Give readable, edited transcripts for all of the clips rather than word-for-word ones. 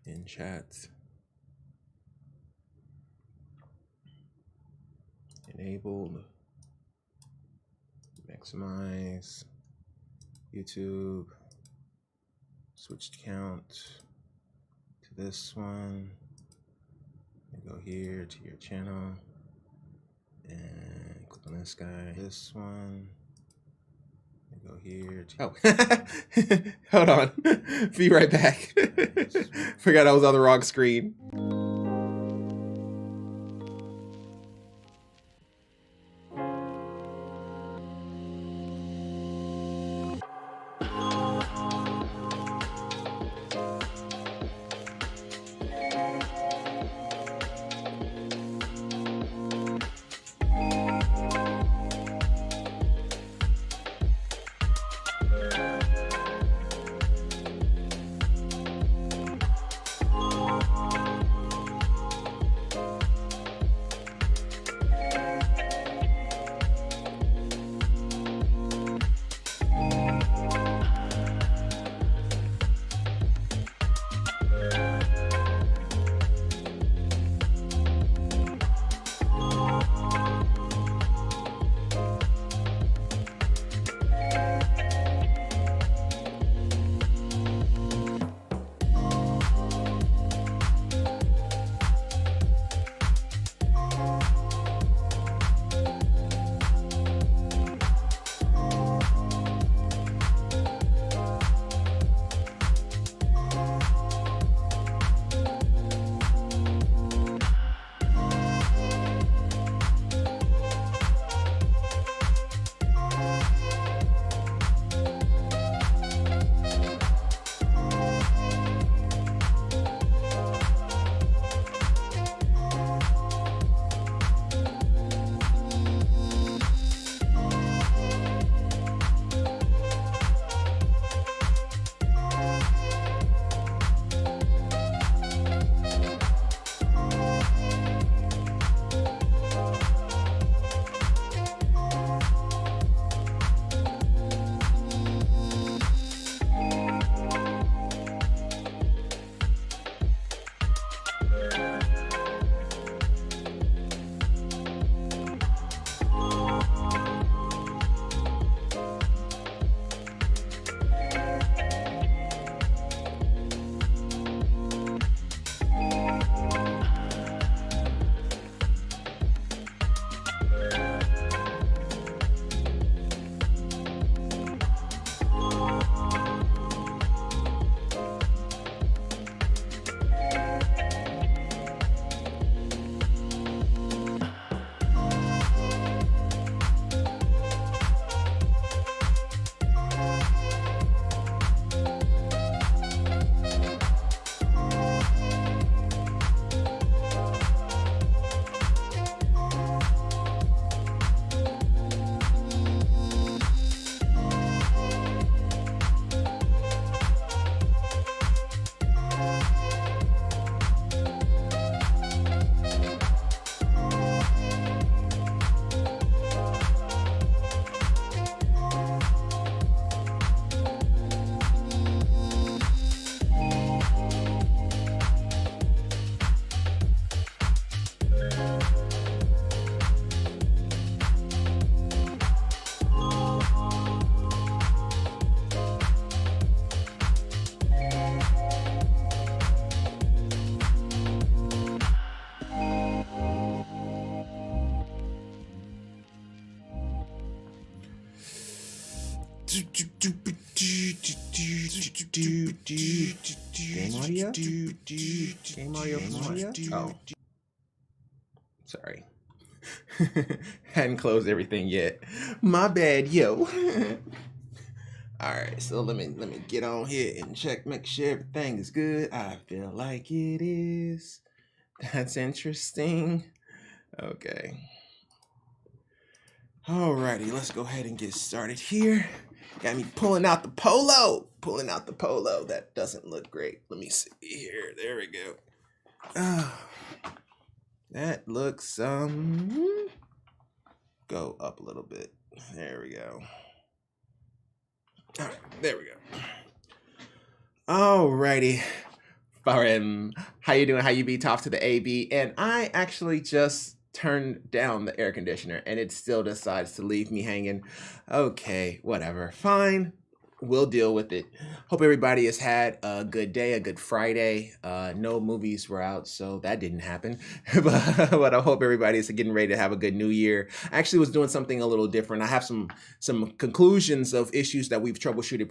in chat. Enabled. Maximize. YouTube. Switched count to this one. And go here to your channel. And click on this guy. This one. And go here. Oh, hold on. Be right back. Forgot I was on the wrong screen. Game audio? Game audio? Oh. Sorry. Hadn't closed everything yet. My bad, yo. Alright, so let me get on here and check, make sure everything is good. I feel like it is. That's interesting. Okay. Alrighty, let's go ahead and get started here. Got me pulling out the polo. That doesn't look great. Let me see here. There we go. That looks, go up a little bit. There we go. All right, there we go. Alrighty. How you doing? How you be? Top to the AB. And I actually just turned down the air conditioner and it still decides to leave me hanging. Okay, whatever. Fine. We'll deal with it. Hope everybody has had a good day, a good Friday. No movies were out, so that didn't happen. But I hope everybody is getting ready to have a good new year. I actually was doing something a little different. I have some conclusions of issues that we've troubleshooted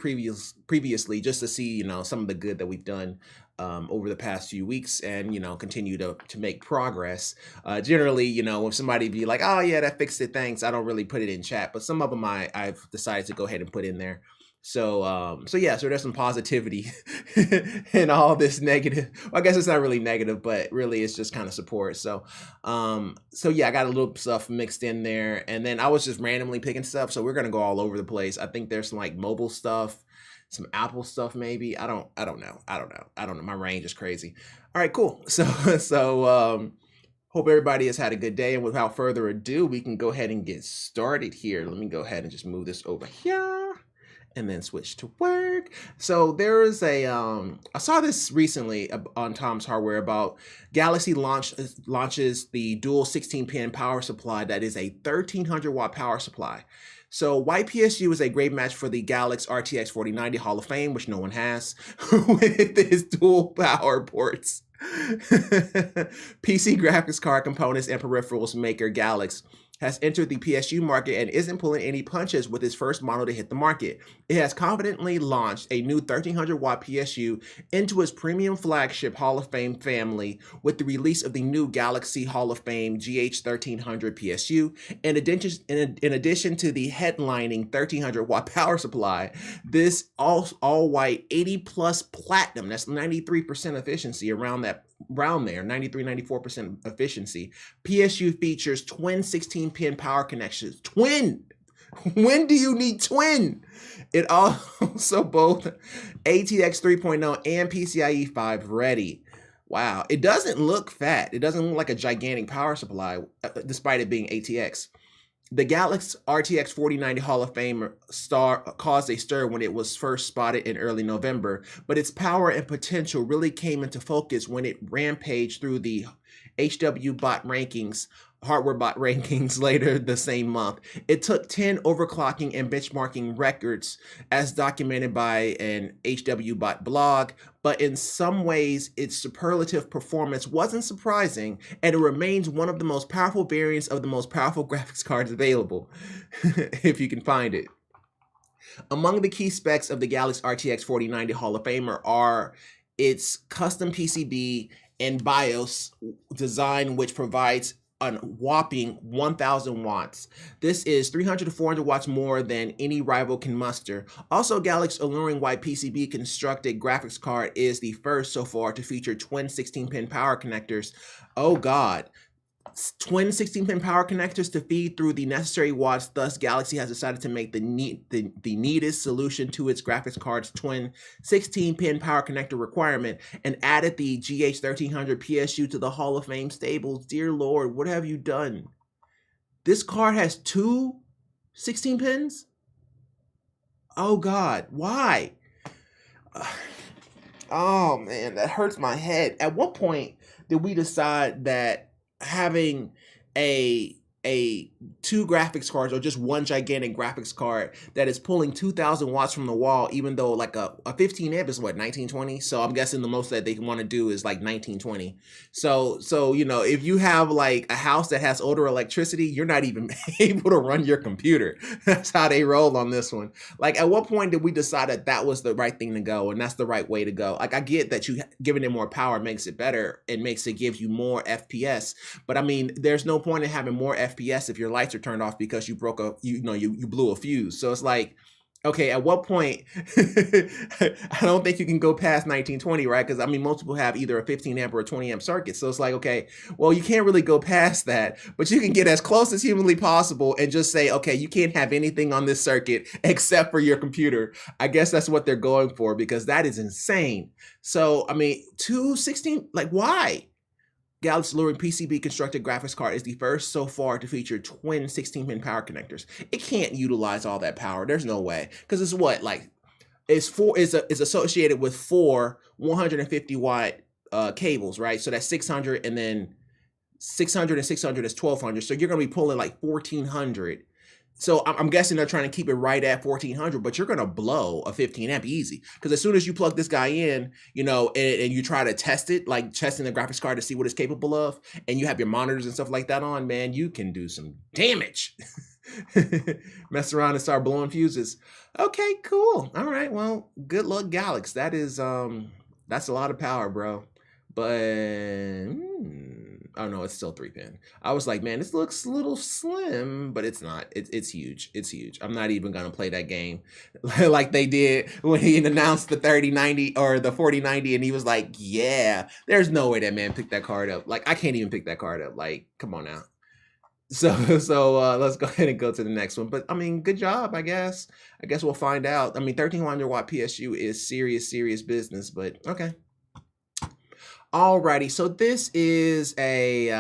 previously, just to see, some of the good that we've done over the past few weeks, and continue to make progress. Generally, when somebody be like, "Oh yeah, that fixed it, thanks," I don't really put it in chat, but some of them I've decided to go ahead and put in there. So yeah, so there's some positivity in all this negative. Well, I guess it's not really negative, but really it's just kind of support. So yeah, I got a little stuff mixed in there, and then I was just randomly picking stuff. So we're gonna go all over the place. I think there's some like mobile stuff, some Apple stuff, maybe. I don't know. My range is crazy. All right, cool. So hope everybody has had a good day, and without further ado, we can go ahead and get started here. Let me go ahead and just move this over here and then switch to work. So there is I saw this recently on Tom's Hardware about Galaxy launches the dual 16-pin power supply that is a 1300 watt power supply. So YPSU is a great match for the Galaxy RTX 4090 Hall of Fame, which no one has, with its dual power ports. PC graphics card components and peripherals maker Galaxy has entered the PSU market and isn't pulling any punches with its first model to hit the market. It has confidently launched a new 1300 watt PSU into its premium flagship Hall of Fame family with the release of the new Galaxy Hall of Fame GH 1300 PSU. In addition to the headlining 1300 watt power supply, this all white 80 plus platinum, that's 93% efficiency around there, 93-94% efficiency. PSU features twin 16-pin power connections. Twin! When do you need twin? It also both ATX 3.0 and PCIe 5 ready. Wow, it doesn't look fat. It doesn't look like a gigantic power supply, despite it being ATX. The Galaxy RTX 4090 Hall of Fame caused a stir when it was first spotted in early November, but its power and potential really came into focus when it rampaged through the hardware bot rankings later the same month. It took 10 overclocking and benchmarking records as documented by an HWBot blog, but in some ways its superlative performance wasn't surprising, and it remains one of the most powerful variants of the most powerful graphics cards available, if you can find it. Among the key specs of the Galaxy RTX 4090 Hall of Famer are its custom PCB and BIOS design, which provides a whopping 1000 watts. This is 300 to 400 watts more than any rival can muster. Also, Galaxy's alluring white PCB constructed graphics card is the first so far to feature twin 16-pin power connectors. Oh God. Twin 16-pin power connectors to feed through the necessary watts. Thus, Galaxy has decided to make the neatest solution to its graphics card's twin 16-pin power connector requirement and added the GH 1300 PSU to the Hall of Fame stables. Dear Lord, what have you done? This card has two 16 pins? Oh God, why? Oh man, that hurts my head. At what point did we decide that having a two graphics cards or just one gigantic graphics card that is pulling 2000 watts from the wall, even though like a 15 amp is what, 1920? So I'm guessing the most that they want to do is like 1920. So if you have like a house that has older electricity, you're not even able to run your computer. That's how they roll on this one. Like, at what point did we decide that that was the right thing to go and that's the right way to go? Like, I get that you giving it more power makes it better. It gives you more FPS, but I mean, there's no point in having more FPS if your lights are turned off because you you blew a fuse. So it's like, okay, at what point? I don't think you can go past 1920, right? Because I mean, most people have either a 15 amp or a 20 amp circuit. So it's like, okay, well, you can't really go past that, but you can get as close as humanly possible and just say, okay, you can't have anything on this circuit except for your computer. I guess that's what they're going for, because that is insane. So, I mean, 216, like, why? Galaxy's alluring PCB constructed graphics card is the first so far to feature twin 16-pin power connectors. It can't utilize all that power. There's no way. Because it's what, like is associated with 4 150 watt cables, right? So that's 600, and then 600 and 600 is 1200. So you're going to be pulling like 1400. So I'm guessing they're trying to keep it right at 1400, but you're going to blow a 15 amp easy. Because as soon as you plug this guy in, you know, and you try to test it, like testing the graphics card to see what it's capable of, and you have your monitors and stuff like that on, man, you can do some damage. Mess around and start blowing fuses. Okay, cool. All right, well, good luck, Galax. That's a lot of power, bro. But oh no, it's still 3-pin. I was like, man, this looks a little slim, but it's not. It's huge. It's huge. I'm not even gonna play that game like they did when he announced the 3090 or the 4090, and he was like, yeah, there's no way that man picked that card up. Like, I can't even pick that card up. Like, come on now. So let's go ahead and go to the next one. But I mean, good job, I guess. I guess we'll find out. I mean, 1300 watt PSU is serious business, but okay. Alrighty, so this is a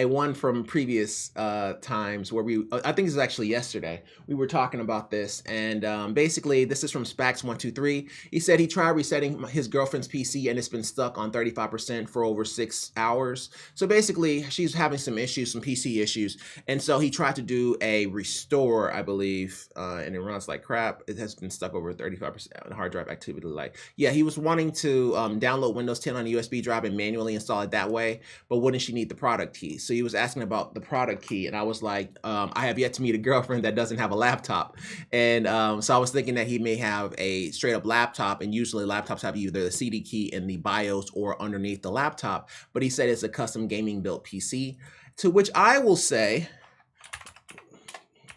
one from previous times where I think this is actually yesterday. We were talking about this, and basically this is from Spax123. He said he tried resetting his girlfriend's PC and it's been stuck on 35% for over 6 hours. So basically she's having some issues, some PC issues, and so he tried to do a restore, I believe, and it runs like crap. It has been stuck over 35% on hard drive activity. Like, yeah, he was wanting to download Windows 10 on a USB drive and manually install it that way, but wouldn't she need the product key? So he was asking about the product key, and I was like, I have yet to meet a girlfriend that doesn't have a laptop. And so I was thinking that he may have a straight up laptop, and usually laptops have either the CD key in the BIOS or underneath the laptop, but he said it's a custom gaming built PC, to which I will say,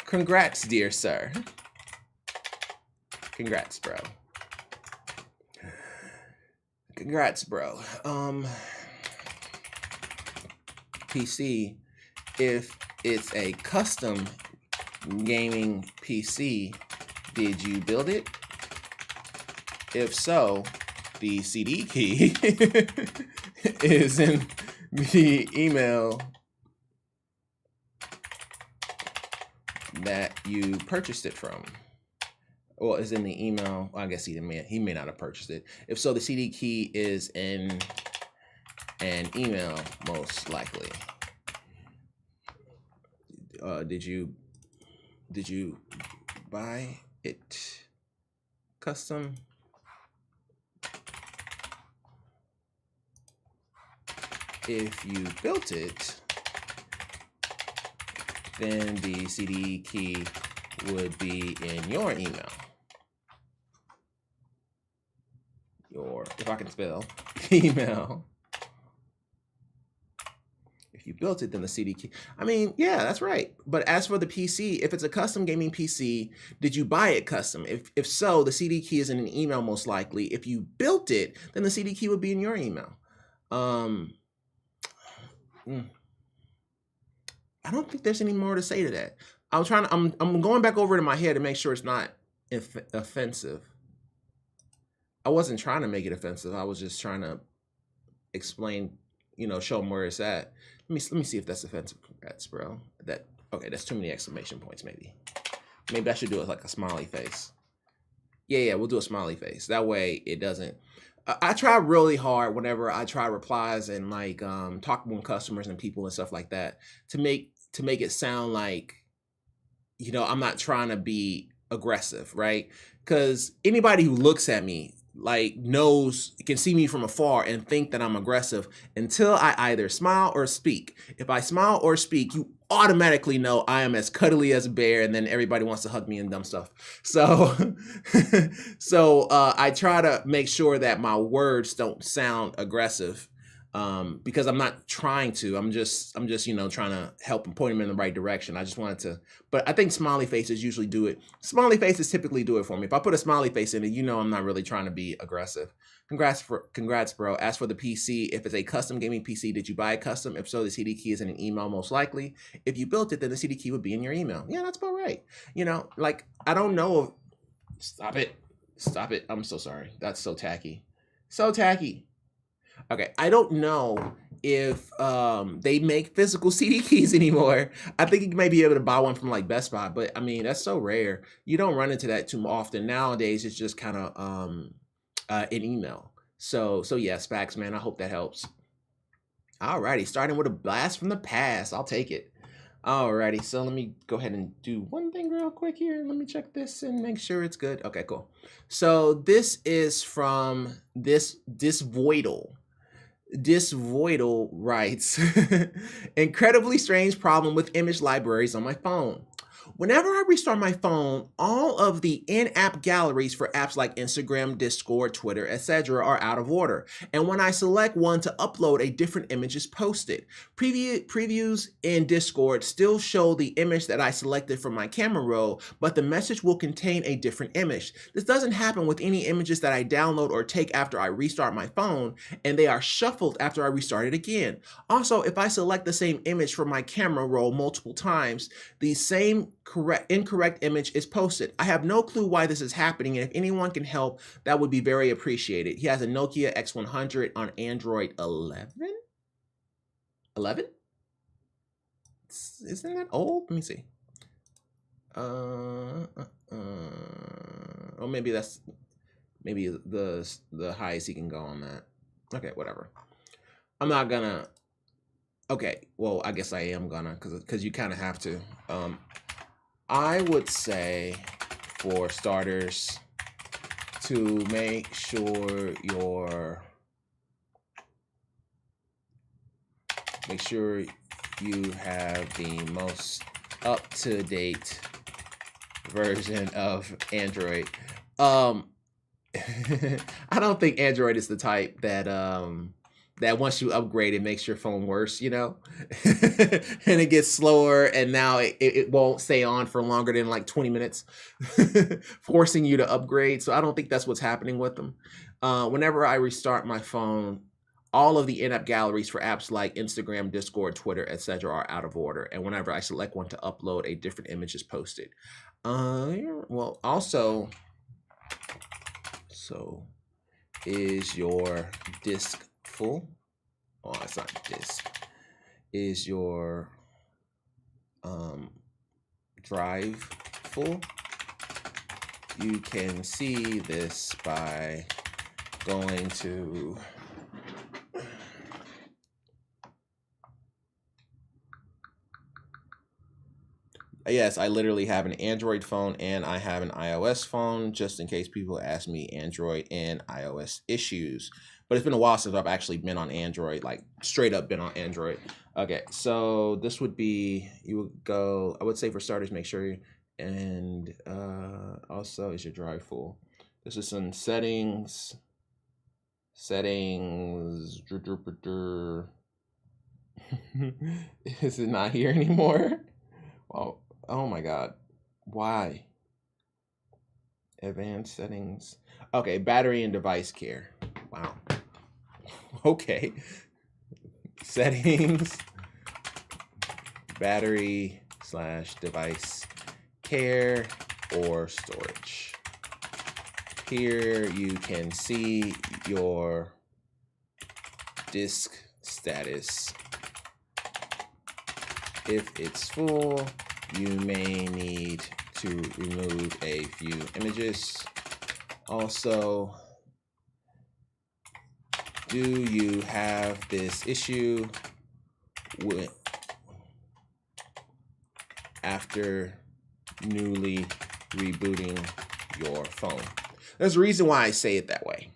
congrats, dear sir. Congrats, bro. Congrats, bro. PC, if it's a custom gaming PC, did you build it? If so, the CD key is in the email that you purchased it from. Well, is in the email. Well, I guess he may not have purchased it. If so, the CD key is in an email, most likely. Did you buy it custom? If you built it, then the CD key would be in your email. If I can spell, email. If you built it, then the CD key. I mean, yeah, that's right. But as for the PC, if it's a custom gaming PC, did you buy it custom? If so, the CD key is in an email, most likely. If you built it, then the CD key would be in your email. I don't think there's any more to say to that. I'm going back over it in my head to make sure it's not offensive. I wasn't trying to make it offensive. I was just trying to explain, show them where it's at. Let me see if that's offensive. Congrats, bro. Okay, that's too many exclamation points, maybe. Maybe I should do it like a smiley face. Yeah, we'll do a smiley face. That way it doesn't. I try really hard whenever I try replies and like talking with customers and people and stuff like that to make it sound like, I'm not trying to be aggressive, right? Because anybody who looks at me can see me from afar and think that I'm aggressive until I either smile or speak. If I smile or speak, you automatically know I am as cuddly as a bear, and then everybody wants to hug me and dumb stuff. So, I try to make sure that my words don't sound aggressive, because I'm not trying to. I'm just trying to help and point them in the right direction. I just wanted to, but I think smiley faces usually do it. Smiley faces typically do it for me. If I put a smiley face in it, I'm not really trying to be aggressive. Congrats, bro. As for the PC, if it's a custom gaming PC, did you buy it custom? If so, the CD key is in an email, most likely. If you built it, then the CD key would be in your email. Yeah, that's about right. I don't know. Stop it. I'm so sorry. That's so tacky. So tacky. Okay, I don't know if they make physical CD keys anymore. I think you may be able to buy one from like Best Buy, but I mean, that's so rare. You don't run into that too often. Nowadays, it's just kind of an email. So yeah, Spax, man, I hope that helps. Alrighty, starting with a blast from the past. I'll take it. Alrighty, so let me go ahead and do one thing real quick here. Let me check this and make sure it's good. Okay, cool. So this is from this Voidal. Disvoidal writes, incredibly strange problem with image libraries on my phone. Whenever I restart my phone, all of the in-app galleries for apps like Instagram, Discord, Twitter, etc. are out of order. And when I select one to upload, a different image is posted. Previews in Discord still show the image that I selected from my camera roll, but the message will contain a different image. This doesn't happen with any images that I download or take after I restart my phone, and they are shuffled after I restart it again. Also, if I select the same image from my camera roll multiple times, the same incorrect image is posted. I have no clue why this is happening, and if anyone can help, that would be very appreciated. He has a Nokia X100 on Android 11? 11? Isn't that old? Let me see. Oh, maybe that's the highest he can go on that. Okay, whatever. I'm not gonna. Okay, well, I guess I am gonna, because you kind of have to. I would say, for starters, to make sure you have the most up-to-date version of Android. I don't think Android is the type that that once you upgrade, it makes your phone worse, you know, and it gets slower, and now it won't stay on for longer than like 20 minutes, forcing you to upgrade. So I don't think that's what's happening with them. Whenever I restart my phone, all of the in-app galleries for apps like Instagram, Discord, Twitter, etc. are out of order. And whenever I select one to upload, a different image is posted. Well, also, so is your disk full? Oh, it's not disk. Is your drive full? You can see this by going to yes, I literally have an Android phone and I have an iOS phone, just in case people ask me Android and iOS issues. But it's been a while since I've actually been on Android, like straight up been on Android. Okay, so this would be, you would go, I would say for starters, make sure, and also is your drive full. This is some settings. Is it not here anymore? Oh my God, why? Advanced settings. Okay, battery and device care. Wow. Okay. Settings, battery / device care or storage. Here you can see your disk status. If it's full, you may need to remove a few images. Also, do you have this issue after newly rebooting your phone? There's a reason why I say it that way.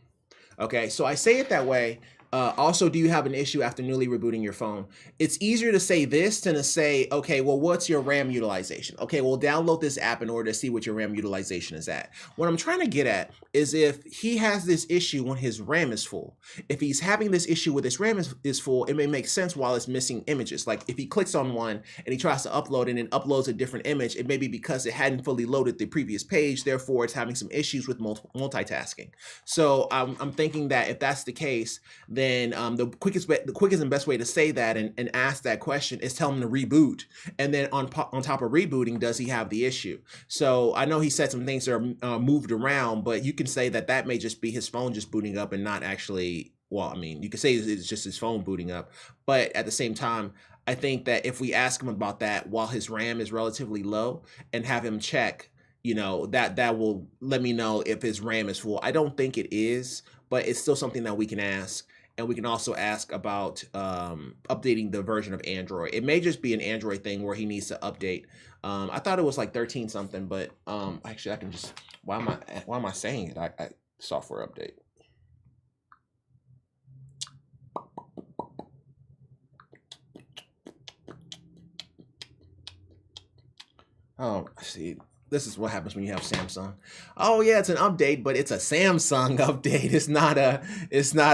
Okay, so I say it that way. Also, do you have an issue after newly rebooting your phone? It's easier to say this than to say, okay, well, what's your RAM utilization? Okay, well, download this app in order to see what your RAM utilization is at. What I'm trying to get at is if he has this issue when his RAM is full. If he's having this issue with his RAM is full, it may make sense while it's missing images. Like if he clicks on one and he tries to upload and then uploads a different image, it may be because it hadn't fully loaded the previous page. Therefore, it's having some issues with multitasking. So I'm thinking that if that's the case, then the quickest and best way to say that and ask that question is tell him to reboot. And then on top of rebooting, does he have the issue? So I know he said some things are moved around, but you can say that may just be his phone just booting up and not actually well, I mean, you could say it's just his phone booting up, but at the same time, I think that if we ask him about that while his RAM is relatively low and have him check, that will let me know if his RAM is full. I don't think it is, but it's still something that we can ask. And we can also ask about updating the version of Android. It may just be an Android thing where he needs to update. I thought it was like 13 something, but actually I can just, why am I saying it? I software update. Oh, see, this is what happens when you have Samsung. Oh yeah, it's an update, but it's a Samsung update. It's not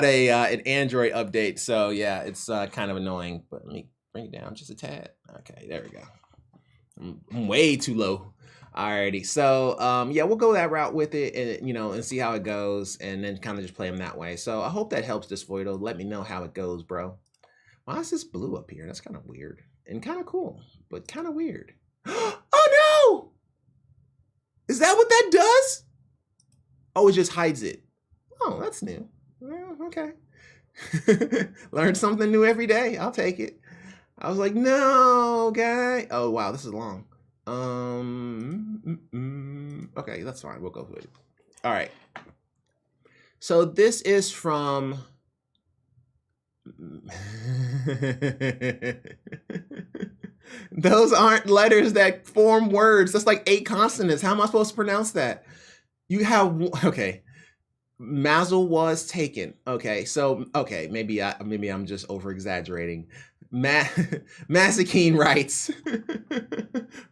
an Android update. So yeah, it's kind of annoying. But let me bring it down just a tad. Okay, there we go. I'm way too low. Alrighty, so yeah, we'll go that route with it, and and see how it goes, and then kind of just play them that way. So I hope that helps this Voido. Let me know how it goes, bro. Why is this blue up here? That's kind of weird and kind of cool, but kind of weird. Oh no! Is that what that does? Oh, it just hides it. Oh, that's new. Well, okay. Learn something new every day. I'll take it. I was like, no, guy. Oh, wow, this is long. Okay, that's fine. We'll go with it. All right. So this is from... Those aren't letters that form words. That's like 8 consonants. How am I supposed to pronounce that? You have, okay. Mazel was taken. Okay, so okay, maybe I'm just over exaggerating. Masakine writes,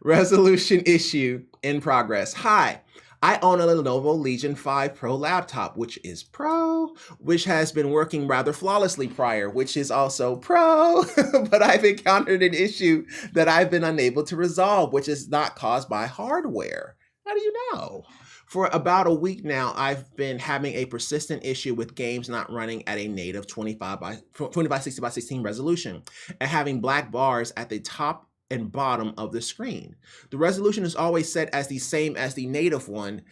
resolution issue in progress. Hi, I own a Lenovo Legion 5 Pro laptop, which is Pro, which has been working rather flawlessly prior, which is also Pro, but I've encountered an issue that I've been unable to resolve, which is not caused by hardware. How do you know? For about a week now, I've been having a persistent issue with games not running at a native 20 by 60 by 16 resolution and having black bars at the top and bottom of the screen. The resolution is always set as the same as the native one,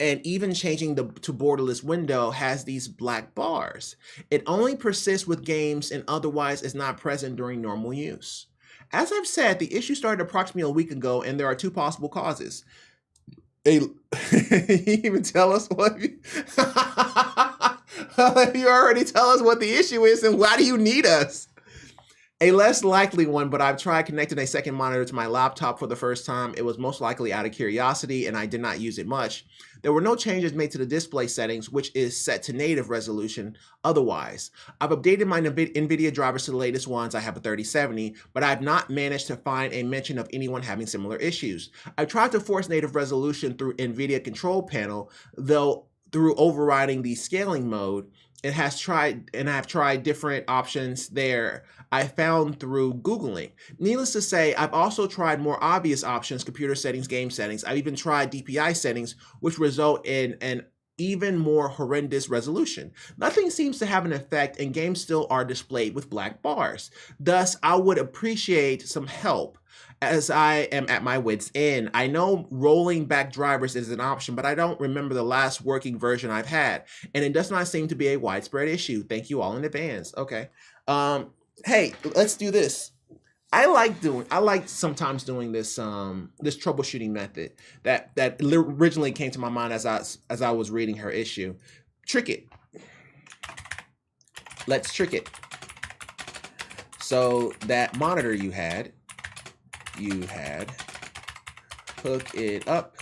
and even changing to borderless window has these black bars. It only persists with games and otherwise is not present during normal use. As I've said, the issue started approximately a week ago, and there are 2 possible causes. You even tell us what you already tell us what the issue is, and why do you need us? A less likely one, but I've tried connecting a second monitor to my laptop for the first time. It was most likely out of curiosity, and I did not use it much. There were no changes made to the display settings, which is set to native resolution otherwise. I've updated my NVIDIA drivers to the latest ones. I have a 3070, but I've not managed to find a mention of anyone having similar issues. I've tried to force native resolution through NVIDIA control panel, though through overriding the scaling mode, I've tried different options there I found through Googling. Needless to say, I've also tried more obvious options, computer settings, game settings. I've even tried DPI settings, which result in an even more horrendous resolution. Nothing seems to have an effect, and games still are displayed with black bars. Thus, I would appreciate some help, as I am at my wit's end. I know rolling back drivers is an option, but I don't remember the last working version I've had, and it does not seem to be a widespread issue. Thank you all in advance. Okay. Hey, let's do this. I like sometimes doing this this troubleshooting method that originally came to my mind as I was reading her issue. Trick it. Let's trick it. So that monitor you had, hook it up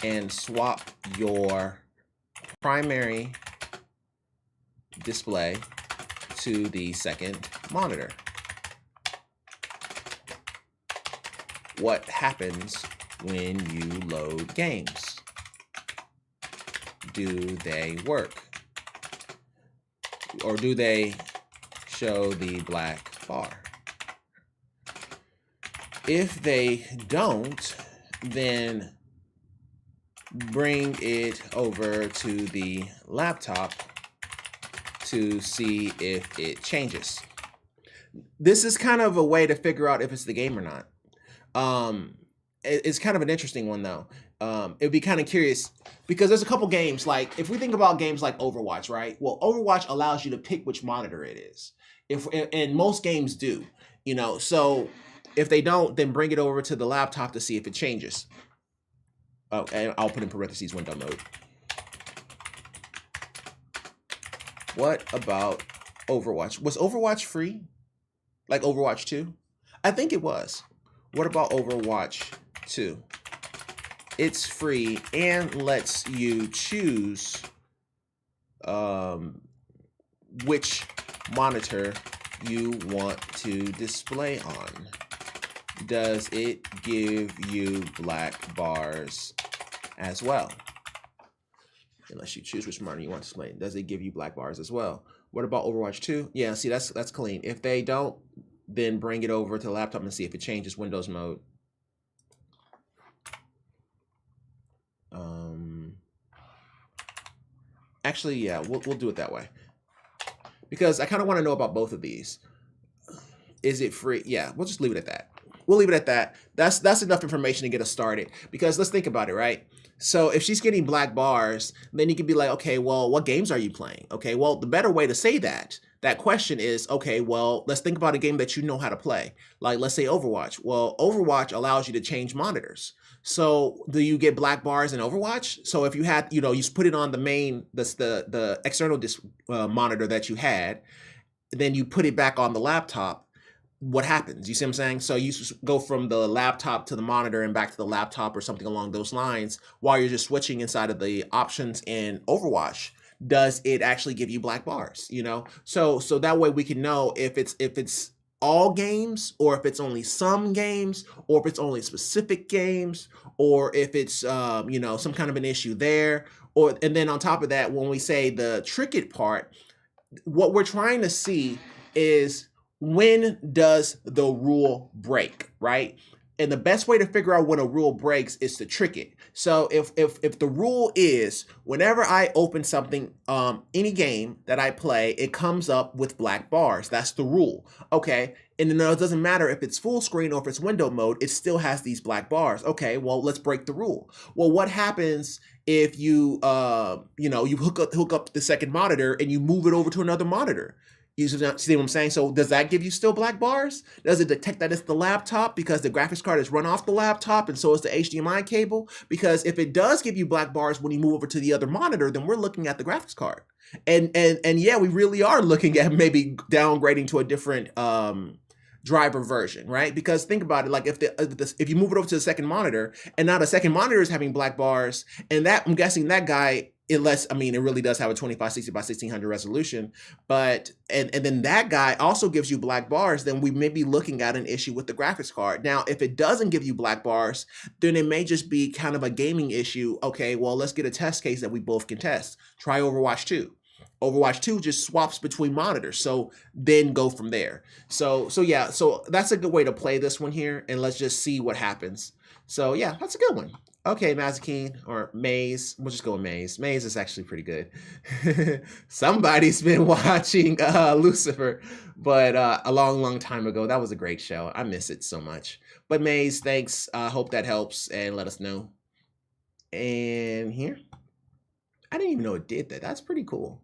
and swap your primary display to the second monitor. What happens when you load games? Do they work? Or do they show the black bar? If they don't, then bring it over to the laptop to see if it changes. This is kind of a way to figure out if it's the game or not. It's kind of an interesting one though. It'd be kind of curious because there's a couple games, like if we think about games like Overwatch, right? Well, Overwatch allows you to pick which monitor it is. And most games do, you know. So if they don't, then bring it over to the laptop to see if it changes. Oh, and I'll put in parentheses window mode. What about Overwatch? Was Overwatch free? Like Overwatch 2? I think it was. What about Overwatch 2? It's free and lets you choose which monitor you want to display on. Does it give you black bars as well? Unless you choose which monitor you want to display. Does it give you black bars as well? What about Overwatch 2? Yeah, see, that's clean. If they don't, then bring it over to the laptop and see if it changes Windows mode. Actually, yeah, we'll do it that way. Because I kind of want to know about both of these. Is it free? Yeah, we'll just leave it at that. We'll leave it at that. That's enough information to get us started. Because let's think about it, right? So if she's getting black bars, then you can be like, okay, well, what games are you playing? Okay, well, the better way to say that question is, okay, well, let's think about a game that you know how to play. Like, let's say Overwatch. Well, Overwatch allows you to change monitors. So do you get black bars in Overwatch? So if you had, you know, you put it on the main, the external monitor that you had, then you put it back on the laptop, what happens? You see what I'm saying? So you go from the laptop to the monitor and back to the laptop or something along those lines while you're just switching inside of the options in Overwatch. Does it actually give you black bars? You know, so that way we can know if it's all games, or if it's only some games, or if it's only specific games, or if it's you know, some kind of an issue there. And then on top of that, when we say the trick it part, what we're trying to see is, when does the rule break, right? And the best way to figure out when a rule breaks is to trick it. So if the rule is, whenever I open something, any game that I play, it comes up with black bars. That's the rule. Okay. And then it doesn't matter if it's full screen or if it's window mode, it still has these black bars. Okay, well, let's break the rule. Well, what happens if you, you know, you hook up the second monitor and you move it over to another monitor? You see what I'm saying? So does that give you still black bars? Does it detect that it's the laptop because the graphics card is run off the laptop and so is the HDMI cable? Because if it does give you black bars when you move over to the other monitor, then we're looking at the graphics card. And yeah, we really are looking at maybe downgrading to a different driver version, right? Because think about it, like if you move it over to the second monitor and now the second monitor is having black bars, and that, I'm guessing that guy, I mean, it really does have a 2560 by 1600 resolution, but, and then that guy also gives you black bars, then we may be looking at an issue with the graphics card. Now, if it doesn't give you black bars, then it may just be kind of a gaming issue. Okay, well, let's get a test case that we both can test. Try Overwatch 2. Overwatch 2 just swaps between monitors, so then go from there. So yeah, so that's a good way to play this one here, and let's just see what happens. So yeah, that's a good one. Okay, Mazikeen, or Maze. We'll just go with Maze. Maze is actually pretty good. Somebody's been watching Lucifer, but a long time ago. That was a great show. I miss it so much. But Maze, thanks. Hope that helps, and let us know. And here, I didn't even know it did that. That's pretty cool.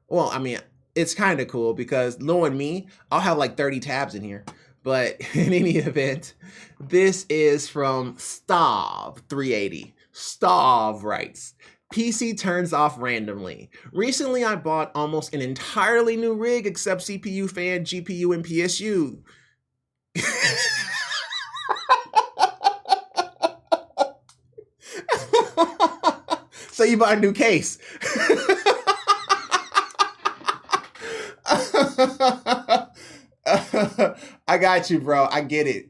Well, I mean, it's kind of cool because knowing me, I'll have like 30 tabs in here. But in any event, this is from Stav380. Stav writes, PC turns off randomly. Recently, I bought almost an entirely new rig except CPU, fan, GPU, and PSU. So you bought a new case. I got you, bro. I get it,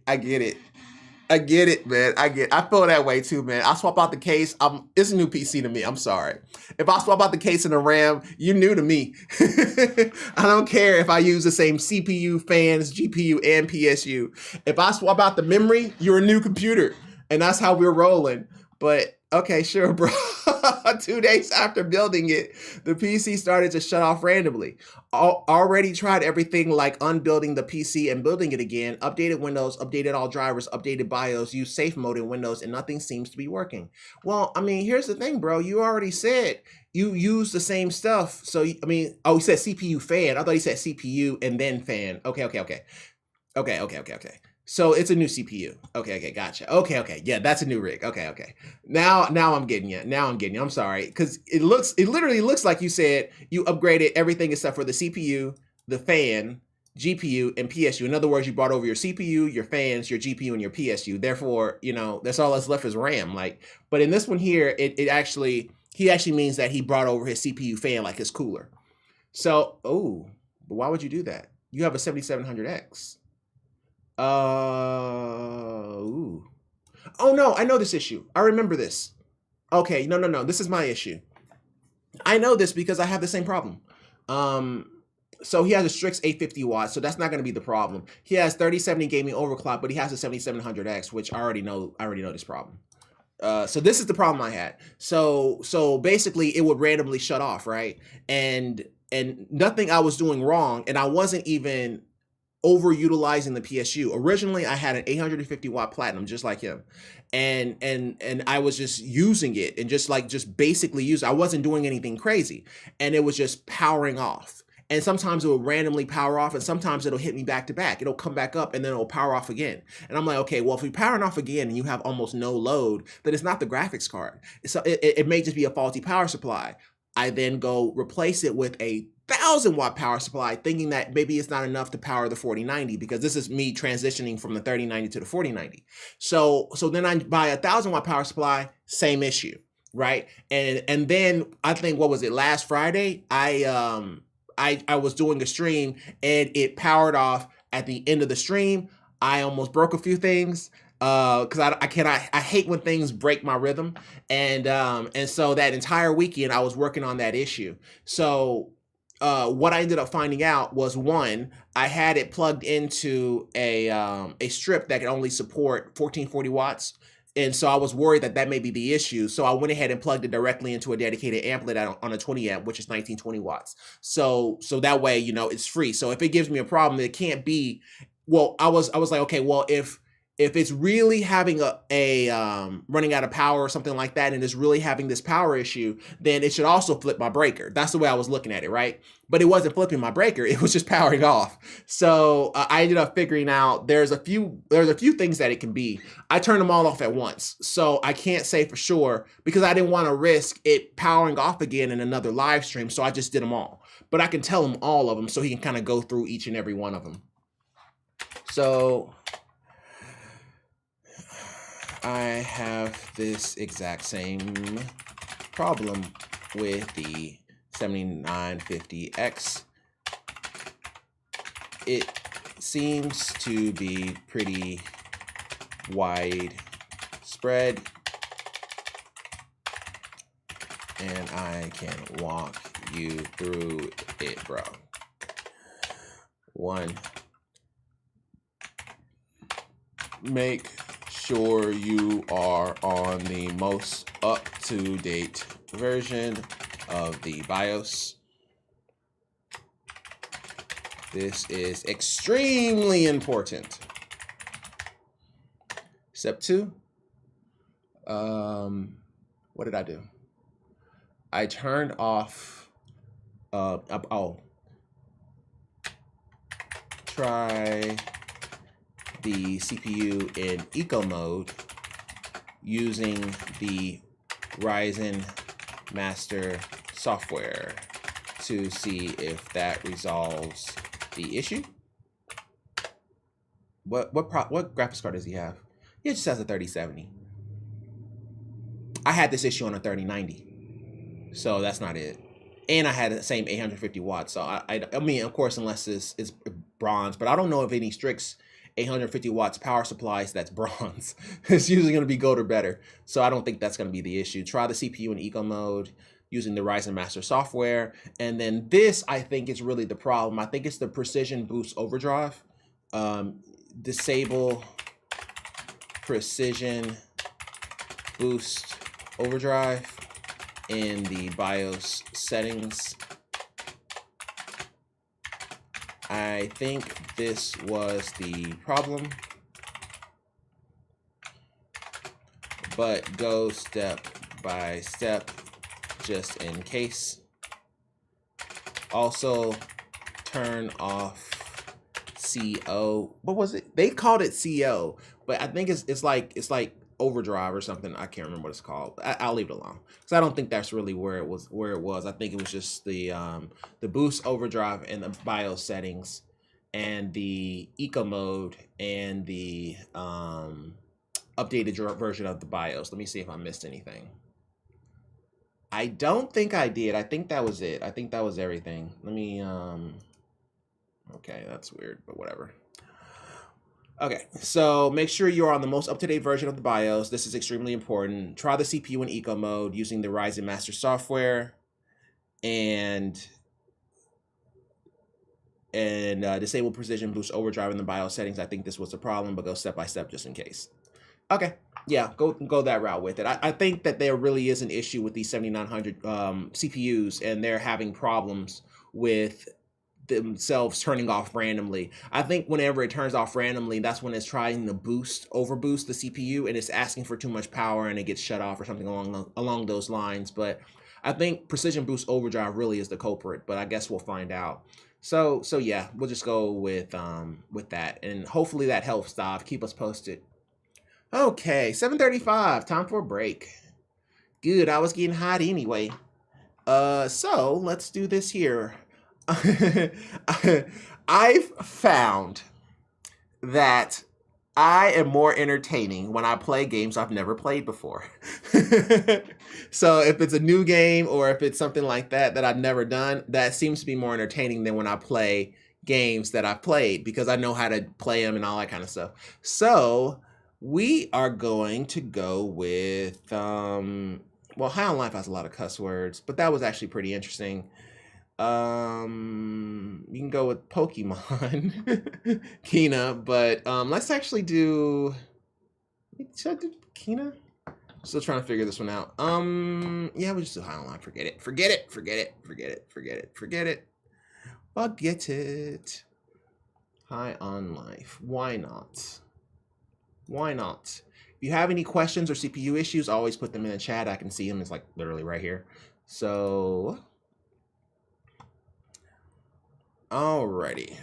man. I feel that way too, man. I swap out the case. It's a new PC to me. I'm sorry. If I swap out the case and the RAM, you're new to me. I don't care if I use the same CPU, fans, GPU, and PSU. If I swap out the memory, you're a new computer. And that's how we're rolling. But Okay, sure, bro. 2 days after building it, the PC started to shut off randomly. Already tried everything like unbuilding the PC and building it again, updated Windows, updated all drivers, updated BIOS, used safe mode in Windows, and nothing seems to be working. Well, I mean, here's the thing, bro. You already said you use the same stuff. So, I mean, oh, he said CPU fan. I thought he said CPU and then fan. Okay. So it's a new CPU. Okay, gotcha. Okay, yeah, that's a new rig. Okay. Now I'm getting you. I'm sorry, because it literally looks like you said you upgraded everything except for the CPU, the fan, GPU, and PSU. In other words, you brought over your CPU, your fans, your GPU, and your PSU. Therefore, that's all that's left is RAM. But in this one here, he actually means that he brought over his CPU fan, like his cooler. So, but why would you do that? You have a 7700X. Oh no, I know this issue. I remember this. Okay, no. This is my issue. I know this because I have the same problem. So he has a Strix 850 watts, so that's not going to be the problem. He has 3070 gaming overclock, but he has a 7700X, which I already know this problem. So this is the problem I had. So basically it would randomly shut off, right? And nothing I was doing wrong, and I wasn't even overutilizing the PSU. Originally, I had an 850 watt platinum, just like him, and I was just using it and just basically use. I wasn't doing anything crazy, and it was just powering off. And sometimes it will randomly power off, and sometimes it'll hit me back to back. It'll come back up, and then it'll power off again. And I'm like, okay, well, if you're powering off again and you have almost no load, then it's not the graphics card. So it may just be a faulty power supply. I then go replace it with a 1,000-watt power supply, thinking that maybe it's not enough to power the 4090, because this is me transitioning from the 3090 to the 4090. So then I buy a 1,000-watt power supply, same issue, right? And then I think, what was it, last Friday? I was doing a stream and it powered off at the end of the stream. I almost broke a few things. Because I hate when things break my rhythm, and so that entire weekend I was working on that issue. So what I ended up finding out was, one, I had it plugged into a strip that could only support 1440 watts. And so I was worried that may be the issue. So I went ahead and plugged it directly into a dedicated amplet on a 20 amp, which is 1920 watts. So that way, it's free. So if it gives me a problem, it can't be, well, I was like, okay, well, if it's really having a running out of power or something like that, and it's really having this power issue, then it should also flip my breaker. That's the way I was looking at it, right? But it wasn't flipping my breaker; it was just powering off. So I ended up figuring out there's a few things that it can be. I turned them all off at once, so I can't say for sure because I didn't want to risk it powering off again in another live stream. So I just did them all. But I can tell him all of them, so he can kind of go through each and every one of them. So I have this exact same problem with the 7950X. It seems to be pretty widespread, and I can walk you through it, bro. 1, make sure you are on the most up-to-date version of the BIOS. This is extremely important. Step 2, what did I do? I turned off, try the CPU in eco mode using the Ryzen Master software to see if that resolves the issue. What graphics card does he have? He just has a 3070. I had this issue on a 3090, so that's not it. And I had the same 850 watts. So I mean, of course, unless it's bronze, but I don't know of any Strix 850 watts power supplies that's bronze. It's usually going to be gold or better. So I don't think that's going to be the issue. Try the CPU in eco mode using the Ryzen Master software. And then this, I think, is really the problem. I think it's the Precision Boost Overdrive. Disable Precision Boost overdrive in the BIOS settings. I think this was the problem, but go step by step just in case. Also, turn off CO. What was it? They called it CO, but I think it's like overdrive or something. I can't remember what it's called. I'll leave it alone because I don't think that's really where it was. I think it was just the boost overdrive and the BIOS settings and the eco mode and the updated version of the BIOS. Let me see if I missed anything. I don't think I did. I think that was it. I think that was everything. Let me okay, that's weird, but whatever. Okay, so make sure you're on the most up-to-date version of the BIOS. This is extremely important. Try the CPU in eco mode using the Ryzen Master software and disable precision boost overdrive in the BIOS settings. I think this was the problem, but go step by step just in case. Okay, yeah, go that route with it. I think that there really is an issue with these 7900 CPUs, and they're having problems with themselves turning off randomly. I think whenever it turns off randomly, that's when it's trying to overboost the CPU, and it's asking for too much power, and it gets shut off or something along those lines. But I think precision boost overdrive really is the culprit, but I guess we'll find out. So yeah, we'll just go with that, and hopefully that helps, Stav. Keep us posted. Okay, 7:35, time for a break. Good, I was getting hot anyway. So let's do this here. I've found that I am more entertaining when I play games I've never played before. So if it's a new game or if it's something like that I've never done, that seems to be more entertaining than when I play games that I've played, because I know how to play them and all that kind of stuff. So we are going to go with, well, High on Life has a lot of cuss words, but that was actually pretty interesting. You can go with Pokemon, Kina, but let's actually do, should I do Kina? Still trying to figure this one out. Yeah, we'll just do High on Life. Forget it. Forget it. Forget it. Forget it. Forget it. Forget it. Forget it. High on Life. Why not? Why not? If you have any questions or CPU issues, always put them in the chat. I can see them. It's like literally right here. So, alrighty.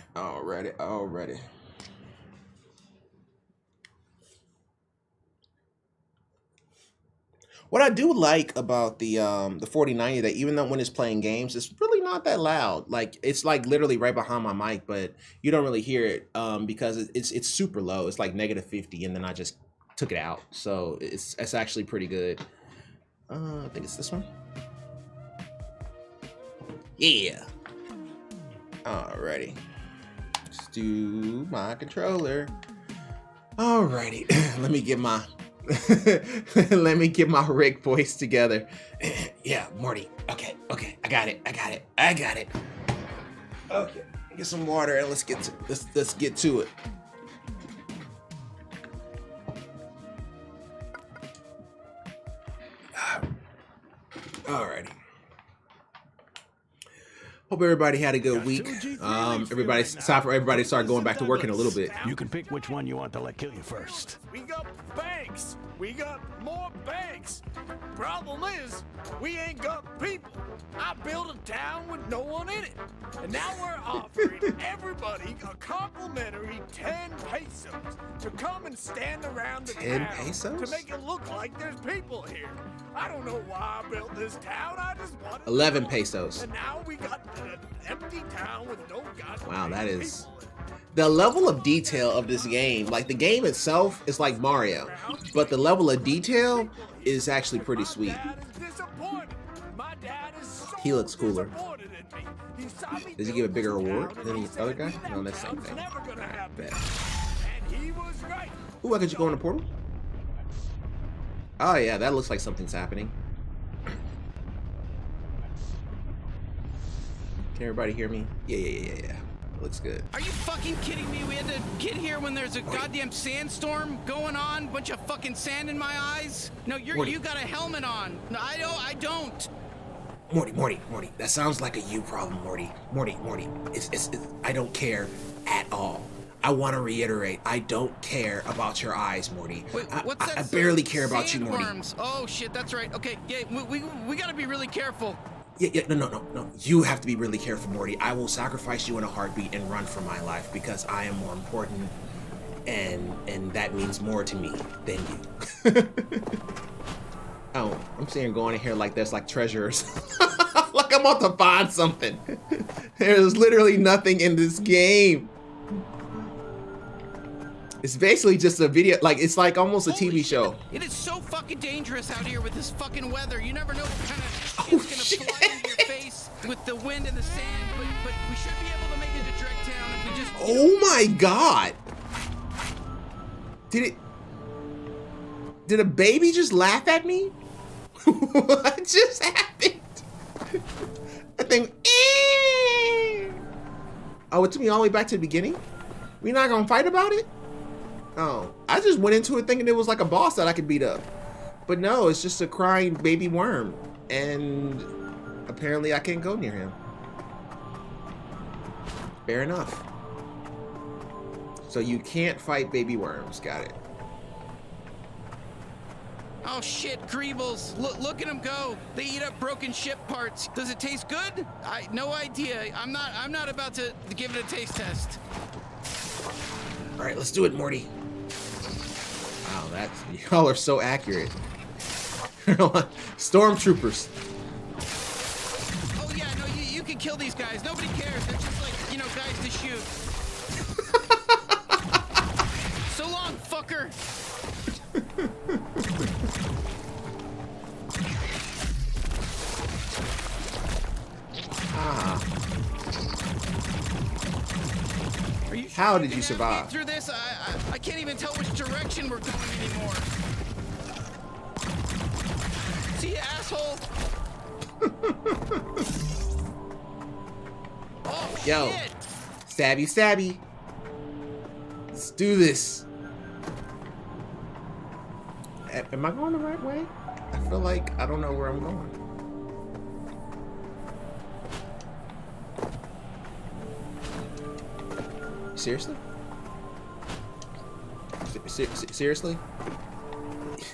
What I do like about the 4090, that even though when it's playing games, it's really not that loud. Like, it's like literally right behind my mic, but you don't really hear it because it's super low. It's like -50, and then I just took it out, so it's actually pretty good. I think it's this one. Yeah. Alrighty. Let's do my controller. Alrighty. Let me get my let me get my rig voice together. Yeah, Morty. Okay. I got it. Okay. Get some water and let's get to it. Alrighty. Hope everybody had a good week. It's time for everybody to start going back to work in a little bit. You can pick which one you want to let kill you first. We got banks. We got more banks. Problem is, we ain't got people. I built a town with no one in it. And now we're offering everybody a complimentary 10 pesos to come and stand around the 10 town pesos? to make it look like there's people here. I don't know why I built this town. I just wanted 11 pesos. And now we got an empty town with no goddamn Wow, that is people in it. the level of detail of this game. Like, the game itself is like Mario, but the level of detail is actually pretty sweet. He looks cooler. Does he give a bigger reward than the other guy? No, that's the same thing. Bet. Ooh, I could just go in the portal? Oh yeah, that looks like something's happening. Can everybody hear me? Yeah. looks good. Are you fucking kidding me? We had to get here when there's a goddamn sandstorm going on, bunch of fucking sand in my eyes. No, you got a helmet on. No, I don't. Morty, that sounds like a you problem, Morty. Morty, it's I don't care at all. I want to reiterate, I don't care about your eyes, Morty. Wait, what's that? I barely care about you, Morty. Sandworms. Oh shit, that's right. Okay, yeah, we gotta be really careful. Yeah, no. You have to be really careful, Morty. I will sacrifice you in a heartbeat and run for my life because I am more important, and that means more to me than you. Oh, I'm sitting here going in here like there's like treasures. Like I'm about to find something. There's literally nothing in this game. It's basically just a video, like it's like almost a TV show. It is so fucking dangerous out here with this fucking weather. You never know what kind of shit's gonna fly into your face with the wind and the sand. But we should be able to make it to Drake Town if we just. Oh my god! Did a baby just laugh at me? What just happened? That thing. Oh, it took me all the way back to the beginning? We not gonna fight about it? Oh, I just went into it thinking it was like a boss that I could beat up. But no, it's just a crying baby worm. And apparently I can't go near him. Fair enough. So you can't fight baby worms. Got it. Oh shit, Greebles. Look at them go. They eat up broken ship parts. Does it taste good? No idea. I'm not about to give it a taste test. All right, let's do it, Morty. Wow, y'all are so accurate. Stormtroopers. Oh yeah, no, you can kill these guys. Nobody cares. They're just like, guys to shoot. So long, fucker. How did you survive? Through this, I can't even tell which direction we're going anymore. See you, asshole. Oh, yo, shit. Stabby. Let's do this. Am I going the right way? I feel like I don't know where I'm going. Seriously? Seriously?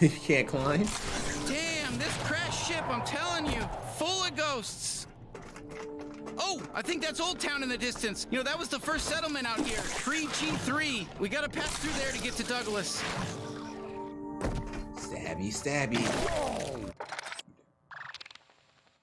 You can't climb? Damn, this crashed ship, I'm telling you, full of ghosts. Oh, I think that's Old Town in the distance. That was the first settlement out here. Pre-G3. We gotta pass through there to get to Douglas. Stabby.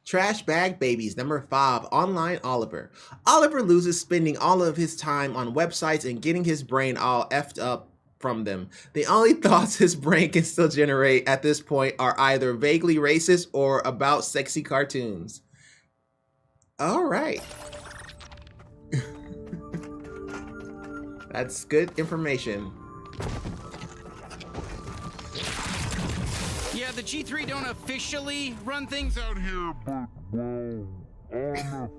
Trash Bag Babies, number 5, Online Oliver. Oliver loses spending all of his time on websites and getting his brain all effed up from them. The only thoughts his brain can still generate at this point are either vaguely racist or about sexy cartoons. All right. That's good information. Yeah, the G3 don't officially run things out here, but well, unofficial.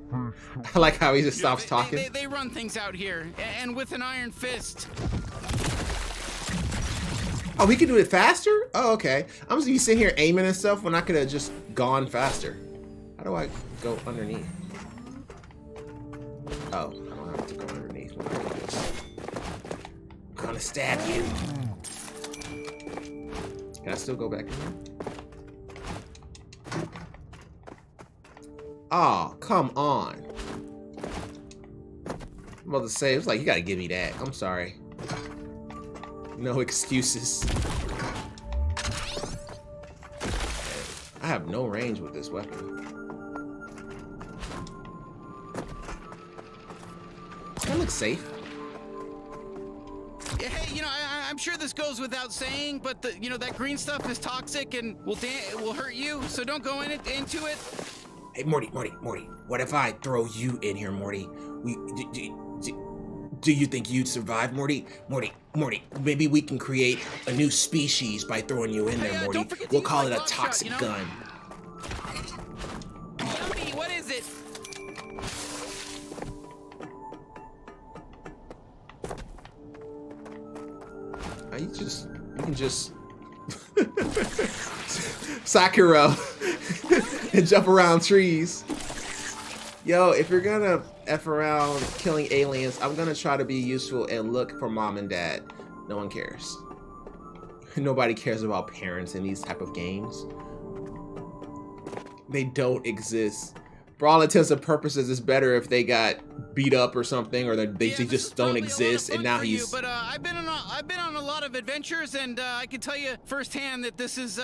I like how he just stops talking. They run things out here, and with an iron fist. Oh, we can do it faster? Oh, okay. I'm just sitting here aiming and stuff when I could have just gone faster. How do I go underneath? Oh, I don't have to go underneath. I'm gonna stab you. Can I still go back in here? Oh, come on. I'm about to say, it's like, you gotta give me that. I'm sorry. No excuses. I have no range with this weapon. That looks safe. Hey, I'm sure this goes without saying, but that green stuff is toxic and will hurt you. So don't go into it. Hey, Morty. What if I throw you in here, Morty? Do you think you'd survive, Morty? Morty. Maybe we can create a new species by throwing you in there, Morty. We'll call it a toxic gun. Yummy, what is it? You can just Sakura and jump around trees. Yo, if you're gonna F around killing aliens, I'm gonna try to be useful and look for mom and dad. No one cares. Nobody cares about parents in these type of games. They don't exist. For all intents and purposes, it's better if they got beat up or something, or they just don't exist. And now he's. But I've been on a lot of adventures, and I can tell you firsthand that this is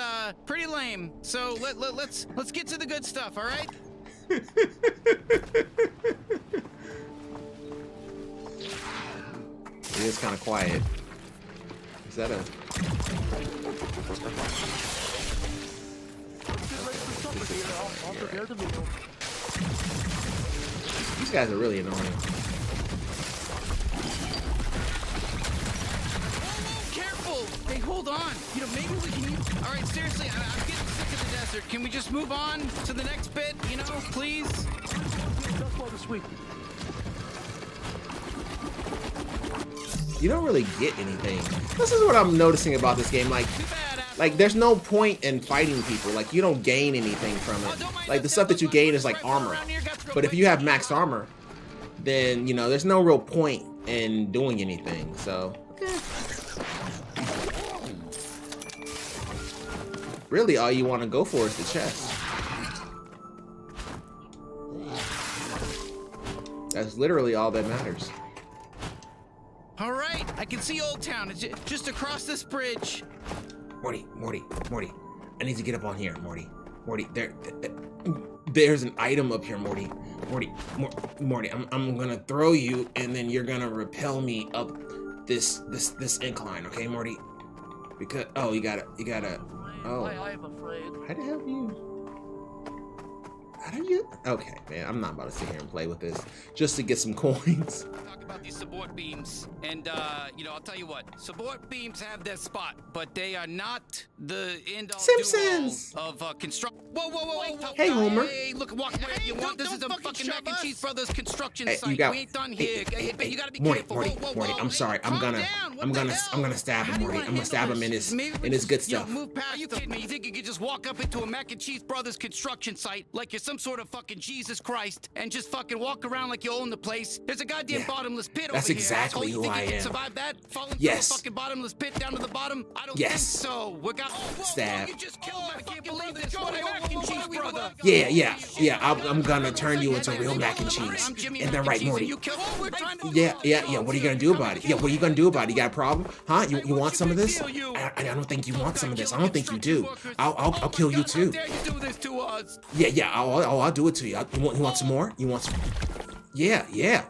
pretty lame. So let's get to the good stuff. All right. It is kind of quiet. Is that a? These guys are really annoying. Careful! Hey, hold on. You know, maybe we can use... All right, seriously, I'm getting sick of the desert. Can we just move on to the next bit, you know, please? You don't really get anything. This is what I'm noticing about this game. Like there's no point in fighting people. Like, you don't gain anything from it. Like, the stuff that you gain is like armor. But if you have max armor, then, you know, there's no real point in doing anything. So, really, all you want to go for is the chest. That's literally all that matters. All right, I can see Old Town. It's just across this bridge. Morty, I need to get up on here, Morty, there's an item up here, Morty, I'm gonna throw you, and then you're gonna repel me up this incline, okay, Morty? Because you gotta. Oh, I'm afraid. How do you? Okay, man, I'm not about to sit here and play with this just to get some coins. Talk about these support beams, and you know, I'll tell you what, support beams have their spot, but they are not the end all Simpsons of construct. Whoa! Hey, Homer. Hey, look, walk wherever you want. This is a fucking Mac and Cheese Brothers construction site. You got, we ain't done here. You gotta be Morty, careful. Morty, I'm sorry. I'm gonna stab him, Morty. I'm gonna stab him in his good stuff. Move past. Are you kidding me? You think you could just walk up into a Mac and Cheese Brothers construction site like you're some sort of fucking Jesus Christ and just fucking walk around like you own the place? There's a goddamn bottomless pit over here. That's exactly who I am. You think you can survive that? Falling through a fucking bottomless pit down to the bottom? I don't think so. We got stab. You just killed me. I can't believe this. What a Mac and Cheese Brother. Yeah. I'm gonna turn you into real mac and cheese. And then right, Morty. Yeah. What are you gonna do about it? Yeah, what are you gonna do about it? You got a problem? Huh? You want some of this? I don't think you want some of this. I don't think you do. I'll kill you too. Yeah. I'll do it to you. You want some more? You want some? Yeah.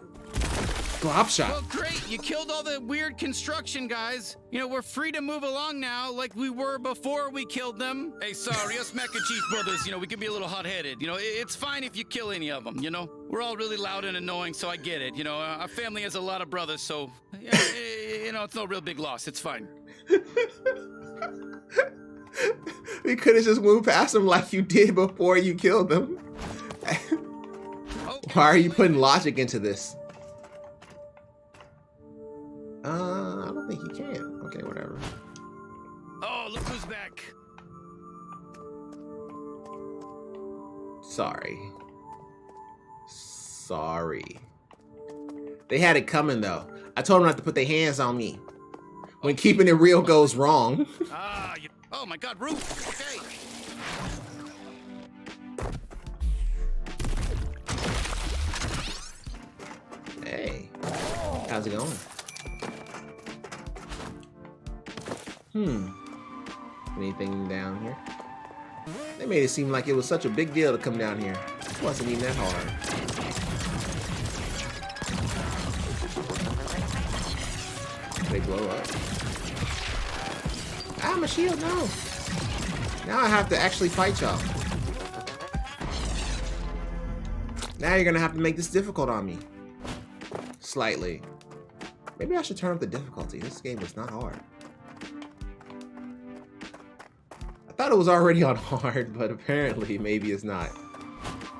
Glop shot. Well, great. You killed all the weird construction guys. You know, we're free to move along now like we were before we killed them. Hey, sorry, us Mac and Cheese Brothers, you know, we can be a little hot-headed. You know, it's fine if you kill any of them, you know? We're all really loud and annoying, so I get it. You know, our family has a lot of brothers, so, yeah, you know, it's no real big loss. It's fine. We could have just moved past them like you did before you killed them. Why are you putting logic into this? I don't think you can. Okay, whatever. Oh, look who's back. Sorry. They had it coming, though. I told them not to put their hands on me. When keeping it real goes wrong. Oh my God, roof. Okay. Hey, how's it going? Anything down here? They made it seem like it was such a big deal to come down here. It wasn't even that hard. They blow up. Ah, my shield, no. Now I have to actually fight y'all. Now you're gonna have to make this difficult on me. Slightly. Maybe I should turn up the difficulty. This game is not hard. I thought it was already on hard, but apparently maybe it's not.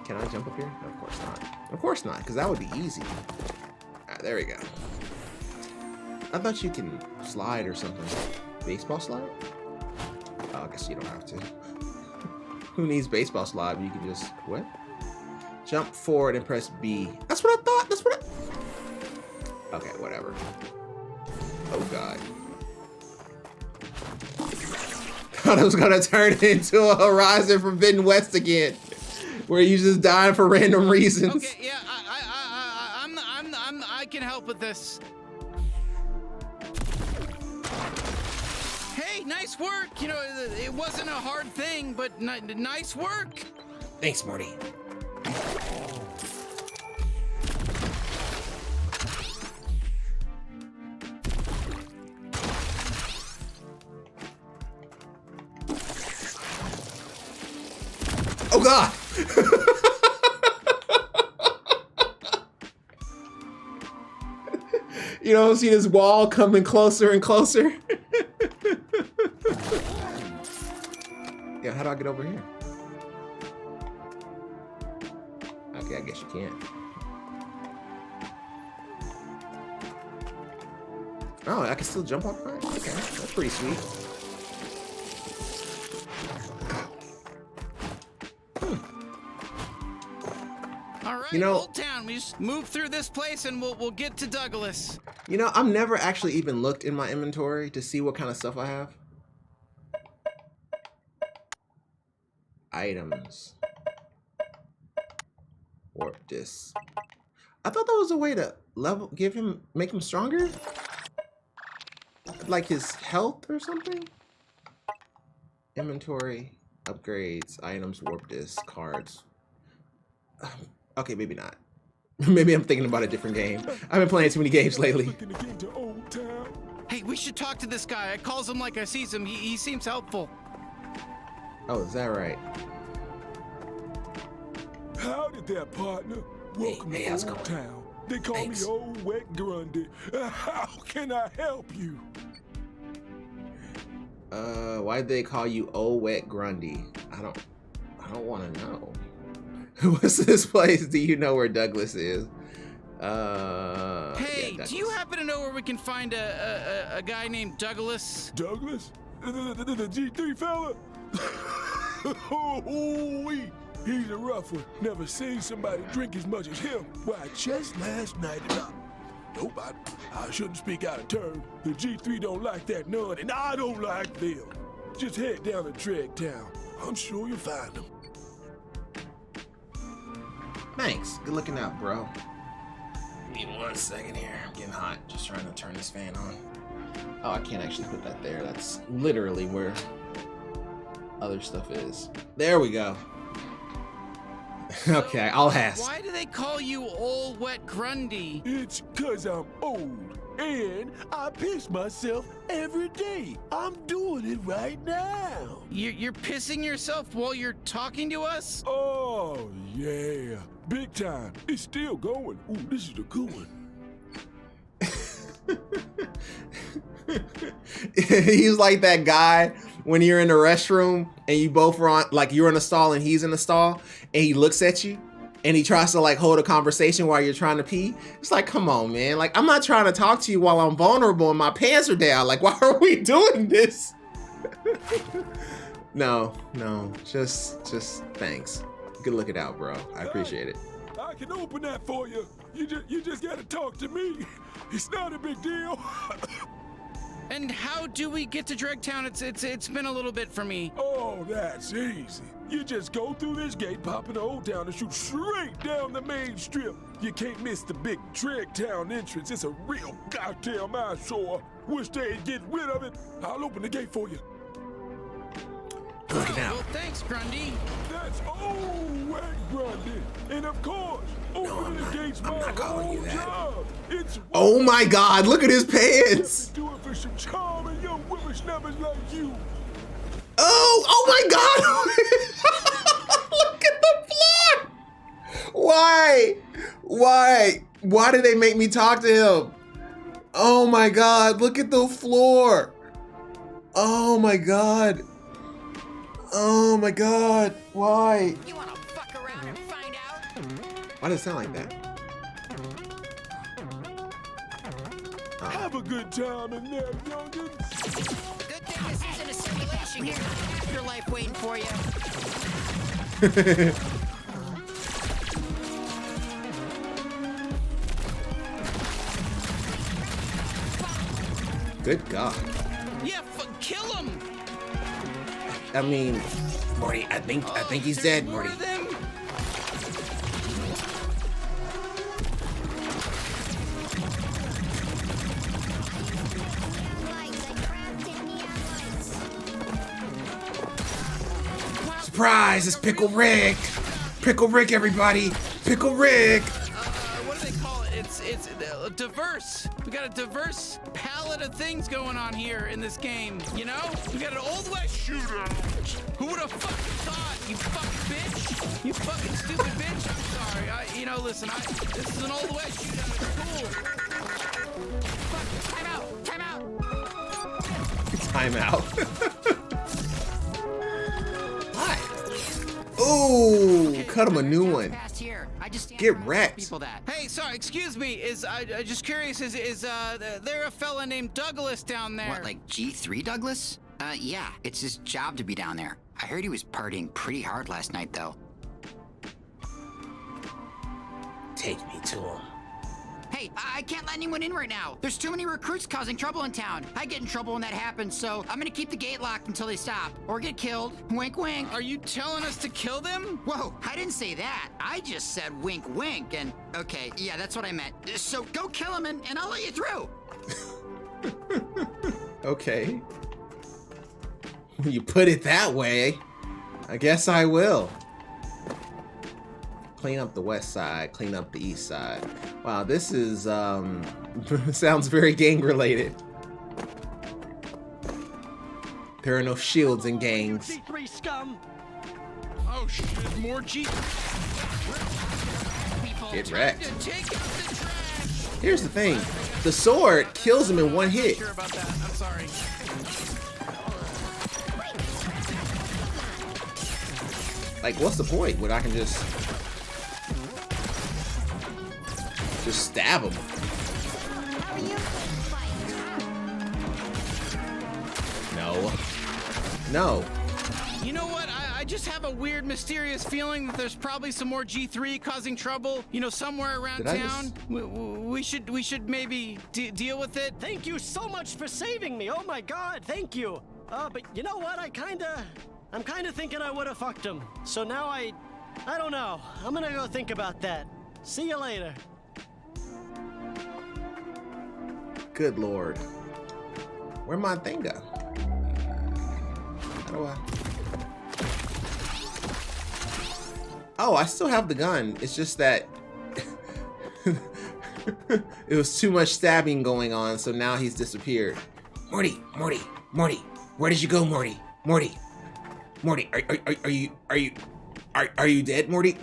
Can I jump up here? No, of course not. Of course not, because that would be easy. Alright, there we go. I thought you can slide or something. Baseball slide? Oh, I guess you don't have to. Who needs baseball slide? You can just, what? Jump forward and press B. That's what I thought. That's what I... Okay, whatever. Oh, God. Thought it was going to turn into a Horizon Forbidden West again. Where you just dying for random reasons. Okay, yeah, I can help with this. Hey, nice work. You know, it wasn't a hard thing, but nice work. Thanks, Morty. Oh, God. You don't see this wall coming closer and closer? Yeah, how do I get over here? Okay, I guess you can't. Oh, I can still jump off right? Okay, that's pretty sweet. All right, You know, Old Town. We just move through this place and we'll get to Douglas. You know, I've never actually even looked in my inventory to see what kind of stuff I have. Items. Warp disc. I thought that was a way to make him stronger? Like his health or something? Inventory, upgrades, items, warp disc, cards. Okay, maybe not. Maybe I'm thinking about a different game. I've been playing too many games lately. Hey, we should talk to this guy. I calls him like I sees him. He seems helpful. Oh, is that right? Howdy there, partner. Welcome Hey, to how's it Old going? Town. They call Thanks. me Old Wet Grundy. How can I help you? Why'd they call you Old Wet Grundy? I don't want to know. What's this place? Do you know where Douglas is? Hey, yeah, do you happen to know where we can find a guy named Douglas? Douglas? The G3 fella? Oh, he's a rough one. Never seen somebody drink as much as him. Why, just last night, nope, I shouldn't speak out of turn. The G3 don't like that none, and I don't like them. Just head down to Dreg Town. I'm sure you'll find them. Thanks. Good looking out, bro. Give me 1 second here. I'm getting hot. Just trying to turn this fan on. Oh, I can't actually put that there. That's literally where other stuff is. There we go. Okay, I'll ask. Why do they call you Old Wet Grundy? It's 'cause I'm old, and I piss myself every day. I'm doing it right now. You're pissing yourself while you're talking to us? Oh, yeah. Big time. It's still going. Ooh, this is a good one. He's like that guy when you're in the restroom and you both are on, like you're in a stall and he's in a stall, and he looks at you and he tries to like hold a conversation while you're trying to pee. It's like, come on, man. Like, I'm not trying to talk to you while I'm vulnerable and my pants are down. Like, why are we doing this? No, just thanks. Good looking out, bro. I appreciate it. I can open that for you. You just gotta talk to me. It's not a big deal. And how do we get to Dreg Town? It's been a little bit for me. Oh, that's easy. You just go through this gate, pop in the Old Town, and shoot straight down the main strip. You can't miss the big Dreg Town entrance. It's a real goddamn eyesore. Wish they'd get rid of it. I'll open the gate for you. Look at Well, thanks, Grundy. That's Old Wet Grundy. And of course, opening the gate's my whole job. It's Oh my God, look at his pants. do it for some charming young whippersnappers like you. Oh my God. Look at the floor. Why did they make me talk to him? Oh my God, look at the floor. Oh my God. Oh my God, why? You wanna fuck around and find out? Why does it sound like that? Have a good time in there, youngin'. Good thing this isn't a simulation. Here's the afterlife waiting for you. Good God. Yeah, kill him. I mean, Morty, I think he's dead, More Morty. of them? Lights, I crafted neon lights. Surprise! It's Pickle Rick. Pickle Rick, everybody. Pickle Rick. What do they call it? It's diverse. We got a diverse palette of things going on here in this game. You know, we got an old west shootout. Who would have fucking thought? You fucking bitch. You fucking stupid bitch. I'm sorry. Listen. This is an old west shootout. It's cool. Fuck, time out, time out. Time out. Hi. Ooh, cut him a new one. Past here. I just stand Get around and tell wrecked. People that. Hey, sorry. Excuse me. I just curious? Is there a fella named Douglas down there? What, like G3 Douglas? Yeah, it's his job to be down there. I heard he was partying pretty hard last night, though. Take me to him. Hey, I can't let anyone in right now. There's too many recruits causing trouble in town. I get in trouble when that happens, so I'm gonna keep the gate locked until they stop. Or get killed. Wink, wink. Are you telling us to kill them? Whoa, I didn't say that. I just said wink, wink, and... Okay, yeah, that's what I meant. So go kill him, and I'll let you through. Okay. When you put it that way, I guess I will. Clean up the west side, clean up the east side. Wow, this is, sounds very gang related. There are no shields in gangs. G3 scum! Oh shit! More G. Get wrecked. Take out the trash. Here's the thing. The sword kills him in one hit. Sure about that. I'm sorry. Like, what's the point when I can just stab him? How are you fight? No. You know what? I just have a weird, mysterious feeling that there's probably some more G3 causing trouble. Somewhere around Did I town. We should maybe deal with it. Thank you so much for saving me. Oh my God, thank you. But you know what? I'm kinda thinking I would have fucked him. So now I don't know. I'm gonna go think about that. See you later. Good Lord. Where'd my thing go? How do I? Oh, I still have the gun. It's just that it was too much stabbing going on, so now he's disappeared. Morty, where did you go, Morty? Morty, are you dead, Morty?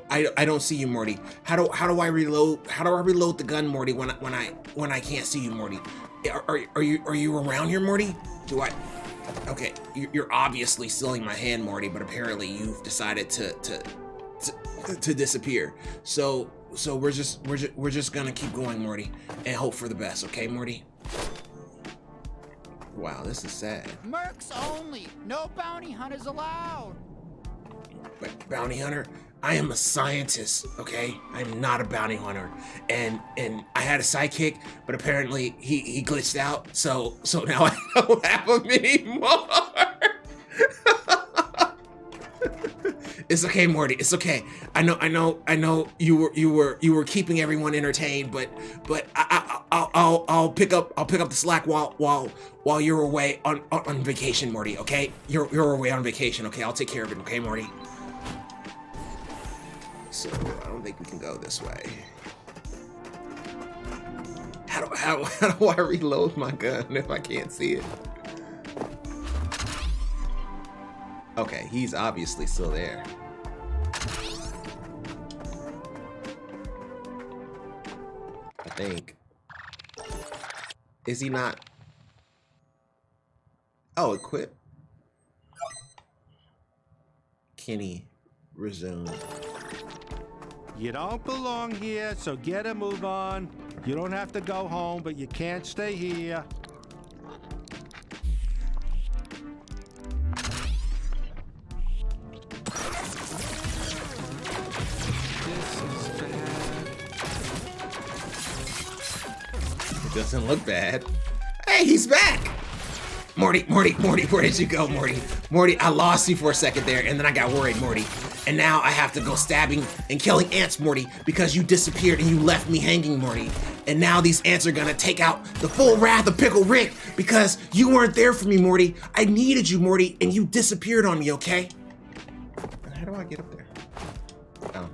I don't see you, Morty. How do I reload? How do I reload the gun, Morty? When I can't see you, Morty? Are you around here, Morty? Do I? Okay, you're obviously still in my hand, Morty, but apparently you've decided to disappear. So we're just gonna keep going, Morty, and hope for the best, okay, Morty? Wow, this is sad. Mercs only. No bounty hunters allowed. Like, bounty hunter? I am a scientist, okay? I'm not a bounty hunter. And I had a sidekick, but apparently he glitched out, so now I don't have him anymore. It's okay, Morty. It's okay. I know you were keeping everyone entertained, but I'll pick up the slack while you're away on vacation, Morty. Okay? You're away on vacation. Okay? I'll take care of it. Okay, Morty? So I don't think we can go this way. How do I reload my gun if I can't see it? Okay, he's obviously still there. I think. Is he not? Oh, equip. Kenny, resume. You don't belong here, so get a move on. You don't have to go home, but you can't stay here. Doesn't look bad. Hey, he's back! Morty, where did you go, Morty? Morty, I lost you for a second there, and then I got worried, Morty. And now I have to go stabbing and killing ants, Morty, because you disappeared and you left me hanging, Morty. And now these ants are gonna take out the full wrath of Pickle Rick because you weren't there for me, Morty. I needed you, Morty, and you disappeared on me, okay? How do I get up there? Oh,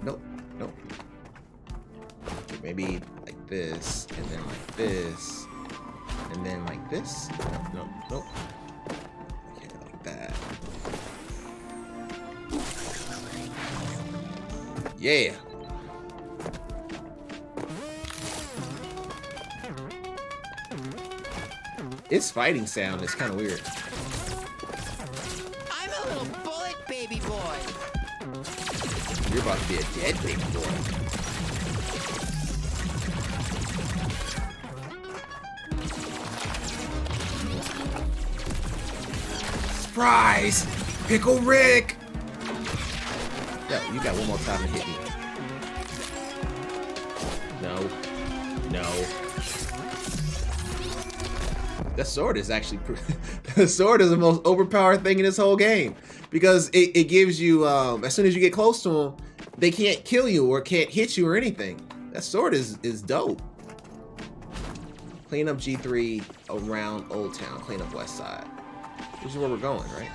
Nope. Okay, maybe like this, and then like this, and then like this. Nope. Okay, like that. Yeah. Its fighting sound is kind of weird. I'm a little bullet baby boy. You're about to be a dead baby boy. Surprise! Pickle Rick! Yo, you got one more time to hit me. No. That sword is actually the sword is the most overpowered thing in this whole game because it gives you as soon as you get close to them, they can't kill you or can't hit you or anything. That sword is dope. Clean up G3 around Old Town. Clean up West Side. This is where we're going, right?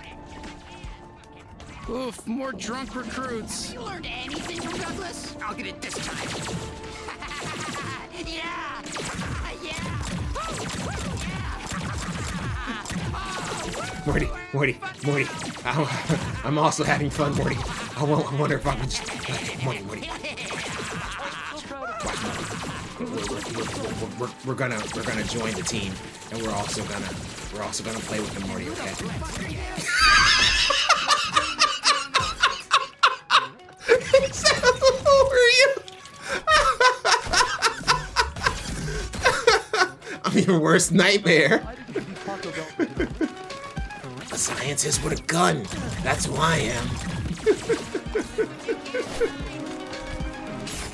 Oof, more drunk recruits. You learned anything from Douglas? I'll get it this time. Yeah! Morty. I'm also having fun, Morty. I wonder if I can just Morty. We're gonna join the team, and we're also gonna play with him, Morty. Okay. Who are you? I'm your worst nightmare. A scientist with a gun. That's who I am.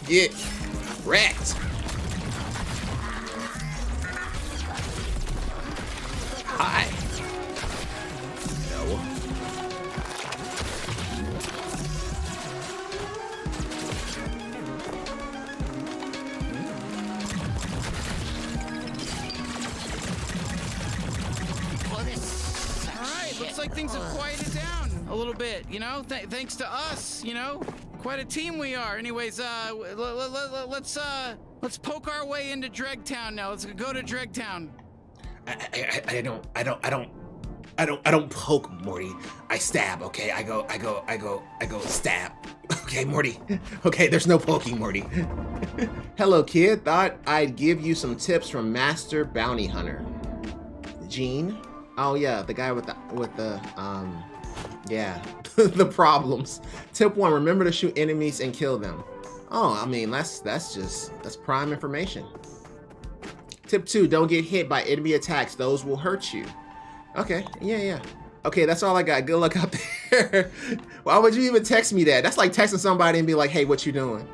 Get wrecked. Hi. No. Looks like things have quieted down a little bit, you know? Thanks to us, you know? Quite a team we are. Anyways, let's poke our way into Dregtown now. Let's go to Dregtown. I don't poke, Morty. I stab, okay? I go stab. Okay, Morty. Okay, there's no poking, Morty. Hello, kid. Thought I'd give you some tips from Master Bounty Hunter. Gene? Oh yeah, the guy with the yeah, the problems. Tip 1, remember to shoot enemies and kill them. Oh, I mean, that's prime information. Tip 2, don't get hit by enemy attacks. Those will hurt you. Okay, yeah. Okay, that's all I got. Good luck out there. Why would you even text me that? That's like texting somebody and be like, hey, what you doing?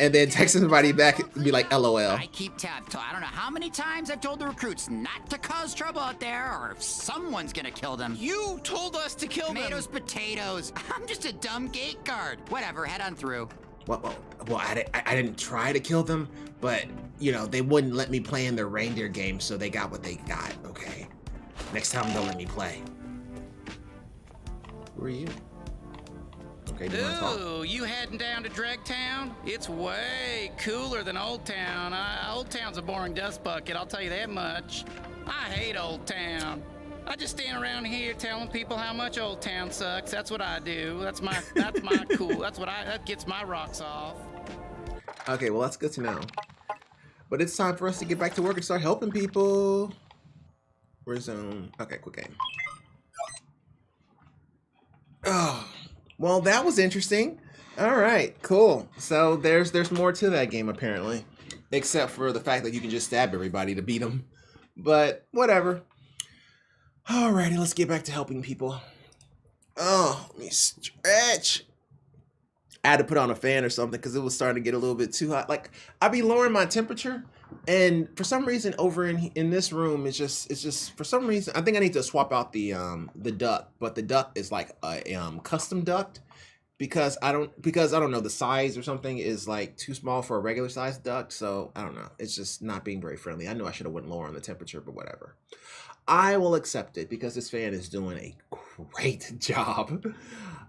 And then texting somebody back and be like, LOL. I keep tabs. I don't know how many times I've told the recruits not to cause trouble out there, or if someone's gonna kill them. You told us to kill them. Tomatoes, potatoes. I'm just a dumb gate guard. Whatever, head on through. Well, I didn't try to kill them, but, you know, they wouldn't let me play in their reindeer game, so they got what they got, okay? Next time, they'll let me play. Who are you? Okay, do you want to talk? Ooh, you heading down to Dregtown? It's way cooler than Old Town. Old Town's a boring dust bucket, I'll tell you that much. I hate Old Town. I just stand around here telling people how much Old Town sucks. That's what I do. That's my cool. That gets my rocks off. Okay, well, that's good to know. But it's time for us to get back to work and start helping people. Resume. Okay, quick game. Oh, Well, that was interesting. All right, cool. So there's more to that game apparently, except for the fact that you can just stab everybody to beat them. But whatever. Alrighty, let's get back to helping people. Oh, let me stretch. I had to put on a fan or something because it was starting to get a little bit too hot. Like I'd be lowering my temperature, and for some reason over in this room it's just for some reason I think I need to swap out the duct, but the duct is like a custom duct because I don't know, the size or something is like too small for a regular size duct, so I don't know. It's just not being very friendly. I know I should have went lower on the temperature, but whatever. I will accept it because this fan is doing a great job.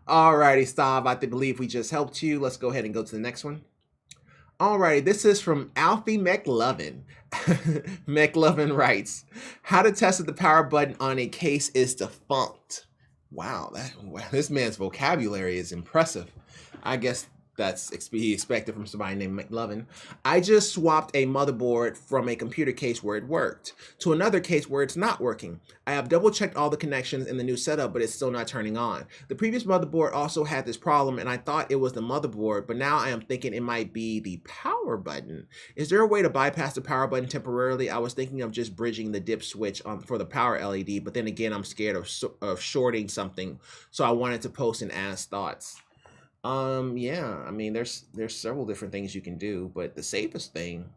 Alrighty, Stav, I believe we just helped you. Let's go ahead and go to the next one. Alrighty, this is from Alfie McLovin. McLovin writes, how to test if the power button on a case is defunct. Wow, this man's vocabulary is impressive. I guess that's be expected from somebody named McLovin. I just swapped a motherboard from a computer case where it worked to another case where it's not working. I have double checked all the connections in the new setup, but it's still not turning on. The previous motherboard also had this problem and I thought it was the motherboard, but now I am thinking it might be the power button. Is there a way to bypass the power button temporarily? I was thinking of just bridging the dip switch for the power LED, but then again, I'm scared of shorting something. So I wanted to post and ask thoughts. Yeah, I mean, there's several different things you can do, but the safest thing,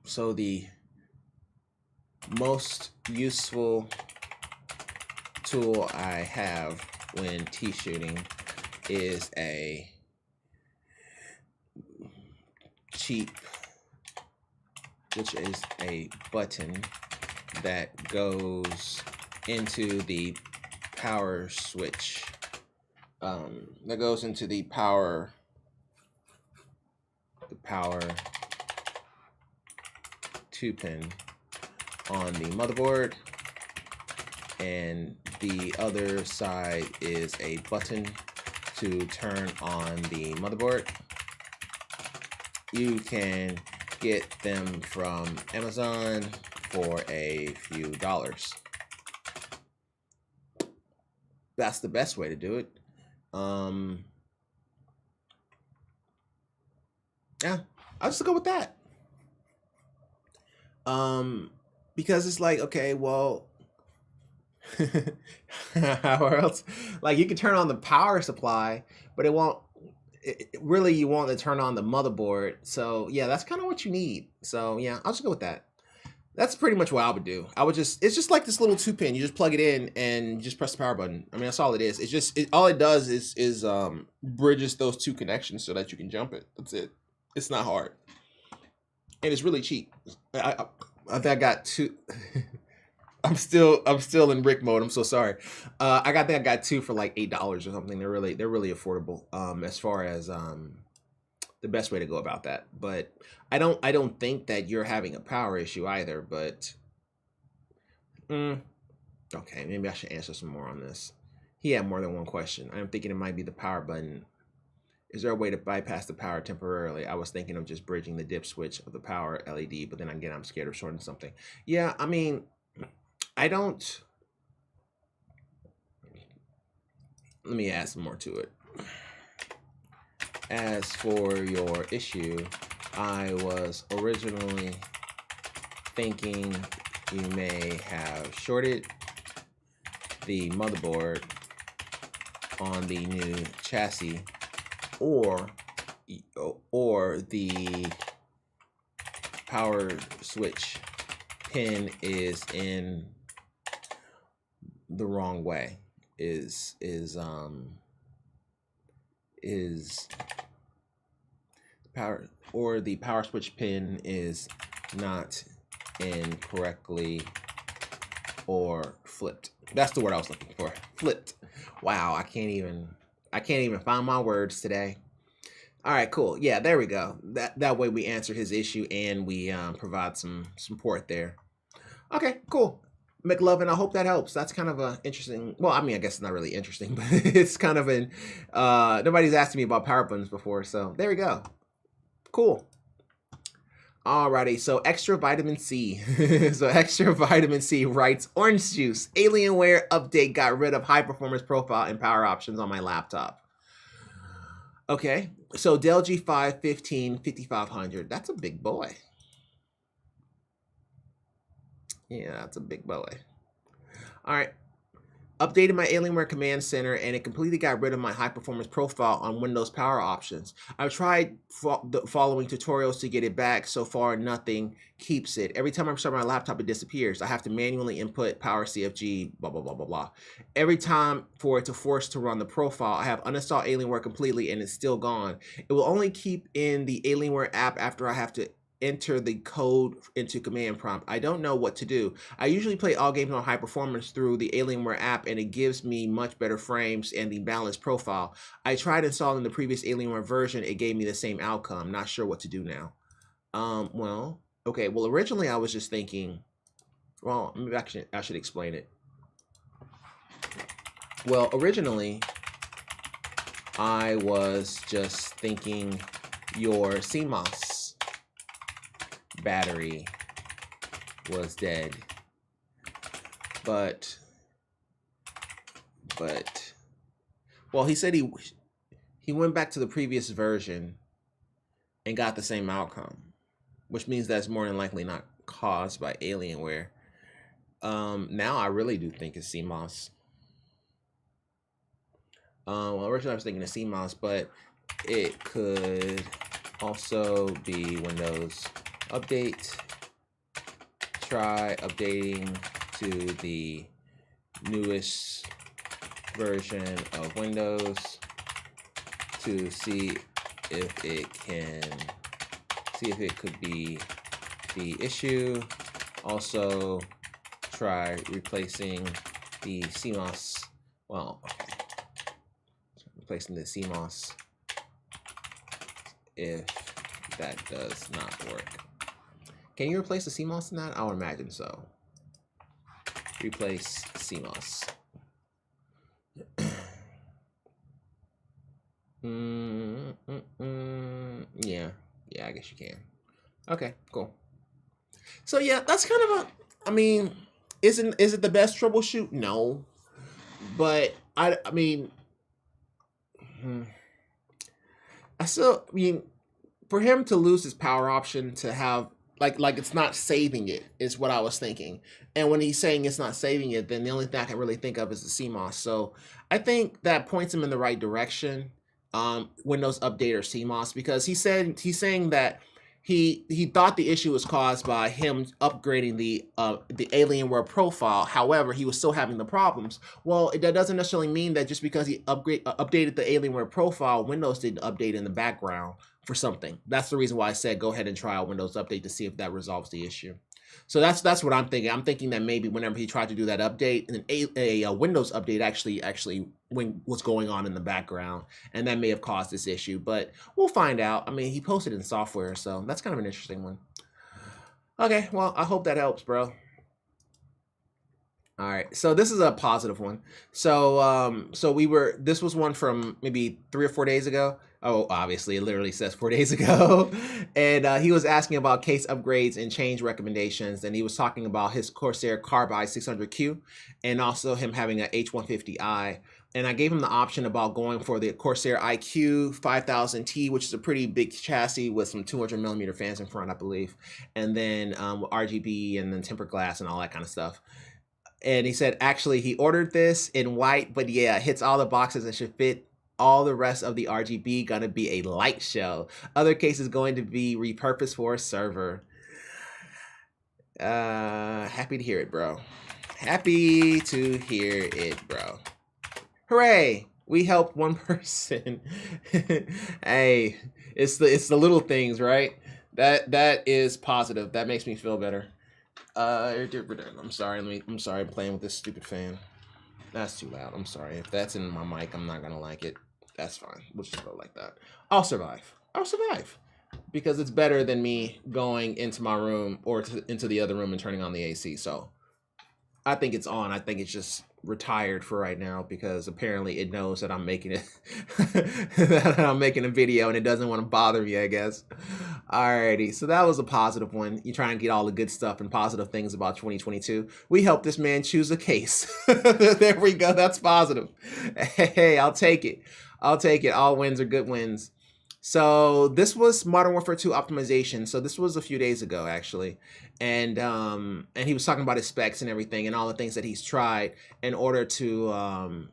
so the most useful tool I have when shooting is a cheap, which is a button that goes into the power switch, that goes into the power 2 pin on the motherboard, and the other side is a button to turn on the motherboard. You can get them from Amazon for a few dollars. That's the best way to do it. Yeah, I'll just go with that. Because it's like, okay, well, how else? Like you can turn on the power supply, but it won't. Really, you want to turn on the motherboard. So yeah, that's kind of what you need. So yeah, I'll just go with that. That's pretty much what I would do. it's just like this little 2 pin. You just plug it in and just press the power button. I mean, that's all it is. It's just, all it does is bridges those 2 connections so that you can jump it. That's it. It's not hard. And it's really cheap. I think I got 2. I'm still in Rick mode. I'm so sorry. I think I got 2 for like $8 or something. They're really affordable. As far as the best way to go about that. But I don't think that you're having a power issue either, but okay, maybe I should answer some more on this. He had more than one question. I'm thinking it might be the power button. Is there a way to bypass the power temporarily? I was thinking of just bridging the dip switch of the power LED, but then again, I'm scared of shorting something. Yeah, I mean, let me add some more to it. As for your issue, I was originally thinking you may have shorted the motherboard on the new chassis, or the power switch pin is in the wrong way. The power switch pin is not in correctly or flipped. That's the word I was looking for. Flipped. Wow, I can't even find my words today. All right, cool. Yeah, there we go. That way we answer his issue and we provide some support there. Okay, cool. McLovin, I hope that helps. That's kind of a interesting, well, I mean, I guess it's not really interesting, but it's kind of an, nobody's asked me about power buttons before, so there we go. Cool. Alrighty, so extra vitamin C. So extra vitamin C writes, orange juice, Alienware update got rid of high performance profile and power options on my laptop. Okay, so Dell G5 5500. That's a big boy. Yeah, that's a big boy. All right. Updated my Alienware Command Center and it completely got rid of my high performance profile on Windows power options. I've tried following tutorials to get it back. So far, nothing keeps it. Every time I start my laptop, it disappears. I have to manually input power CFG, blah, blah, blah, blah, blah. Every time for it to force to run the profile, I have uninstalled Alienware completely and it's still gone. It will only keep in the Alienware app after I have to enter the code into command prompt. I don't know what to do. I usually play all games on high performance through the Alienware app and it gives me much better frames and the balanced profile. I tried installing the previous Alienware version. It gave me the same outcome. Not sure what to do now. Well, okay. Well, originally I was just thinking, well, maybe I should explain it. Well, originally I was just thinking your CMOS battery was dead, but well, he said he went back to the previous version and got the same outcome, which means that's more than likely not caused by Alienware. Now I really do think it's CMOS. Well, originally I was thinking of CMOS, but it could also be Windows Update. Try updating to the newest version of Windows to see if it could be the issue. Also try replacing the CMOS. Well, okay. Replacing the CMOS if that does not work. Can you replace the CMOS in that? I would imagine so. Replace CMOS. Yeah, I guess you can. Okay, cool. So yeah, that's kind of I mean, is it the best troubleshoot? No. But I mean, for him to lose his power option to have like it's not saving it is what I was thinking. And when he's saying it's not saving it, then the only thing I can really think of is the CMOS. So I think that points him in the right direction. Windows Update or CMOS, because he's saying that he thought the issue was caused by him upgrading the Alienware profile. However, he was still having the problems. Well, that doesn't necessarily mean that just because he updated the Alienware profile, Windows didn't update in the background for something. That's the reason why I said go ahead and try a Windows Update to see if that resolves the issue. So that's what I'm thinking. I'm thinking that maybe whenever he tried to do that update, and a Windows Update actually was going on in the background, and that may have caused this issue. But we'll find out. I mean, he posted in software, so that's kind of an interesting one. Okay, well, I hope that helps, bro. All right, so this is a positive one. So this was one from maybe 3 or 4 days ago. Oh, obviously, it literally says 4 days ago. And he was asking about case upgrades and change recommendations. And he was talking about his Corsair Carbide 600Q and also him having an H150i. And I gave him the option about going for the Corsair IQ 5000T, which is a pretty big chassis with some 200mm fans in front, I believe. And then RGB and then tempered glass and all that kind of stuff. And he said, actually, he ordered this in white, but yeah, it hits all the boxes and should fit all the rest of the RGB. Gonna be a light show. Other cases going to be repurposed for a server. Happy to hear it, bro. Happy to hear it, bro. Hooray! We helped one person. Hey, it's the little things, right? That is positive. That makes me feel better. I'm sorry. I'm sorry. I'm playing with this stupid fan. That's too loud. I'm sorry. If that's in my mic, I'm not gonna like it. That's fine. We'll just go like that. I'll survive. I'll survive because it's better than me going into my room or into the other room and turning on the AC. So I think it's on. I think it's just retired for right now because apparently it knows that I'm making it that I'm making a video and it doesn't want to bother me, I guess. Alrighty, so that was a positive one. You try and get all the good stuff and positive things about 2022. We helped this man choose a case. There we go. That's positive. Hey, I'll take it. I'll take it. All wins are good wins. So this was Modern Warfare 2 optimization. So this was a few days ago, actually. And he was talking about his specs and everything and all the things that he's tried in order to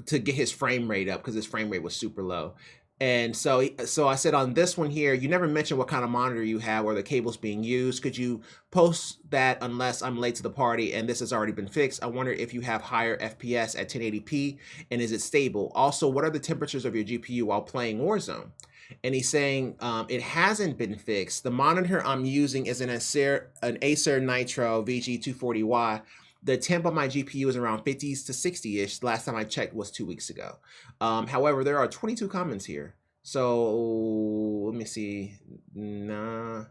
get his frame rate up, because his frame rate was super low. And so I said, on this one here, you never mentioned what kind of monitor you have or the cables being used. Could you post that unless I'm late to the party and this has already been fixed? I wonder if you have higher FPS at 1080p and is it stable? Also, what are the temperatures of your GPU while playing Warzone? And he's saying it hasn't been fixed. The monitor I'm using is an Acer Nitro VG240Y. The temp on my GPU is around 50s to 60-ish. Last time I checked was 2 weeks ago. However, there are 22 comments here. So let me see. Nah.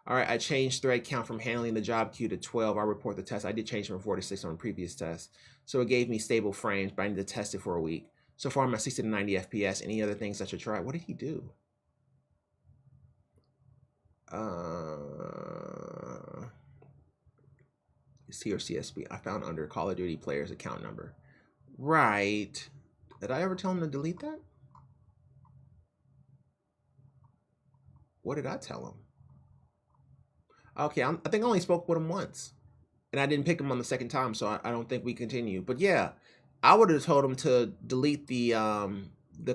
All right, I changed thread count from handling the job queue to 12. I'll report the test. I did change from 4 to 6 on the previous test. So it gave me stable frames, but I need to test it for a week. So far, I'm at 60 to 90 FPS. Any other things I should try? What did he do? C or CSB. I found under Call of Duty player's account number. Right. Did I ever tell him to delete that? What did I tell him? Okay, I think I only spoke with him once. And I didn't pick him on the second time, so I don't think we continue. But yeah, I would have told him to delete the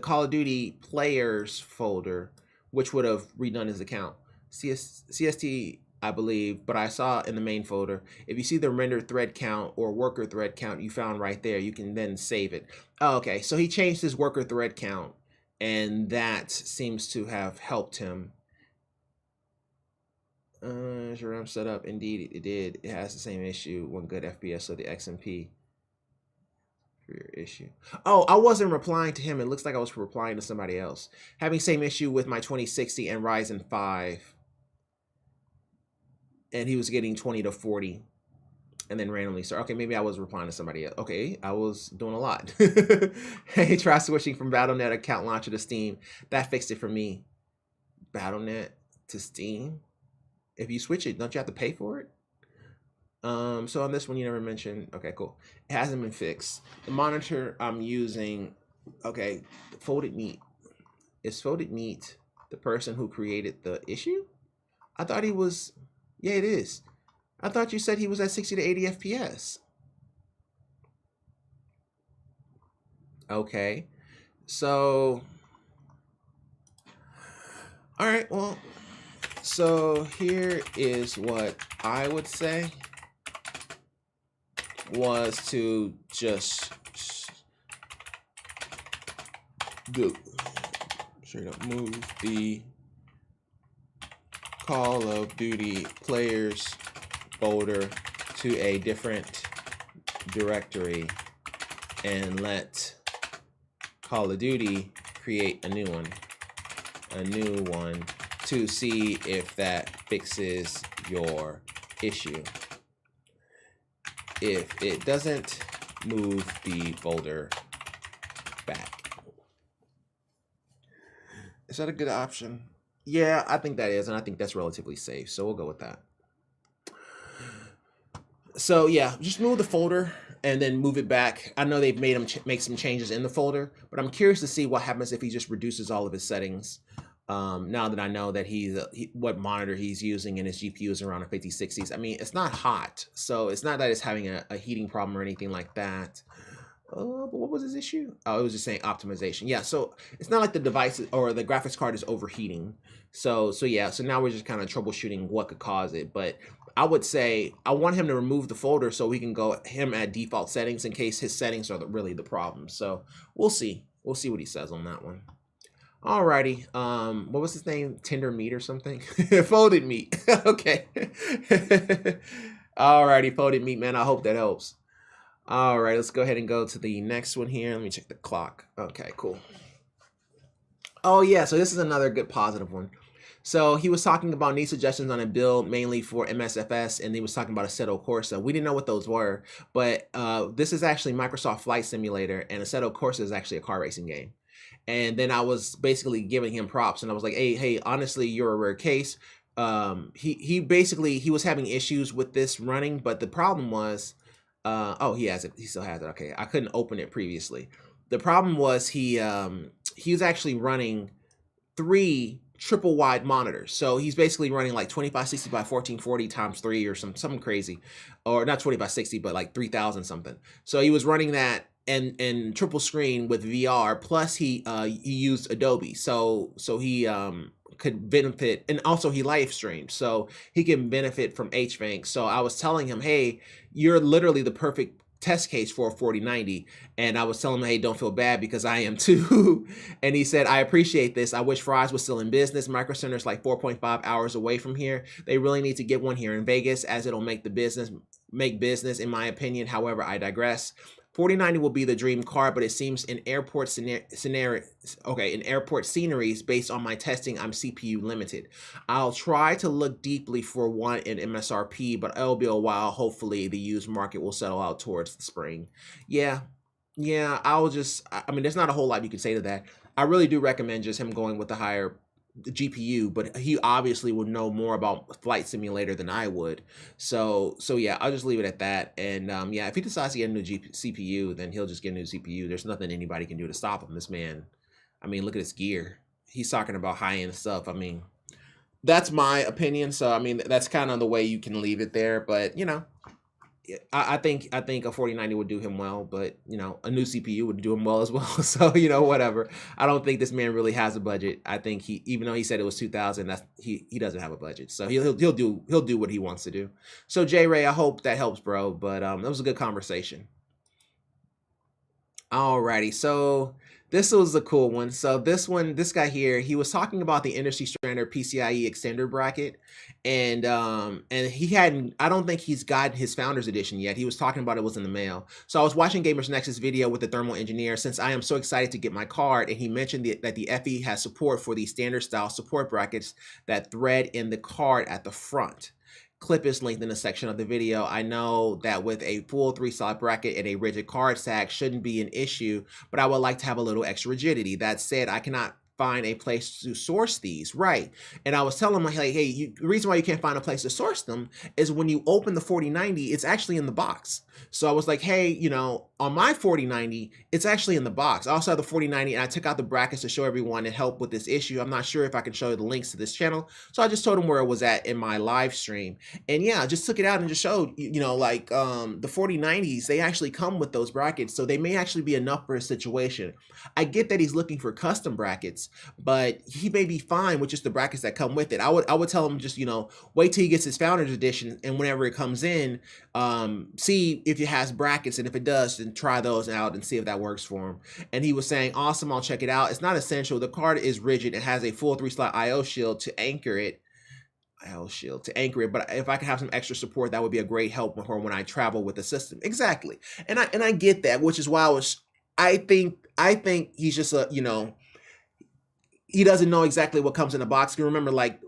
Call of Duty players folder, which would have redone his account. CST, I believe, but I saw in the main folder. If you see the render thread count or worker thread count you found right there, you can then save it. Oh, okay, so he changed his worker thread count, and that seems to have helped him. Your RAM setup, indeed it did. It has the same issue, one good FPS, so the XMP for your issue. Oh, I wasn't replying to him. It looks like I was replying to somebody else. Having same issue with my 2060 and Ryzen 5. And he was getting 20 to 40 and then randomly start. Okay, maybe I was replying to somebody else. Okay, I was doing a lot. Hey, try switching from Battle.net account launcher to Steam. That fixed it for me. Battle.net to Steam? If you switch it, don't you have to pay for it? So on this one, you never mentioned. Okay, cool. It hasn't been fixed. The monitor I'm using, okay, Folded Meat. Is Folded Meat the person who created the issue? I thought he was... Yeah, it is. I thought you said he was at 60 to 80 FPS. Okay. So, all right, well, so here is what I would say was to just do straight up move the Call of Duty players folder to a different directory and let Call of Duty create a new one to see if that fixes your issue. If it doesn't, move the folder back. Is that a good option? Yeah, I think that is, and I think that's relatively safe, so we'll go with that. So yeah, just move the folder and then move it back. I know they've made him make some changes in the folder, but I'm curious to see what happens if he just reduces all of his settings. Now that I know that what monitor he's using and his GPU is around a 5060s. I mean, it's not hot, so it's not that it's having a heating problem or anything like that. But what was his issue? Oh, it was just saying optimization. Yeah, so it's not like the device or the graphics card is overheating. So yeah, so now we're just kind of troubleshooting what could cause it. But I would say I want him to remove the folder so we can go him at default settings in case his settings are really the problem. So we'll see. We'll see what he says on that one. Alrighty. What was his name? Tender Meat or something? Folded Meat. Okay. Alrighty, Folded Meat, man. I hope that helps. All right, let's go ahead and go to the next one here. Let me check the clock. Okay, cool. Oh yeah, so this is another good positive one. So he was talking about need suggestions on a build mainly for MSFS, and he was talking about Assetto Corsa. We didn't know what those were, but this is actually Microsoft Flight Simulator, and Assetto Corsa is actually a car racing game. And then I was basically giving him props, and I was like, hey, honestly, you're a rare case. He basically, he was having issues with this running, but the problem was, oh, he has it. He still has it. Okay, I couldn't open it previously. The problem was he was actually running 3 triple wide monitors. So he's basically running like 20x60 by 1440 times 3 or something crazy, or not 20x60, but like 3000 something. So he was running that and triple screen with VR. Plus he used Adobe. So he could benefit, and also he live streamed, so he can benefit from HVANC. So I was telling him, hey, you're literally the perfect test case for a 4090. And I was telling him, hey, don't feel bad because I am too. And he said, I appreciate this. I wish Fry's was still in business. Micro Center's like 4.5 hours away from here. They really need to get one here in Vegas, as it'll make business, in my opinion. However, I digress. 4090 will be the dream car, but it seems in airport sceneries, based on my testing, I'm CPU limited. I'll try to look deeply for one in MSRP, but it'll be a while. Hopefully the used market will settle out towards the spring. Yeah, I mean, there's not a whole lot you can say to that. I really do recommend just him going with the higher GPU, but he obviously would know more about Flight Simulator than I would. So yeah, I'll just leave it at that. And yeah, if he decides to get a new CPU, then he'll just get a new CPU. There's nothing anybody can do to stop him. This man, I mean, look at his gear. He's talking about high-end stuff. I mean, that's my opinion. So I mean, that's kind of the way you can leave it there. But you know, I think a 4090 would do him well, but you know, a new CPU would do him well as well. So you know, whatever. I don't think this man really has a budget. I think he, even though he said it was 2000, that's he doesn't have a budget. So he'll do what he wants to do. So J Ray, I hope that helps, bro. But it was a good conversation. Alrighty, so this was a cool one. So this guy here, he was talking about the industry standard PCIe extender bracket, and he hadn't, I don't think he's gotten his Founders Edition yet. He was talking about it was in the mail. So I was watching Gamers Nexus video with the thermal engineer, since I am so excited to get my card, and he mentioned that the FE has support for these standard style support brackets that thread in the card at the front. Clip is linked in the section of the video. I know that with a full 3-slot bracket and a rigid card stack shouldn't be an issue, but I would like to have a little extra rigidity. That said, I cannot find a place to source these, right? And I was telling him, like, hey, the reason why you can't find a place to source them is when you open the 4090, it's actually in the box. So I was like, hey, you know, on my 4090, it's actually in the box. I also have the 4090, and I took out the brackets to show everyone and help with this issue. I'm not sure if I can show you the links to this channel, so I just told him where it was at in my live stream. And yeah, I just took it out and just showed, you know, like the 4090s, they actually come with those brackets, so they may actually be enough for a situation. I get that he's looking for custom brackets, but he may be fine with just the brackets that come with it. I would tell him just, you know, wait till he gets his Founders Edition, and whenever it comes in, see if it has brackets, and if it does, then try those out and see if that works for him. And he was saying, awesome, I'll check it out. It's not essential. The card is rigid. It has a full 3-slot IO shield to anchor it. But if I could have some extra support, that would be a great help for when I travel with the system. Exactly. And I get that, which is why I think he's just a, you know, he doesn't know exactly what comes in the box. You remember, like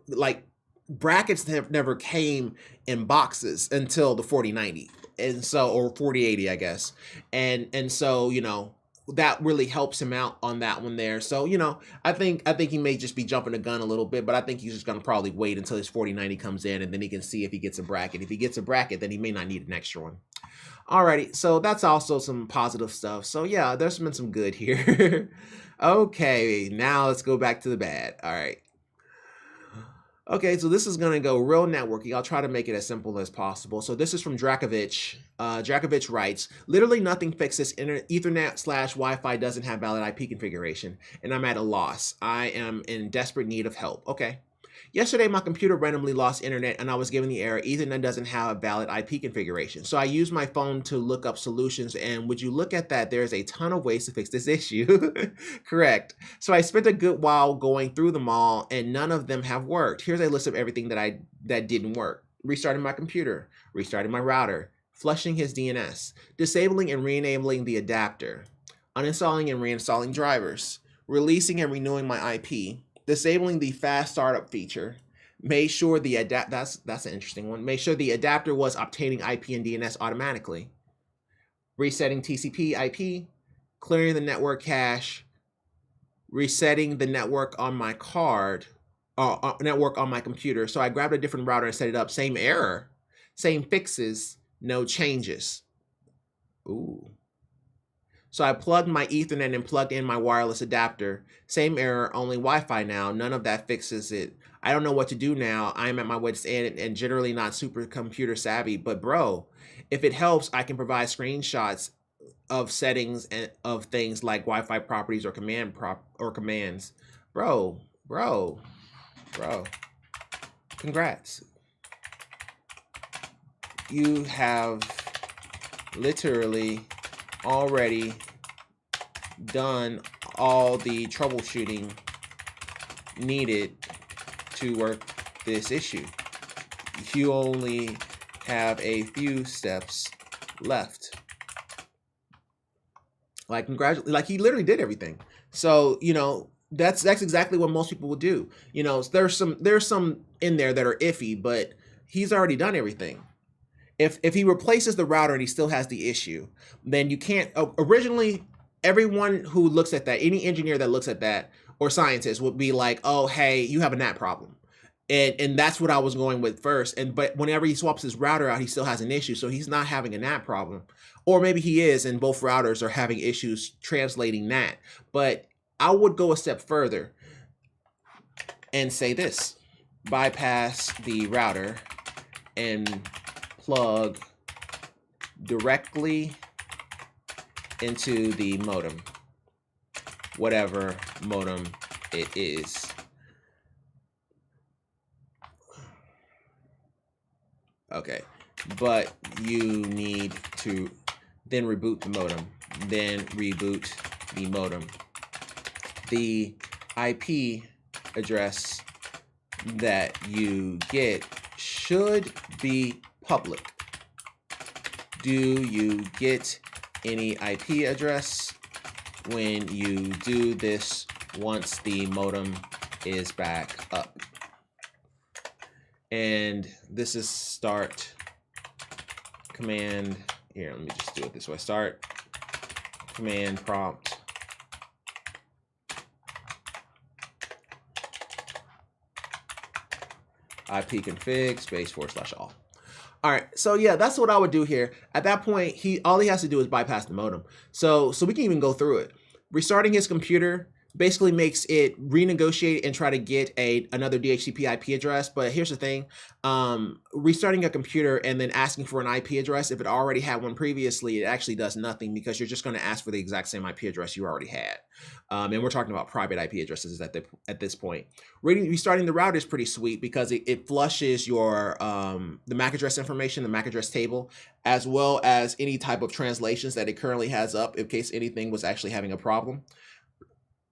brackets never came in boxes until the 4090, and so, or 4080, I guess. And so, you know, that really helps him out on that one there. So, you know, I think he may just be jumping the gun a little bit, but I think he's just gonna probably wait until his 4090 comes in, and then he can see if he gets a bracket. If he gets a bracket, then he may not need an extra one. Alrighty, so that's also some positive stuff. So yeah, there's been some good here. Okay, now let's go back to the bad. All right. Okay, so this is going to go real networky. I'll try to make it as simple as possible. So this is from Drakovich. Drakovich writes, literally nothing fixes Ethernet/Wi-Fi doesn't have valid IP configuration, and I'm at a loss. I am in desperate need of help. Okay. Yesterday, my computer randomly lost internet, and I was given the error, Ethernet doesn't have a valid IP configuration. So I used my phone to look up solutions, and would you look at that, there's a ton of ways to fix this issue. Correct. So I spent a good while going through them all, and none of them have worked. Here's a list of everything that didn't work. Restarting my computer, restarting my router, flushing his DNS, disabling and re-enabling the adapter, uninstalling and reinstalling drivers, releasing and renewing my IP, disabling the fast startup feature, made sure the that's an interesting one. Made sure the adapter was obtaining IP and DNS automatically. Resetting TCP IP, clearing the network cache, resetting the network on my card, network on my computer. So I grabbed a different router and set it up. Same error, same fixes, no changes. Ooh. So I plugged my Ethernet and plugged in my wireless adapter. Same error, only Wi-Fi now. None of that fixes it. I don't know what to do now. I'm at my wit's end and generally not super computer savvy. But bro, if it helps, I can provide screenshots of settings and of things like Wi-Fi properties or commands. Bro. Congrats. You have literally already done all the troubleshooting needed to work this issue. You only have a few steps left. Like, like he literally did everything. So, you know, that's exactly what most people would do. You know, there's some in there that are iffy, but he's already done everything. If he replaces the router and he still has the issue, then you can't. Originally, everyone who looks at that, any engineer that looks at that or scientist would be like, oh, hey, you have a NAT problem. And that's what I was going with first. But whenever he swaps his router out, he still has an issue. So he's not having a NAT problem. Or maybe he is, and both routers are having issues translating NAT. But I would go a step further and say this. Bypass the router and plug directly into the modem, whatever modem it is. Okay, but you need to then reboot the modem, then reboot the modem. The IP address that you get should be public. Do you get any IP address when you do this once the modem is back up? And this is start command. Here, let me just do it this way. Start command prompt. ipconfig /all. All right, so yeah, that's what I would do here. At that point, all he has to do is bypass the modem. So we can even go through it. Restarting his computer basically makes it renegotiate and try to get another DHCP IP address. But here's the thing, restarting a computer and then asking for an IP address, if it already had one previously, it actually does nothing because you're just going to ask for the exact same IP address you already had. And we're talking about private IP addresses at this point. Restarting the router is pretty sweet because it flushes your the MAC address information, the MAC address table, as well as any type of translations that it currently has up in case anything was actually having a problem.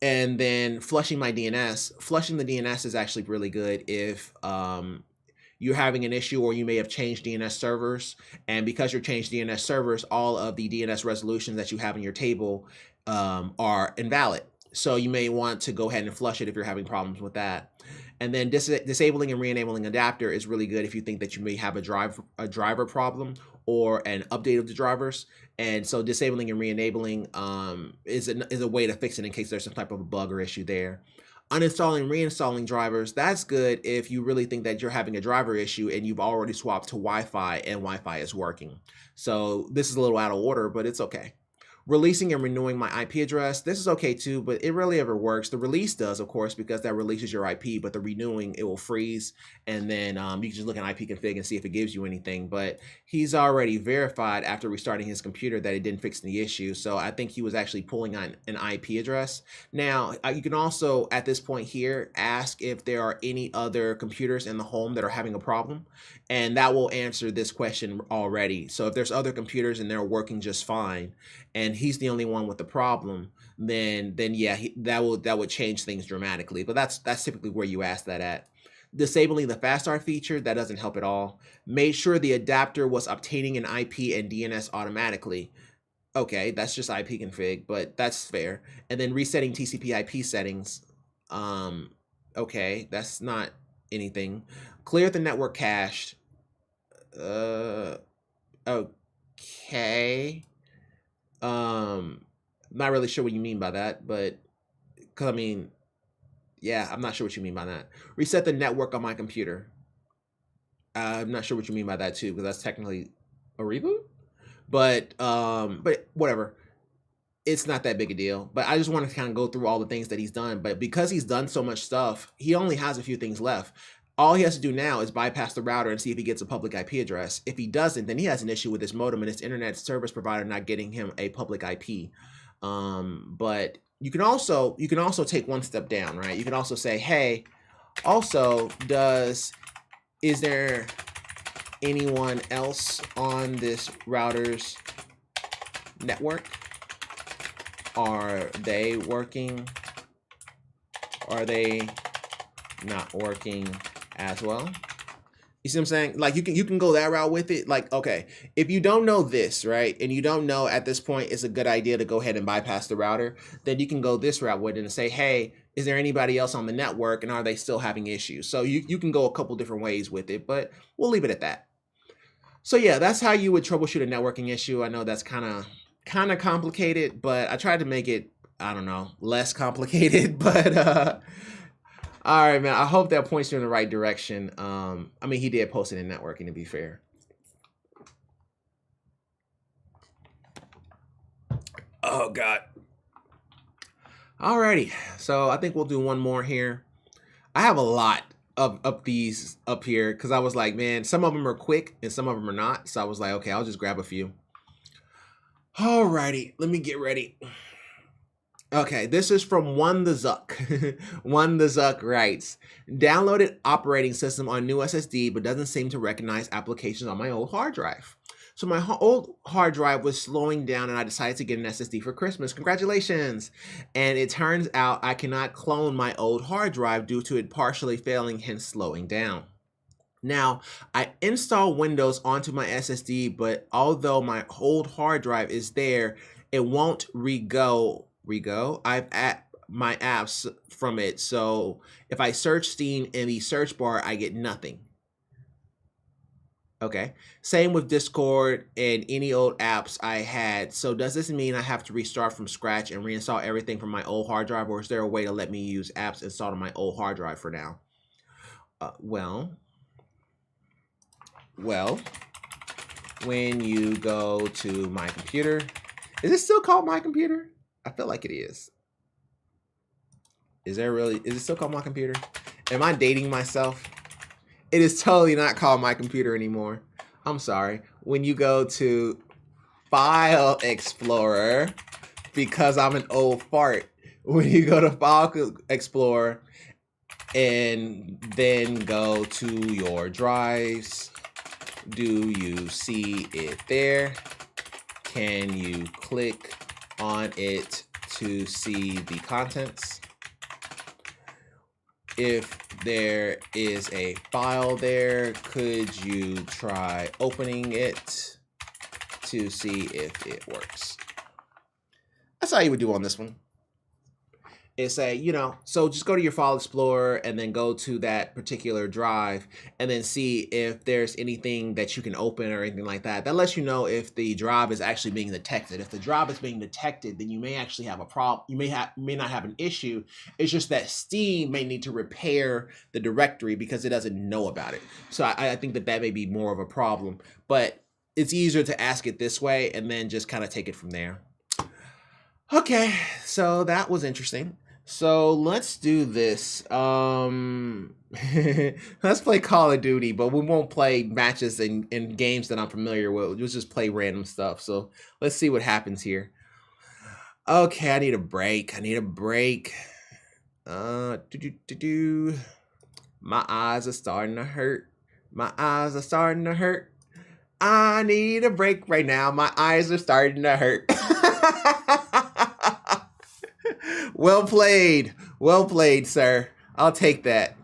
And then flushing my DNS. Flushing the DNS is actually really good if you're having an issue or you may have changed DNS servers. And because you're changed DNS servers, all of the DNS resolutions that you have in your table are invalid. So you may want to go ahead and flush it if you're having problems with that. And then disabling and re-enabling adapter is really good if you think that you may have a driver problem or an update of the drivers. And so disabling and re-enabling is a way to fix it in case there's some type of a bug or issue there. Uninstalling and reinstalling drivers, that's good if you really think that you're having a driver issue and you've already swapped to Wi-Fi and Wi-Fi is working. So this is a little out of order, but it's okay. Releasing and renewing my IP address, this is okay too, but it rarely ever works. The release does, of course, because that releases your IP, but the renewing, it will freeze. And then you can just look at ipconfig and see if it gives you anything. But he's already verified after restarting his computer that it didn't fix the issue. So I think he was actually pulling on an IP address. Now, you can also, at this point here, ask if there are any other computers in the home that are having a problem. And that will answer this question already. So if there's other computers and they're working just fine, and he's the only one with the problem, then yeah, that would change things dramatically. But that's typically where you ask that at. Disabling the fast start feature, that doesn't help at all. Made sure the adapter was obtaining an IP and DNS automatically. Okay, that's just ipconfig, but that's fair. And then resetting TCP/IP settings. Okay, that's not anything. Clear the network cache. Okay. Not really sure what you mean by that, but Because I mean, yeah, I'm not sure what you mean by that. Reset the network on my computer. I'm not sure what you mean by that too, because that's technically a reboot. But whatever. It's not that big a deal. But I just want to kind of go through all the things that he's done. But because he's done so much stuff, he only has a few things left. All he has to do now is bypass the router and see if he gets a public IP address. If he doesn't, then he has an issue with his modem and his internet service provider not getting him a public IP. But you can also take one step down, right? You can also say, hey, also, is there anyone else on this router's network? Are they working? Are they not working as well? You see what I'm saying? Like you can go that route with it. Like, okay, if you don't know this, right, and you don't know at this point it's a good idea to go ahead and bypass the router, then you can go this route with it and say, hey, is there anybody else on the network and are they still having issues? So you can go a couple different ways with it, but we'll leave it at that. So yeah, that's how you would troubleshoot a networking issue. I know that's kind of complicated, but I tried to make it, I don't know, less complicated. But all right, man, I hope that points you in the right direction. I mean, he did post it in networking, to be fair. Oh God. Alrighty, so I think we'll do one more here. I have a lot of these up here because I was like, man, some of them are quick and some of them are not. So I was like, okay, I'll just grab a few. Alrighty, let me get ready. Okay, this is from One the Zuck. One the Zuck writes, downloaded operating system on new SSD, but doesn't seem to recognize applications on my old hard drive. So my old hard drive was slowing down and I decided to get an SSD for Christmas. Congratulations. And it turns out I cannot clone my old hard drive due to it partially failing, hence slowing down. Now, I install Windows onto my SSD, but although my old hard drive is there, it won't rego. I've at my apps from it. So if I search Steam in the search bar, I get nothing. Okay. Same with Discord and any old apps I had. So does this mean I have to restart from scratch and reinstall everything from my old hard drive, or is there a way to let me use apps installed on my old hard drive for now? Well, when you go to my computer, is it still called my computer? I feel like it is. Is it still called my computer? Am I dating myself? It is totally not called my computer anymore. I'm sorry. When you go to File Explorer, because I'm an old fart, when you go to File Explorer and then go to your drives, do you see it there? Can you click on it to see the contents? If there is a file there, could you try opening it to see if it works? That's how you would do on this one. Is say, you know, so just go to your File Explorer and then go to that particular drive and then see if there's anything that you can open or anything like that. That lets you know if the drive is actually being detected. If the drive is being detected, then you may actually have a problem. You may not have an issue. It's just that Steam may need to repair the directory because it doesn't know about it. So I think that may be more of a problem, but it's easier to ask it this way and then just kind of take it from there. Okay, so that was interesting. So let's do this. Let's play Call of Duty, but we won't play matches in games that I'm familiar with. We'll just play random stuff. So let's see what happens here. Okay, I need a break. My eyes are starting to hurt. I need a break right now. My eyes are starting to hurt. Well played, sir. I'll take that.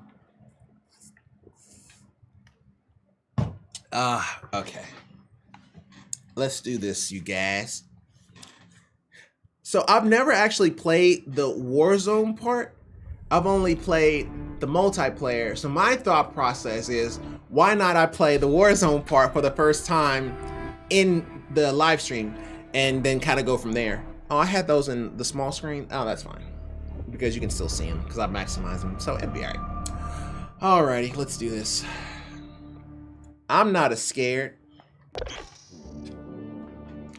Okay. Let's do this, you guys. So I've never actually played the Warzone part. I've only played the multiplayer. So my thought process is, why not I play the Warzone part for the first time in the live stream and then kind of go from there. Oh, I had those in the small screen. Oh, that's fine. because you can still see them because I maximize them, so it'd be alright. Alrighty, let's do this. I'm not as scared.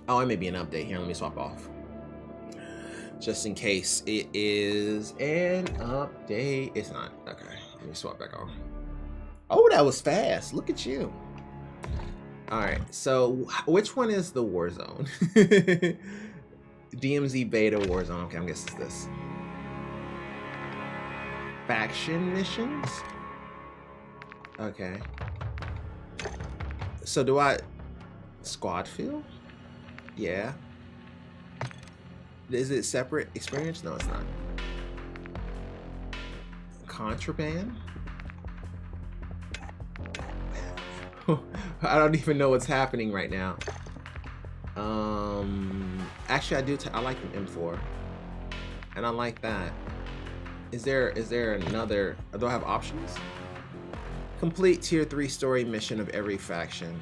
Oh, it may be an update here. Let me swap off. Just in case it is an update. It's not. Okay, let me swap back on. Oh, that was fast. Look at you. Alright, so which one is the Warzone? DMZ Beta Warzone. Okay, I'm guessing it's this. Faction missions? Okay. So do I squad field? Yeah. Is it separate experience? No, it's not. Contraband? I don't even know what's happening right now. Actually, I like the M4, and I like that. Is there another? Do I have options? Complete tier 3 story mission of every faction.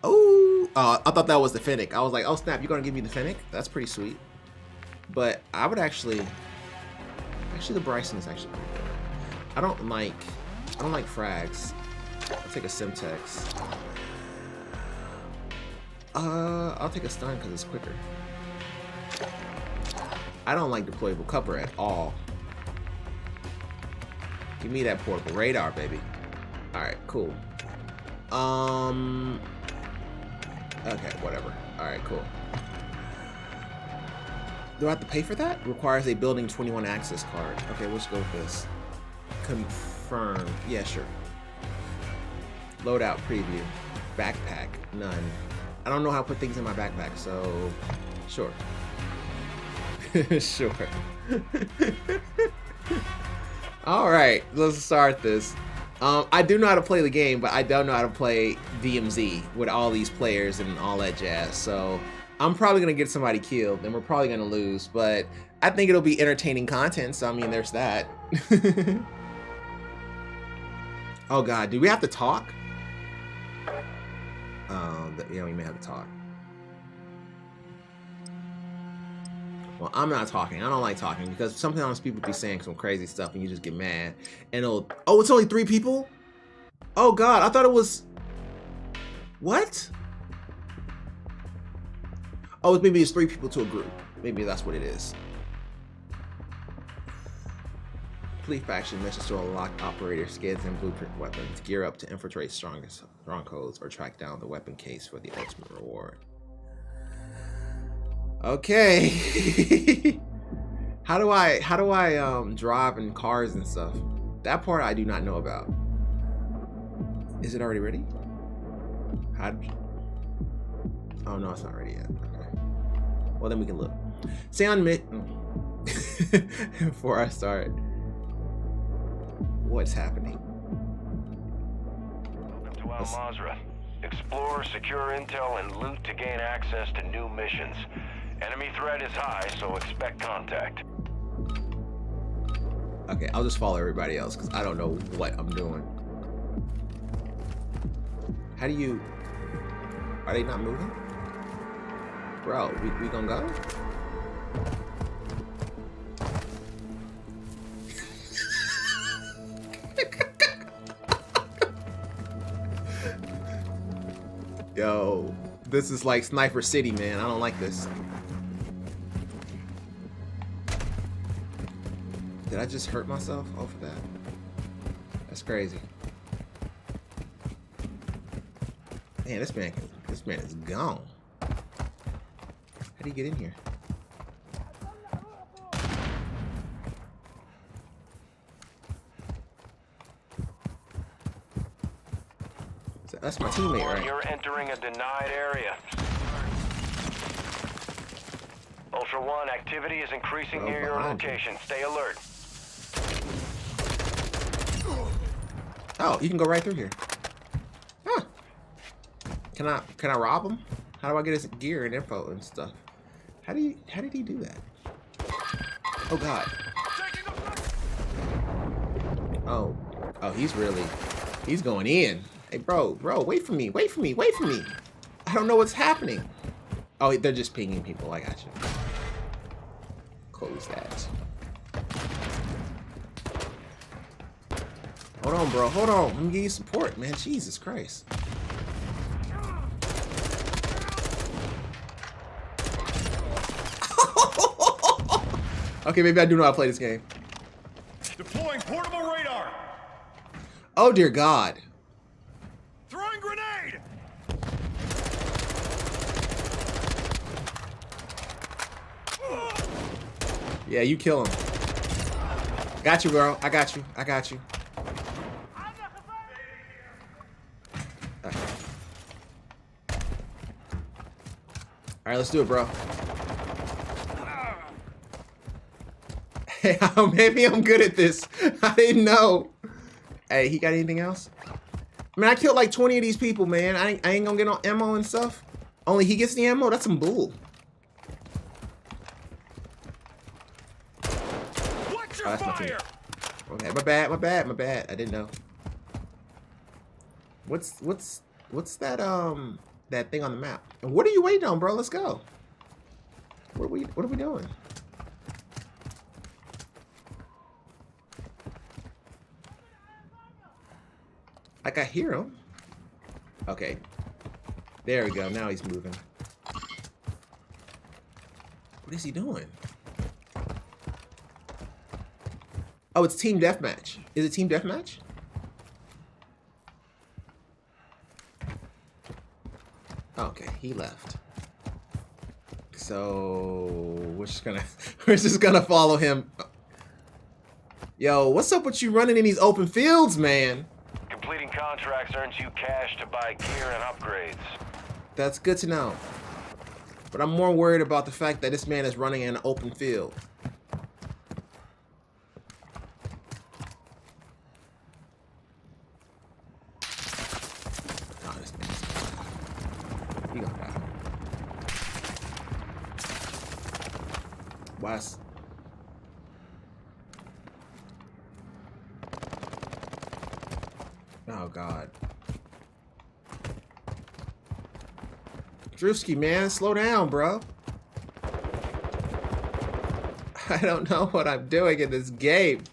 Oh, I thought that was the Fennec. I was like, oh snap, you're gonna give me the Fennec? That's pretty sweet. But I would actually the Bryson is actually pretty good. I don't like frags. I'll take a Simtex. I'll take a stun because it's quicker. I don't like deployable cover at all. Give me that portable radar, baby. Alright, cool. Okay, whatever. Alright, cool. Do I have to pay for that? Requires a building 21 access card. Okay, let's go with this. Confirm. Yeah, sure. Loadout preview. Backpack. None. I don't know how to put things in my backpack, so sure. Sure. Alright, let's start this. I do know how to play the game, but I don't know how to play DMZ with all these players and all that jazz, so I'm probably gonna get somebody killed and we're probably gonna lose, but I think it'll be entertaining content, so I mean there's that. Oh god, do we have to talk? Yeah, we may have to talk. Well, I'm not talking. I don't like talking because sometimes people be saying some crazy stuff and you just get mad. And it'll... Oh, it's only 3 people? Oh god, I thought it was... What? Oh, maybe it's 3 people to a group. Maybe that's what it is. Complete faction missions to unlock operator skids and blueprint weapons. Gear up to infiltrate strongholds or track down the weapon case for the ultimate reward. Okay. How do I drive in cars and stuff? That part I do not know about. Is it already ready? Oh no, it's not ready yet. Okay. Well then we can look. Say on mid before I start. What's happening? Welcome to Al Mazrah. Explore, secure intel, and loot to gain access to new missions. Enemy threat is high, so expect contact. Okay, I'll just follow everybody else because I don't know what I'm doing. How do you... Are they not moving? Bro, we gonna go? Yo, this is like Sniper City, man. I don't like this. Did I just hurt myself off of that? That's crazy. Man, this man is gone. How do you get in here? That's my teammate, right? You're entering a denied area. Ultra One, activity is increasing near your location. Stay alert. Oh, you can go right through here. Huh. Can I rob him? How do I get his gear and info and stuff? How did he do that? Oh god. Oh, he's going in. Hey, bro, wait for me. I don't know what's happening. Oh, they're just pinging people. I got you. Close that. Hold on, bro. Hold on. Let me give you support, man. Jesus Christ. Okay, maybe I do know how to play this game. Deploying portable radar. Oh, dear God. Throwing grenade. Yeah, you kill him. Got you, bro. I got you. I got you. All right, let's do it, bro. Hey, maybe I'm good at this. I didn't know. Hey, he got anything else? I mean, I killed like 20 of these people, man. I ain't gonna get no ammo and stuff. Only he gets the ammo? That's some bull. Watch your Oh, that's my fire. Okay, my bad, my bad, my bad. I didn't know. What's that that thing on the map? And what are you waiting on, bro? Let's go. What are we doing? Like I hear him. Okay. There we go. Now he's moving. What is he doing? Oh, it's team deathmatch. Is it team deathmatch? Okay, he left. So we're just gonna follow him. Yo, what's up with you running in these open fields, man? Completing contracts earns you cash to buy gear and upgrades. That's good to know. But I'm more worried about the fact that this man is running in an open field. Oh, this man's he gonna die. Why? Oh God. Drewski, man, slow down, bro. I don't know what I'm doing in this game.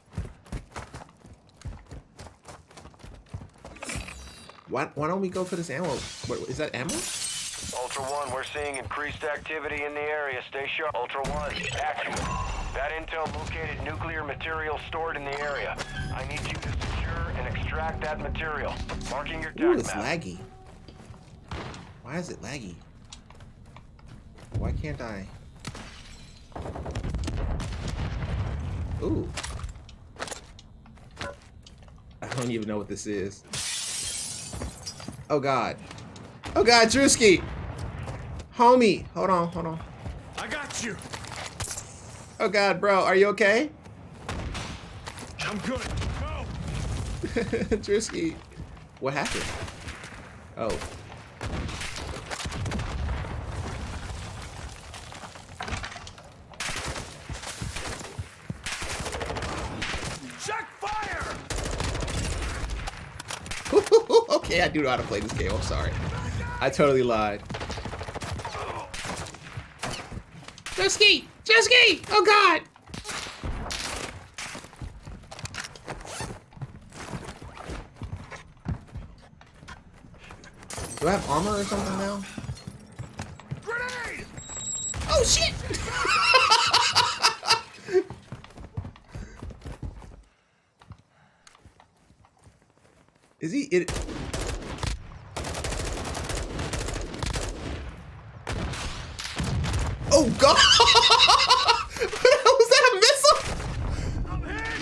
Why don't we go for this ammo? What, is that ammo? Ultra One, we're seeing increased activity in the area. Stay sharp. Ultra One, action. That intel located nuclear material stored in the area. I need you to secure and extract that material. Marking your Ooh, TAC it's map. laggy. Why is it laggy? Why can't I? Ooh. I don't even know what this is. Oh God. Oh God, Drewski! Homie! Hold on, hold on. I got you. Oh God, bro, are you okay? I'm good. Go. Drewski. What happened? Oh. Check fire. Okay, I do know how to play this game. I'm sorry. I totally lied. Drewski! Drewski! Oh God! Do I have armor or something now? Grenade. Oh shit! Is he it? Oh God! Was that a missile? I'm hit.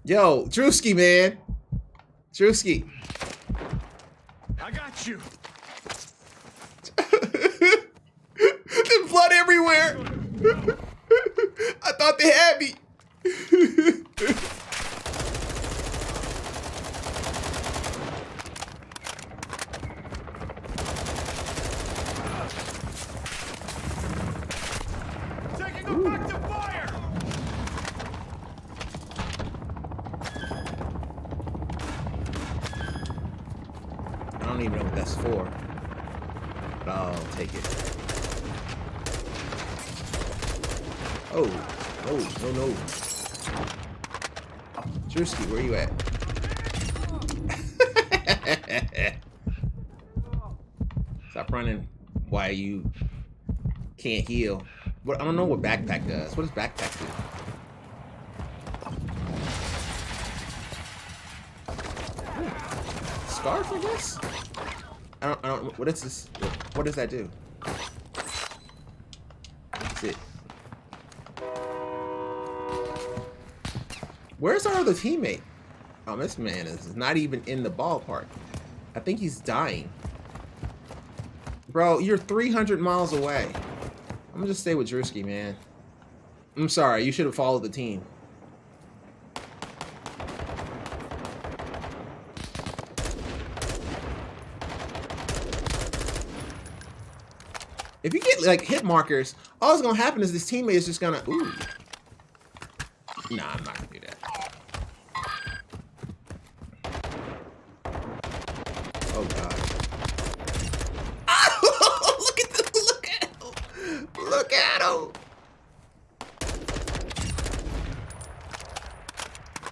Yo, Drewski, man. Drewski. I got you. There's blood everywhere. I thought they had me. Taking effective fire. I don't even know what that's for, but I'll take it. Oh, no. Drewski, where you at? Stop running. Why you can't heal? What? I don't know what backpack does. What does backpack do? Scarf, I guess. I don't. What is this? What does that do? That's it. Where's our other teammate? Oh, this man is not even in the ballpark. I think he's dying. Bro, you're 300 miles away. I'm gonna just stay with Drewski, man. I'm sorry, you should have followed the team. If you get like hit markers, all that's gonna happen is this teammate is just gonna ooh. Nah, I'm not gonna do that. Oh god. Look at him! Look at him!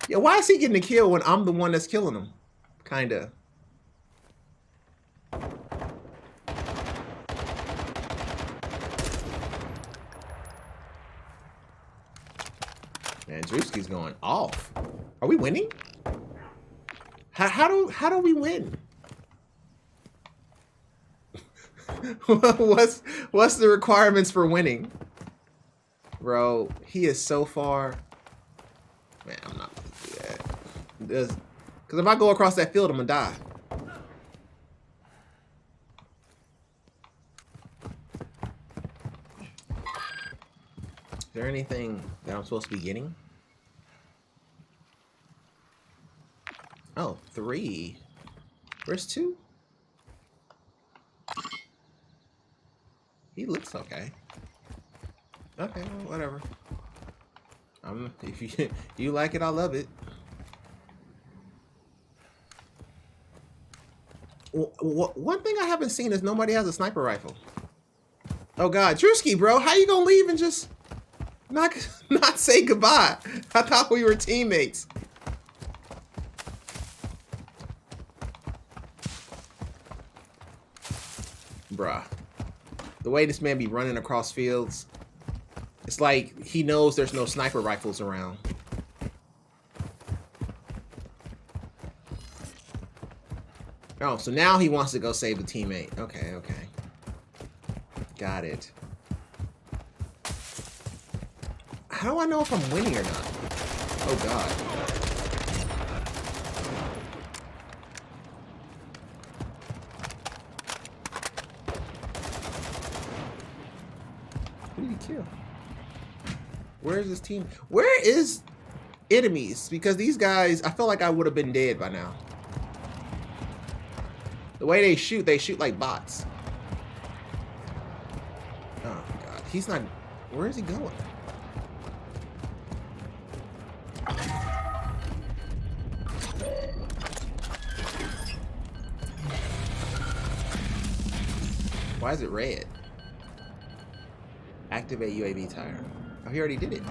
Yeah, why is he getting a kill when I'm the one that's killing him? Kinda. Man, Drewski's going off. Are we winning? How do we win? What's the requirements for winning? Bro, he is so far. Man, I'm not gonna do that. Because if I go across that field, I'm gonna die. Is there anything that I'm supposed to be getting? Oh, 3. Where's 2? He looks okay. Okay, well, whatever. If you like it, I love it. One thing I haven't seen is nobody has a sniper rifle. Oh god, Drewski, bro, how you gonna leave and just not say goodbye? I thought we were teammates. Bruh. The way this man be running across fields, it's like he knows there's no sniper rifles around. Oh, so now he wants to go save the teammate. Okay, okay. Got it. How do I know if I'm winning or not? Oh, God. Who did he kill? Where is this team? Where is enemies? Because these guys, I feel like I would have been dead by now. The way they shoot like bots. Oh, God. He's not... Where is he going? Why is it red? Activate UAV tire. Oh, he already did it.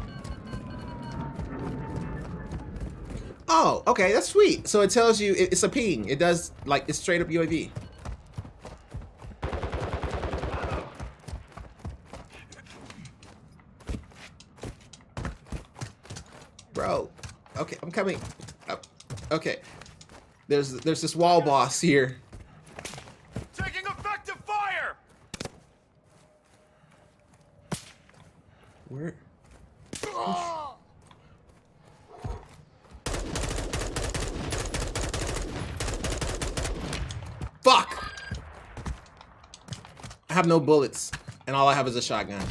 Oh, okay, that's sweet. So it tells you, it's a ping. It does, like, it's straight up UAV. Bro, okay, I'm coming. Oh, okay. There's this wall boss here. Taking effective fire! Where? Fuck! I have no bullets, and all I have is a shotgun.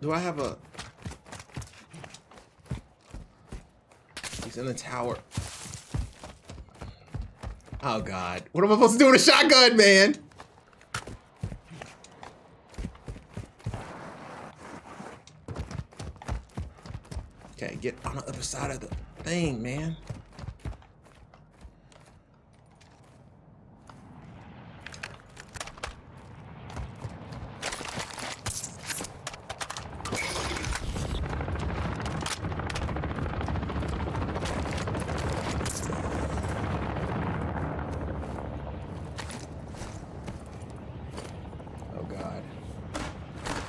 Do I have a... He's in the tower. Oh, God. What am I supposed to do with a shotgun, man? Okay, get on the other side of the thing, man.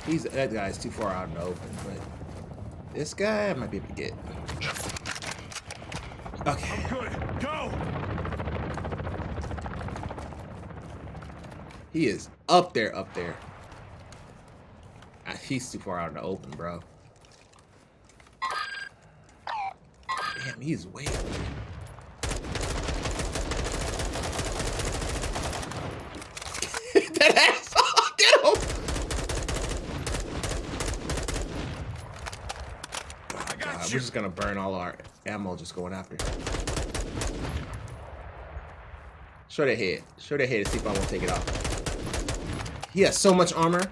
That guy's too far out in the open, but this guy I might be able to get. Okay. I'm good. Go! He is up there, up there. He's too far out in the open, bro. Damn, he's way up there. That asshole! Get him! Oh, God, we're just gonna burn all our ammo just going after him. Show that head. Show that head to see if I won't take it off. He has so much armor.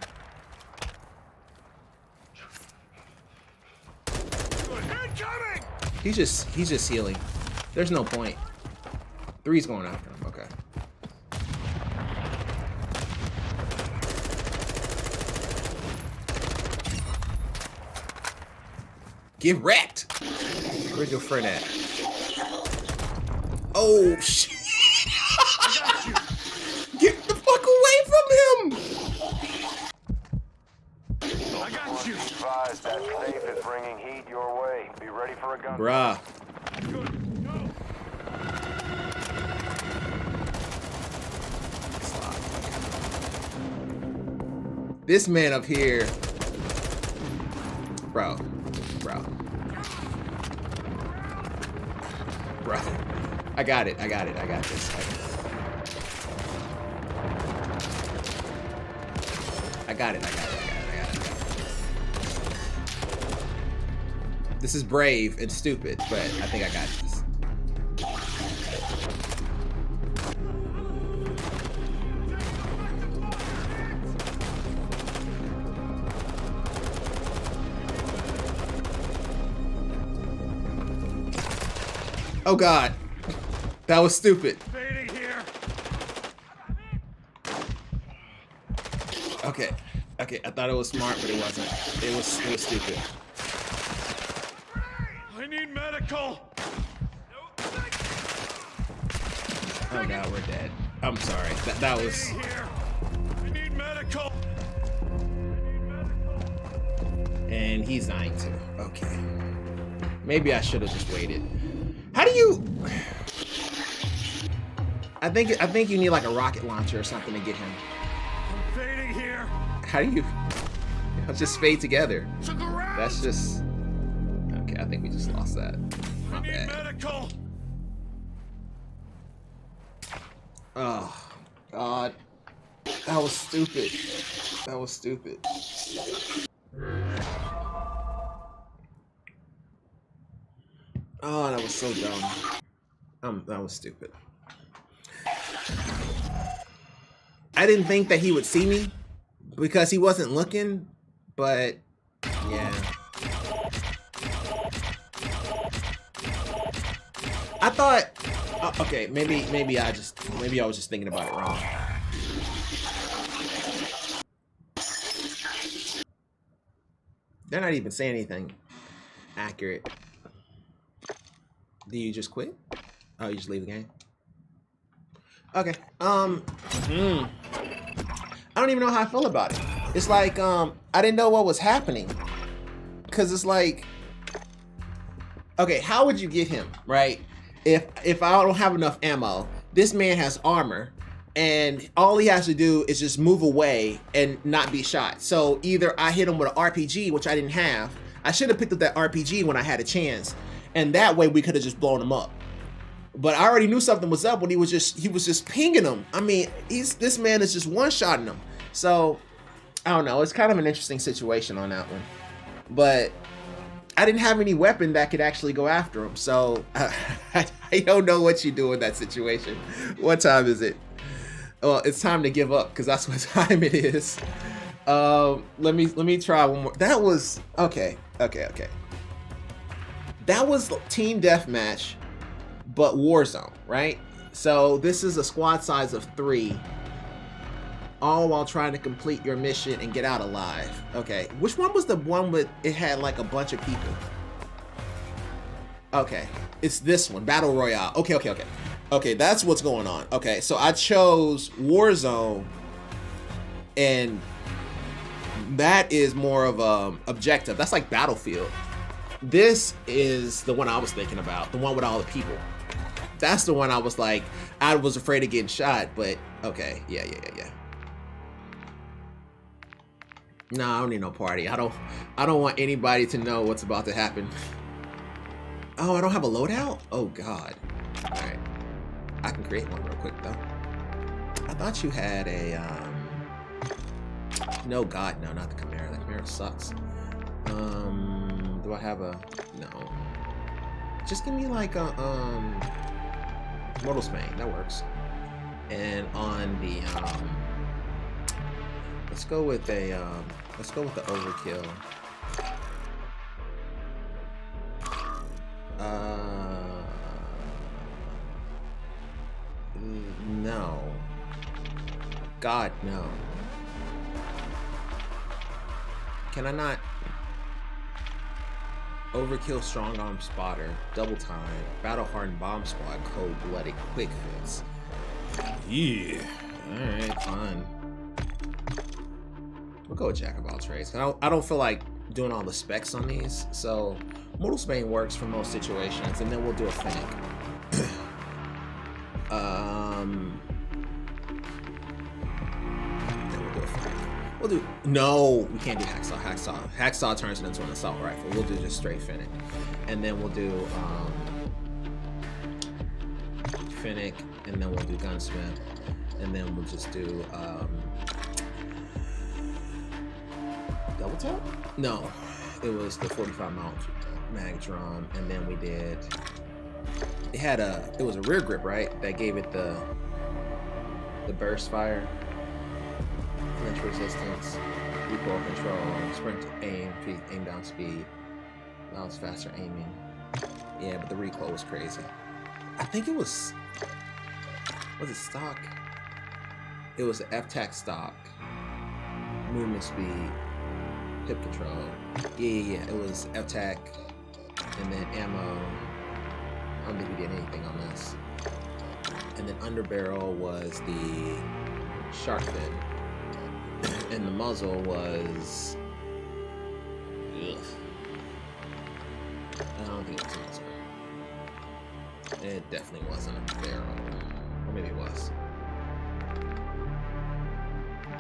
He's just healing. There's no point. 3's going after him. Okay. Get wrecked. Where's your friend at? Oh shit. Get the fuck away from him. I got you. Advised that safe is bringing heat your way. Be ready for a gun. Bruh. This man up here. Bro. I got it. I got this. I got it. This is brave and stupid, but I think I got this. Oh God, that was stupid. Fading here. Okay, I thought it was smart, but it wasn't. It was stupid. I need medical. Oh God, we're dead. I'm sorry. That was. I need medical. And he's dying too. Okay. Maybe I should have just waited. How do you? I think you need like a rocket launcher or something to get him. I'm fading here. How do you? Let's just fade together. That's just. Okay, I think we just lost that. My bad. Medical. Oh God, that was stupid. That was stupid. Oh, that was so dumb. That was stupid. I didn't think that he would see me because he wasn't looking, but yeah. I thought, okay, maybe I was just thinking about it wrong. They're not even saying anything accurate. Do you just quit? Oh, you just leave the game? Okay. I don't even know how I feel about it. It's like, I didn't know what was happening. Cause it's like, okay, how would you get him, right? If I don't have enough ammo, this man has armor, and all he has to do is just move away and not be shot. So either I hit him with an RPG, which I didn't have. I should have picked up that RPG when I had a chance. And that way we could have just blown him up. But I already knew something was up when he was just pinging him. I mean, this man is just one-shotting him. So I don't know. It's kind of an interesting situation on that one. But I didn't have any weapon that could actually go after him. So I don't know what you do in that situation. What time is it? Well, it's time to give up because that's what time it is. Let me try one more. That was okay. That was team deathmatch, but Warzone, right? So this is a squad size of 3, all while trying to complete your mission and get out alive. Okay, which one was the one with it had like a bunch of people? Okay, it's this one, Battle Royale. Okay, that's what's going on. Okay, so I chose Warzone, and That is more of a objective. That's like Battlefield. This is the one I was thinking about, the one with all the people. That's the one I was like, I was afraid of getting shot, but okay, yeah. No, I don't need no party. I don't want anybody to know what's about to happen. Oh, I don't have a loadout? Oh God. All right, I can create one real quick though. I thought you had a no, God, no, not the Chimera. The Chimera sucks. Do I have a no? Just give me like a Mortal Spain, that works. And on the let's go with the overkill. No. God, no. Can I not? Overkill, strong arm spotter, double time, battle hardened bomb squad, cold blooded quick fix. Yeah. Alright, fine. We'll go with Jack of all trades. I don't feel like doing all the specs on these, so Mortal Spain works for most situations, and then we'll do a Fennec. We'll do, no, we can't do Hacksaw. Hacksaw turns it into an assault rifle. We'll do just straight Fennec. And then we'll do Fennec, and then we'll do Gunsmith. And then we'll just do double tap? No, it was the 45 mag drum, and then we did, it was a rear grip, right? That gave it the burst fire. Flinch resistance, recoil control, sprint to aim down speed. That was faster aiming. Yeah, but the recoil was crazy. I think it was it stock? It was the F-Tac stock, movement speed, hip control. Yeah. It was F-Tac, and then ammo. I don't think we did anything on this. And then under barrel was the shark fin. And the muzzle was, ugh. I don't think it was a muzzle. It definitely wasn't a barrel, or maybe it was.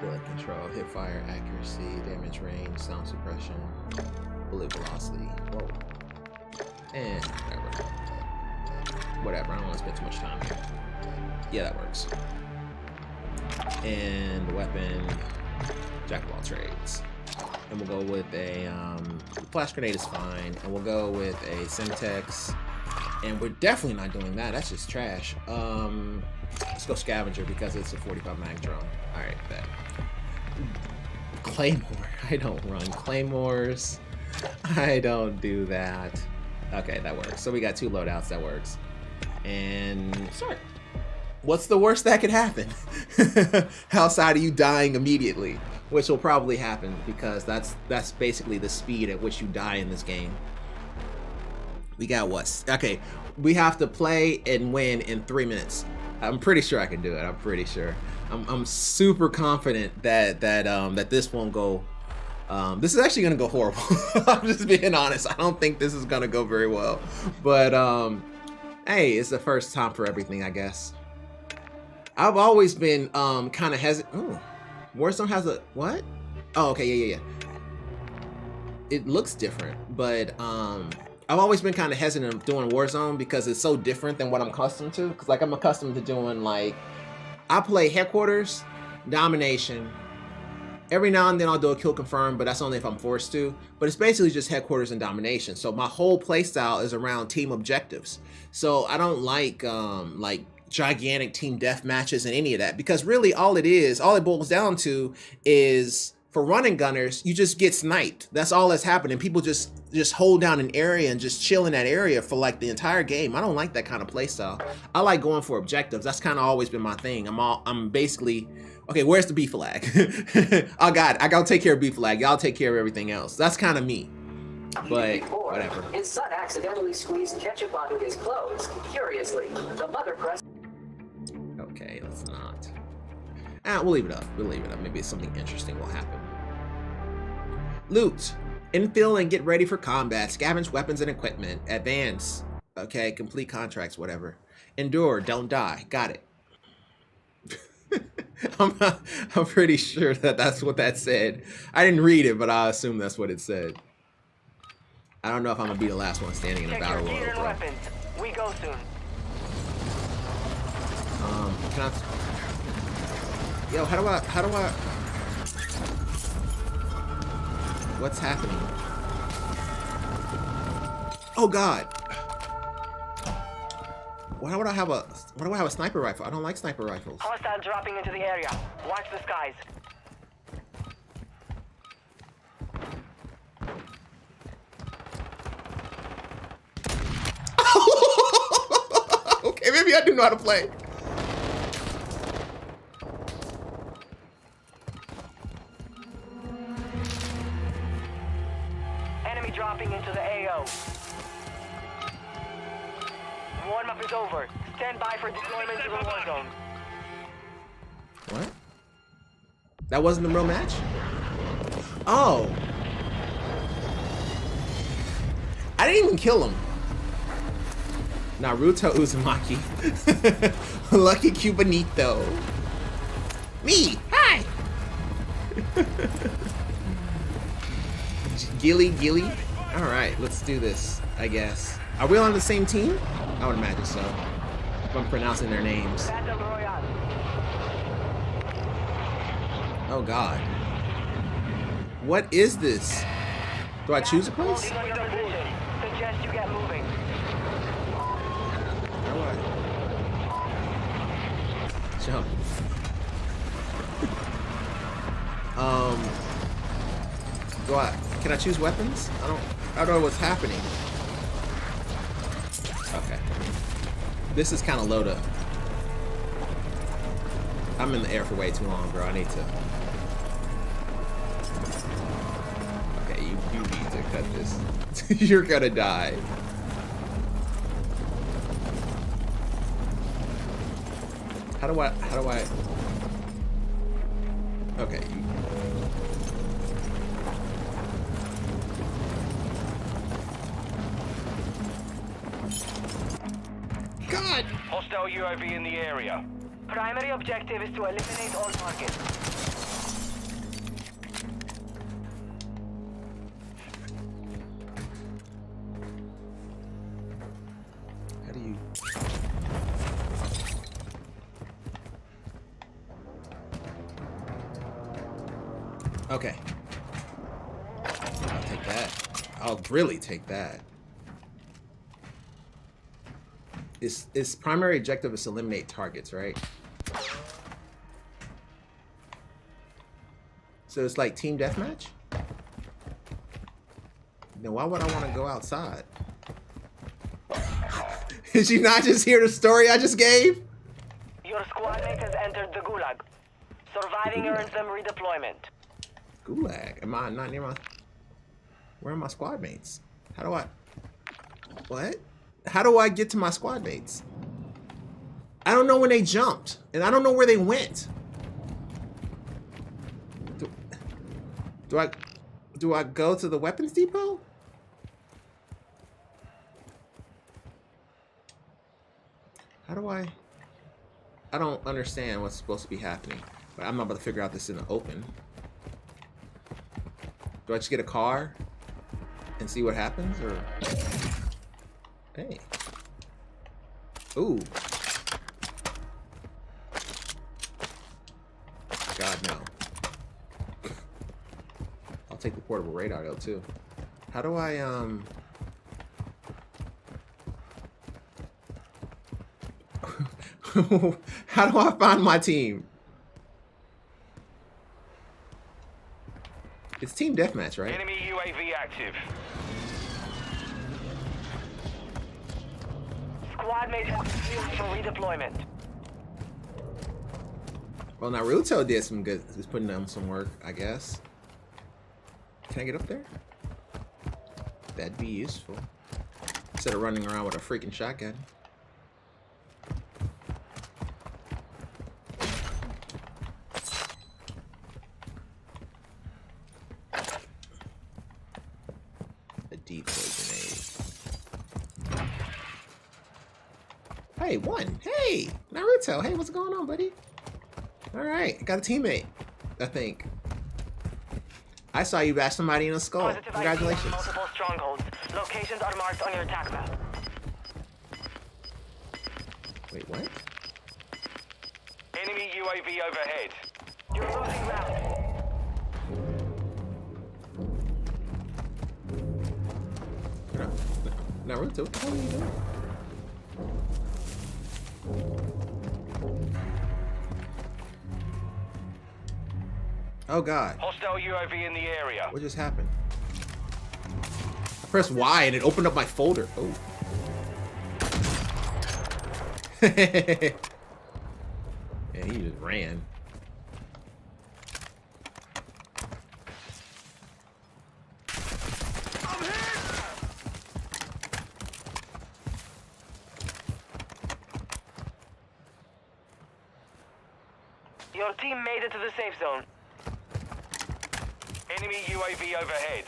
Bullet control, hip fire accuracy, damage range, sound suppression, bullet velocity. Whoa. And whatever. I don't want to spend too much time here. Yeah, that works. And the weapon, Jack of all trades. And we'll go with a flash grenade is fine, and we'll go with a Semtex, and we're definitely not doing that. That's just trash. Let's go scavenger because it's a 45 mag drum. All right, bet. Claymore. I don't run claymores. I don't do that. Okay, that works. So we got 2 loadouts. That works. And sorry. What's the worst that could happen? Outside of you dying immediately, which will probably happen because that's basically the speed at which you die in this game. We got what? Okay, we have to play and win in 3 minutes. I'm pretty sure I can do it. I'm pretty sure. I'm super confident that this won't go. This is actually gonna go horrible. I'm just being honest. I don't think this is gonna go very well. But hey, it's the first time for everything, I guess. I've always been kind of hesitant. Ooh, Warzone has a what? Oh, okay, yeah. It looks different, but I've always been kind of hesitant of doing Warzone because it's so different than what I'm accustomed to. Because like I'm accustomed to doing like, I play Headquarters, Domination. Every now and then I'll do a kill confirm, but that's only if I'm forced to. But it's basically just Headquarters and Domination. So my whole playstyle is around team objectives. So I don't like gigantic team death matches and any of that, because really all it boils down to is, for running gunners, you just get sniped. That's all that's happening. People just hold down an area and just chill in that area for like the entire game. I don't like that kind of play style. I like going for objectives. That's kind of always been my thing. I'm basically, okay, where's the B flag? Oh God, I gotta take care of B flag. Y'all take care of everything else. That's kind of me. But whatever. His son accidentally squeezed ketchup onto his clothes. Curiously, the mother pressed. Okay, let's not. We'll leave it up. We'll leave it up. Maybe something interesting will happen. Loot. Infill and get ready for combat. Scavenge weapons and equipment. Advance. Okay, complete contracts, whatever. Endure, don't die. Got it. I'm pretty sure that that's what that said. I didn't read it, but I assume that's what it said. I don't know if I'm gonna be the last one standing in a battle royal, bro. We go soon. Can I? Yo, how do I? What's happening? Oh God! Why do I have a sniper rifle? I don't like sniper rifles. Hostile dropping into the area. Watch the skies. Okay, maybe I do know how to play. Enemy dropping into the AO. Warm-up is over. Stand by for deployment to the war zone. What? That wasn't the real match? Oh. I didn't even kill him. Naruto Uzumaki. Lucky Cubanito. Me! Hi! Gilly. Alright, let's do this, I guess. Are we on the same team? I would imagine so. If I'm pronouncing their names. Oh God. What is this? Do I choose a place? Suggest you get moving. How do I? Jump. Can I choose weapons? I don't know what's happening. Okay. This is kind of low to. I'm in the air for way too long, bro. I need to. Okay, you need to cut this. You're gonna die. How do I? Okay. God! Hostile UAV in the area. Primary objective is to eliminate all targets. How do you? Okay. I'll take that. I'll really take that. Its primary objective is to eliminate targets, right? So it's like team deathmatch? Then why would I want to go outside? Did you not just hear the story I just gave? Your squad mate has entered the Gulag. Surviving earns them redeployment. Gulag? Am I not near my... Where are my squad mates? How do I... What? How do I get to my squad mates? I don't know when they jumped, and I don't know where they went. Do I go to the weapons depot? How do I don't understand what's supposed to be happening. But I'm not about to figure out this in the open. Do I just get a car and see what happens, or? Hey. Ooh. God, no. I'll take the portable radar though too. How do I how do I find my team? It's team deathmatch, right? Enemy UAV active. Squad mates for redeployment. Well, Naruto did some good. He's putting in some work, I guess. Can I get up there? That'd be useful. Instead of running around with a freaking shotgun. hey, one. Hey, Naruto. Hey, what's going on, buddy? All right, got a teammate, I think. I saw you bash somebody in the skull. Positive Congratulations. ID on multiple strongholds. Locations are marked on your attack map. Wait, what? Enemy UAV overhead. You're losing ground. Naruto, what the hell are you doing? Oh god. Hostile UAV in the area. What just happened? I pressed Y and it opened up my folder. Oh. Yeah, he just ran. Your team made it to the safe zone. Enemy UAV overhead.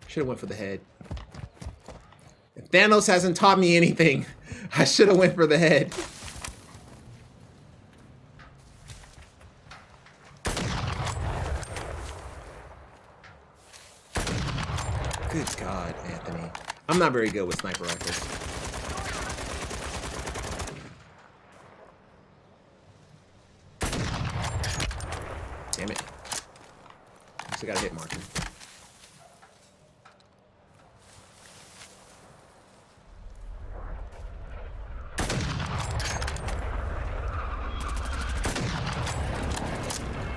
Should have went for the head. If Thanos hasn't taught me anything, I should have went for the head. Good God, Anthony. I'm not very good with sniper rifles. Damn it. Still got a hit marker.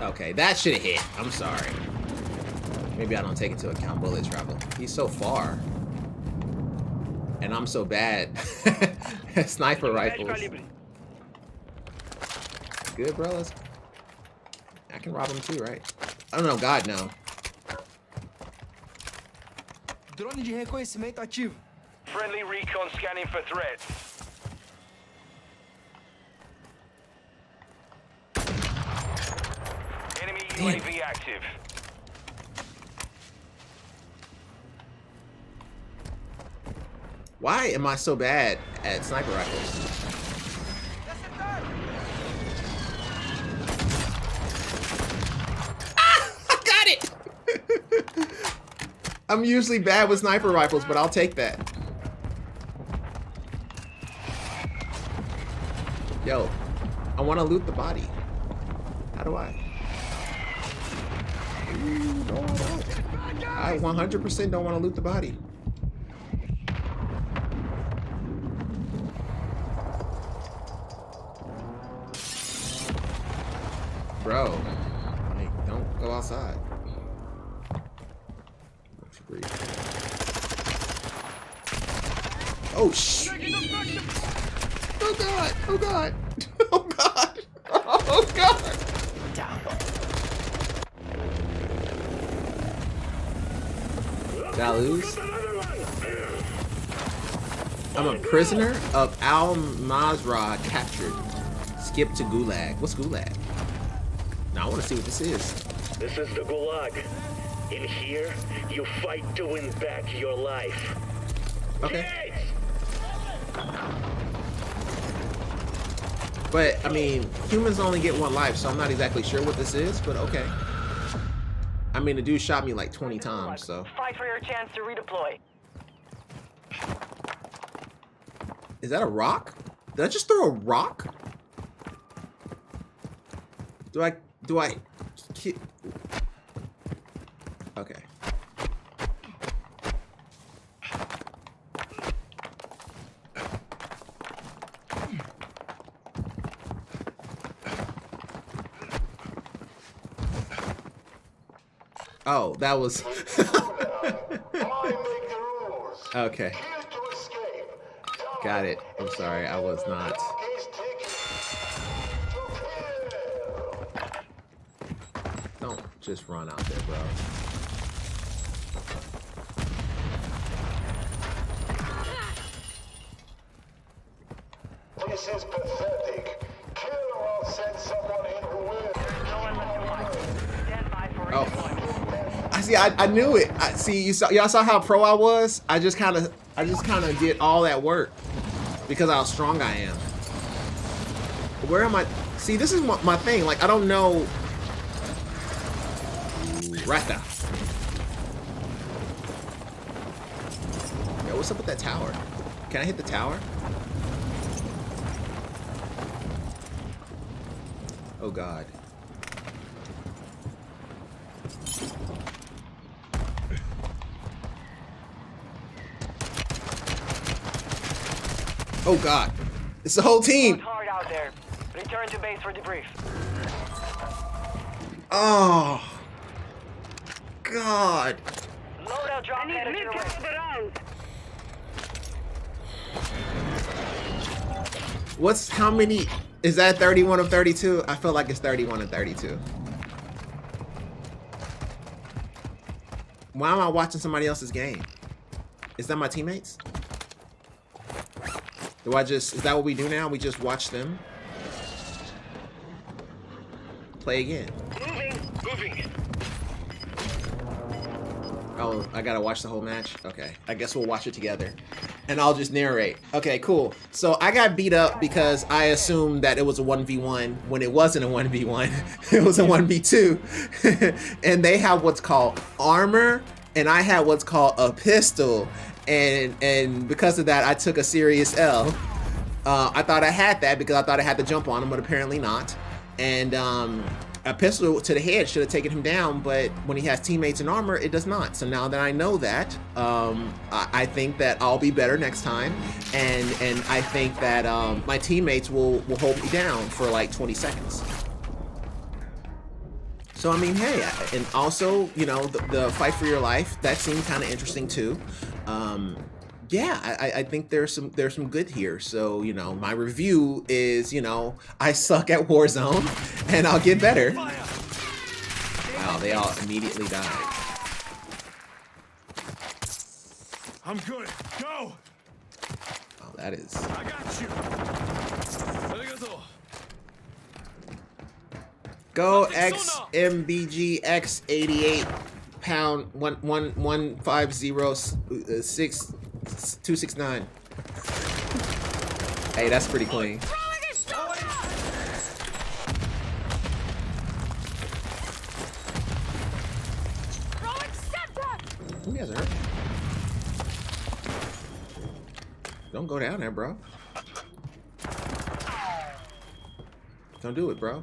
Okay, that should have hit. I'm sorry. Maybe I don't take into account bullet travel. He's so far. And I'm so bad at sniper rifles. Good, bro. I can rob him too, right? I don't know. God, no. Drone de reconhecimento ativo. Friendly recon scanning for threats. Enemy UAV active. Why am I so bad at sniper rifles? Ah! I got it! I'm usually bad with sniper rifles, but I'll take that. Yo, I want to loot the body. How do I? Ooh, no, I don't. I 100% don't want to loot the body. Bro, like, don't go outside. Oh, shit. Oh, God. Oh, God. Oh, God. Oh, God. Did I lose? I'm a prisoner of Al-Mazrah captured. Skip to Gulag. What's Gulag? Now I want to see what this is. This is the Gulag. In here, you fight to win back your life. Okay. But, I mean, humans only get one life, so I'm not exactly sure what this is, but okay. I mean, the dude shot me like 20 times, so. Fight for your chance to redeploy. Is that a rock? Did I just throw a rock? Do I okay. Oh, that was okay. Got it. I'm sorry, I was not. Don't just run out there, bro. This is pathetic. Kill or I'll send someone in who will. No one left to fight. Stand by for Oh. redeployment. I See, I knew it. Y'all saw how pro I was. I just kind of did all that work because how strong I am. Where am I? See, this is my thing. Like, I don't know. Right there. Yo, what's up with that tower? Can I hit the tower? Oh God. Oh God. It's the whole team. Hard out there. Return to base for debrief. Oh God. Loadout drop headed your way. What's how many? Is that 31 of 32? I feel like it's 31 of 32. Why am I watching somebody else's game? Is that my teammates? Is that what we do now? We just watch them play again. Moving. Oh, I gotta watch the whole match? Okay, I guess we'll watch it together. And I'll just narrate. Okay, cool. So I got beat up because I assumed that it was a 1v1 when it wasn't a 1v1. It was a 1v2. And they have what's called armor, and I had what's called a pistol. And because of that, I took a serious L. I thought I had that because I thought I had to jump on him, but apparently not. And a pistol to the head should have taken him down, but when he has teammates in armor, it does not. So now that I know that, I think that I'll be better next time, and I think that my teammates will hold me down for like 20 seconds. So I mean, hey, and also, you know, the fight for your life, that seemed kind of interesting too. Yeah, I think there's some good here. So, you know, my review is, you know, I suck at Warzone and I'll get better. Wow, they all immediately died. I'm good. Go. Oh, that is. I got you. Go XMBG X88 pound 1506269. Hey, that's pretty clean. You guys are hurt. Don't go down there, bro. Don't do it, bro.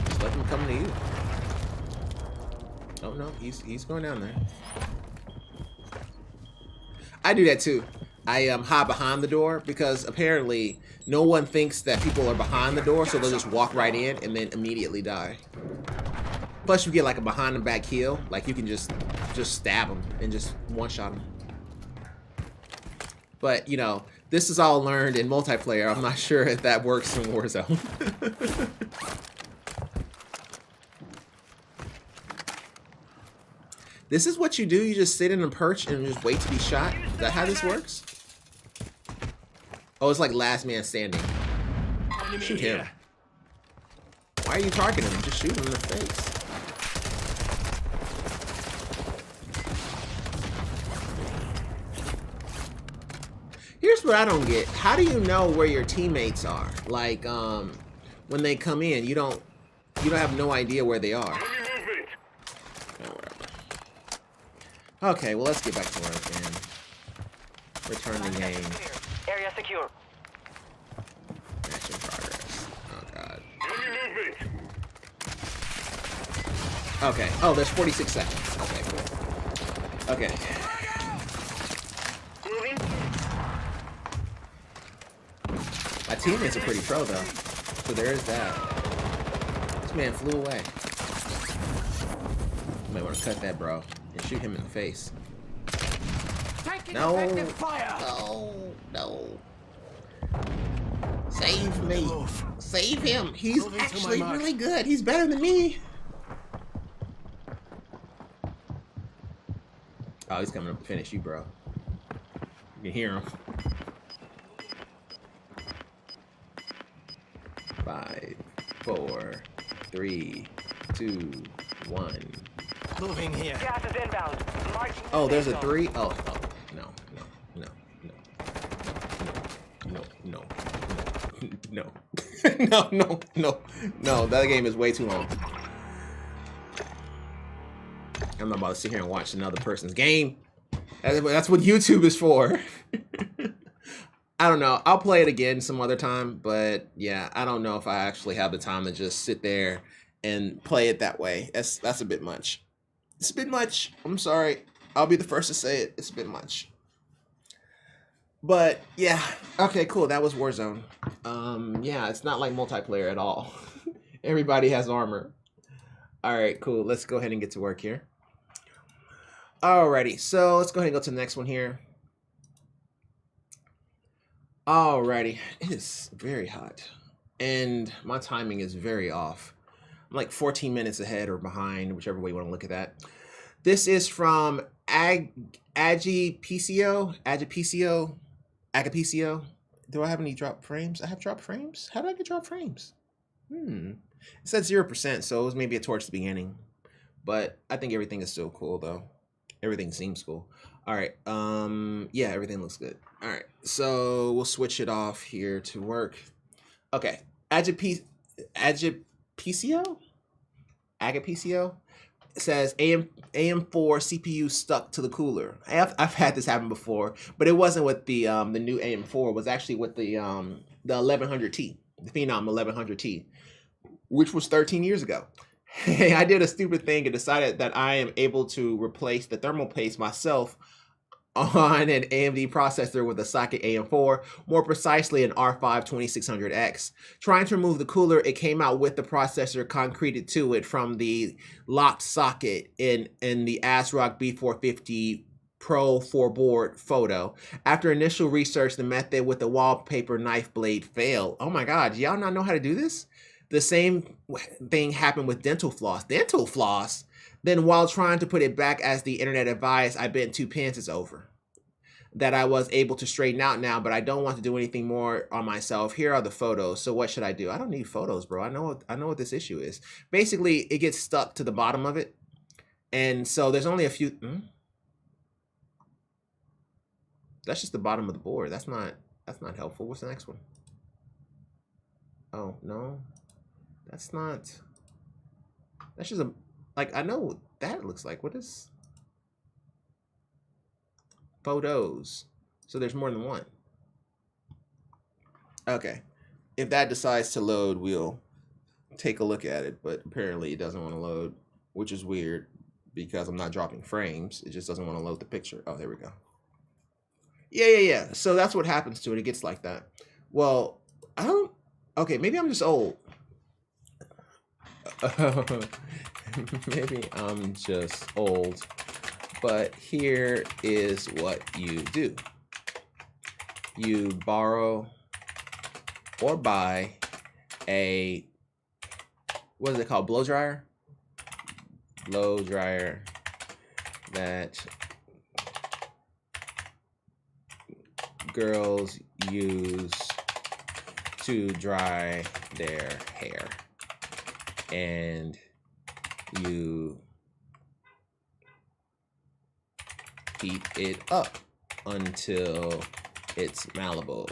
Just let him come to you. Oh no, he's going down there. I do that too. I hide behind the door because apparently no one thinks that people are behind the door, so they'll just walk right in and then immediately die. Plus, you get like a behind the back kill, like you can just stab them and just one-shot them. But you know, this is all learned in multiplayer. I'm not sure if that works in Warzone. This is what you do? You just sit in a perch and just wait to be shot? Is that how this works? Oh, it's like last man standing. Shoot him. Why are you targeting him? Just shoot him in the face. Here's what I don't get. How do you know where your teammates are? Like, when they come in, you don't have no idea where they are. Okay, well, let's get back to work and return the game. Area secure. Match in progress. Oh, God. Okay. Oh, there's 46 seconds. Okay, cool. Okay. My teammates are pretty pro, though. So there is that. This man flew away. You might want to cut that, bro. And shoot him in the face. No. No. Save me. Save him. He's actually really good. He's better than me. Oh, he's coming up to finish you, bro. You can hear him. 5, 4, 3, 2, 1. Moving here. Gas is inbound. Mark Oh, there's a safe 3? Oh, no. No, that game is way too long. I'm not about to sit here and watch another person's game. That's what YouTube is for. I don't know. I'll play it again some other time, but yeah, I don't know if I actually have the time to just sit there and play it that way. That's a bit much. It's a bit much. I'm sorry. I'll be the first to say it. It's a bit much. But yeah, okay, cool. That was Warzone. Yeah, it's not like multiplayer at all. Everybody has armor. All right, cool. Let's go ahead and get to work here. Alrighty, so let's go ahead and go to the next one here. Alrighty, it is very hot, and my timing is very off. I'm like 14 minutes ahead or behind, whichever way you want to look at that. This is from Agapicio. Do I have any drop frames? I have drop frames? How did I get drop frames? It said 0%, so it was maybe towards the beginning. But I think everything is still cool, though. Everything seems cool. All right. Yeah, everything looks good. All right. So we'll switch it off here to work. Okay. Agapicio says AM4 CPU stuck to the cooler. I've had this happen before, but it wasn't with the new AM4. It was actually with the 1100T, the Phenom 1100T, which was 13 years ago. Hey, I did a stupid thing and decided that I am able to replace the thermal paste myself on an AMD processor with a socket AM4, more precisely an R5 2600X. Trying to remove the cooler, it came out with the processor concreted to it from the locked socket in the ASRock B450 Pro 4-board photo. After initial research, the method with the wallpaper knife blade failed. Oh my God, y'all not know how to do this? The same thing happened with dental floss. Dental floss? Then while trying to put it back as the internet advised, I bent 2 pins. It's over. That I was able to straighten out now, but I don't want to do anything more on myself. Here are the photos. So what should I do? I don't need photos, bro. I know what this issue is. Basically, it gets stuck to the bottom of it. And so there's only a few... That's just the bottom of the board. That's not helpful. What's the next one? Oh, no. That's just a... Like, I know what that looks like. What is... Photos. So there's more than one. Okay. If that decides to load, we'll take a look at it. But apparently it doesn't want to load, which is weird because I'm not dropping frames. It just doesn't want to load the picture. Oh, there we go. Yeah. So that's what happens to it. It gets like that. Well, I don't... Okay, maybe I'm just old. Maybe I'm just old. But here is what you do. You borrow or buy a, what is it called? Blow dryer? Blow dryer that girls use to dry their hair. And you heat it up until it's malleable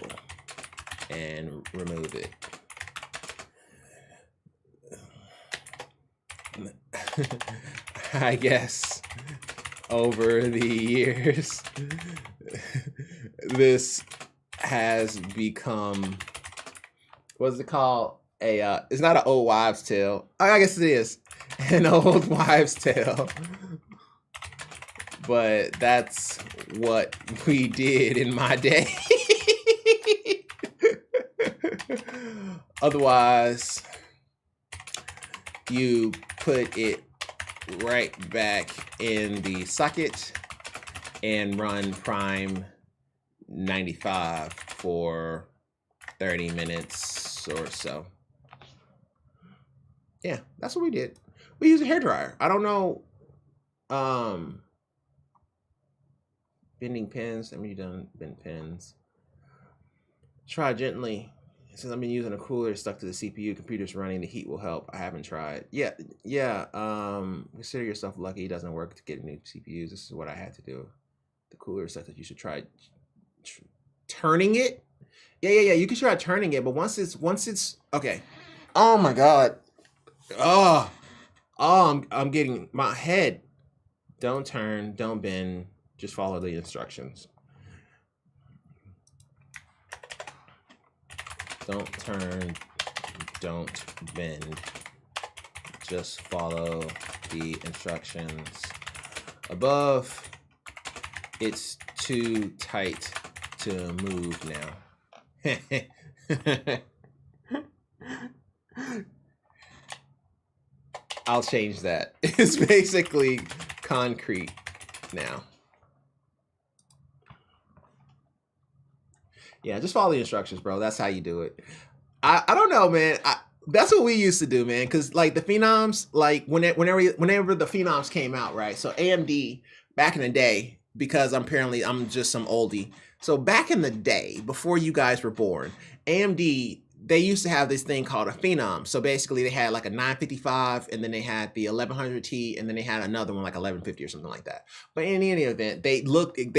and remove it. I guess over the years, this has become, what's it called? It's not an old wives' tale. I guess it is an old wives' tale. But that's what we did in my day. Otherwise, you put it right back in the socket and run Prime 95 for 30 minutes or so. Yeah, that's what we did. We used a hairdryer. I don't know. Bending pins. Let me done bend pins. Try gently Since I've been using a cooler stuck to the CPU, computers running, the heat will help. I haven't tried. Yeah. Consider yourself lucky it doesn't work to get new CPUs. This is what I had to do. The cooler stuff that you should try turning it. Yeah. You can try turning it, but once it's okay. Oh my god. I'm getting my head. Don't turn, don't bend, just follow the instructions. Don't turn, don't bend, just follow the instructions. Above, it's too tight to move now. I'll change that. It's basically concrete now. Yeah, just follow the instructions, bro. That's how you do it. I don't know, man. That's what we used to do, man. Because like the Phenoms, like whenever the Phenoms came out, right? So AMD back in the day, because I'm just some oldie. So back in the day, before you guys were born, AMD, they used to have this thing called a Phenom. So basically they had like a 955 and then they had the 1100T and then they had another one like 1150 or something like that. But in any event, they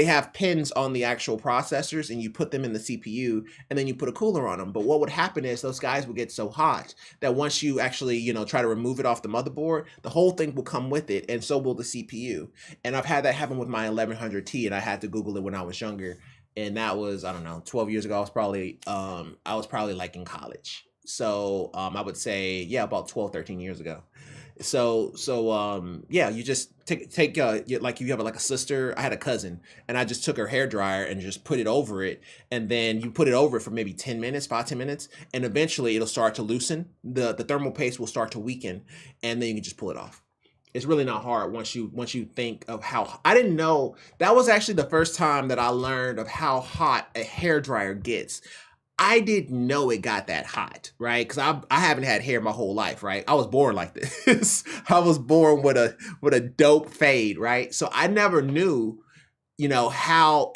have pins on the actual processors and you put them in the CPU and then you put a cooler on them. But what would happen is those guys would get so hot that once you actually, try to remove it off the motherboard, the whole thing will come with it and so will the CPU. And I've had that happen with my 1100T and I had to Google it when I was younger. And that was, I don't know, 12 years ago. I was probably like in college. So I would say, yeah, about 12, 13 years ago. So yeah, you just take like you have like a sister. I had a cousin and I just took her hairdryer and just put it over it. And then you put it over it for maybe 10 minutes, 5-10 minutes. And eventually it'll start to loosen. The thermal paste will start to weaken and then you can just pull it off. It's really not hard once you think of how. I didn't know that was actually the first time that I learned of how hot a hairdryer gets. I didn't know it got that hot, right? Because I haven't had hair my whole life, right? I was born like this. I was born with a dope fade, right? So I never knew, how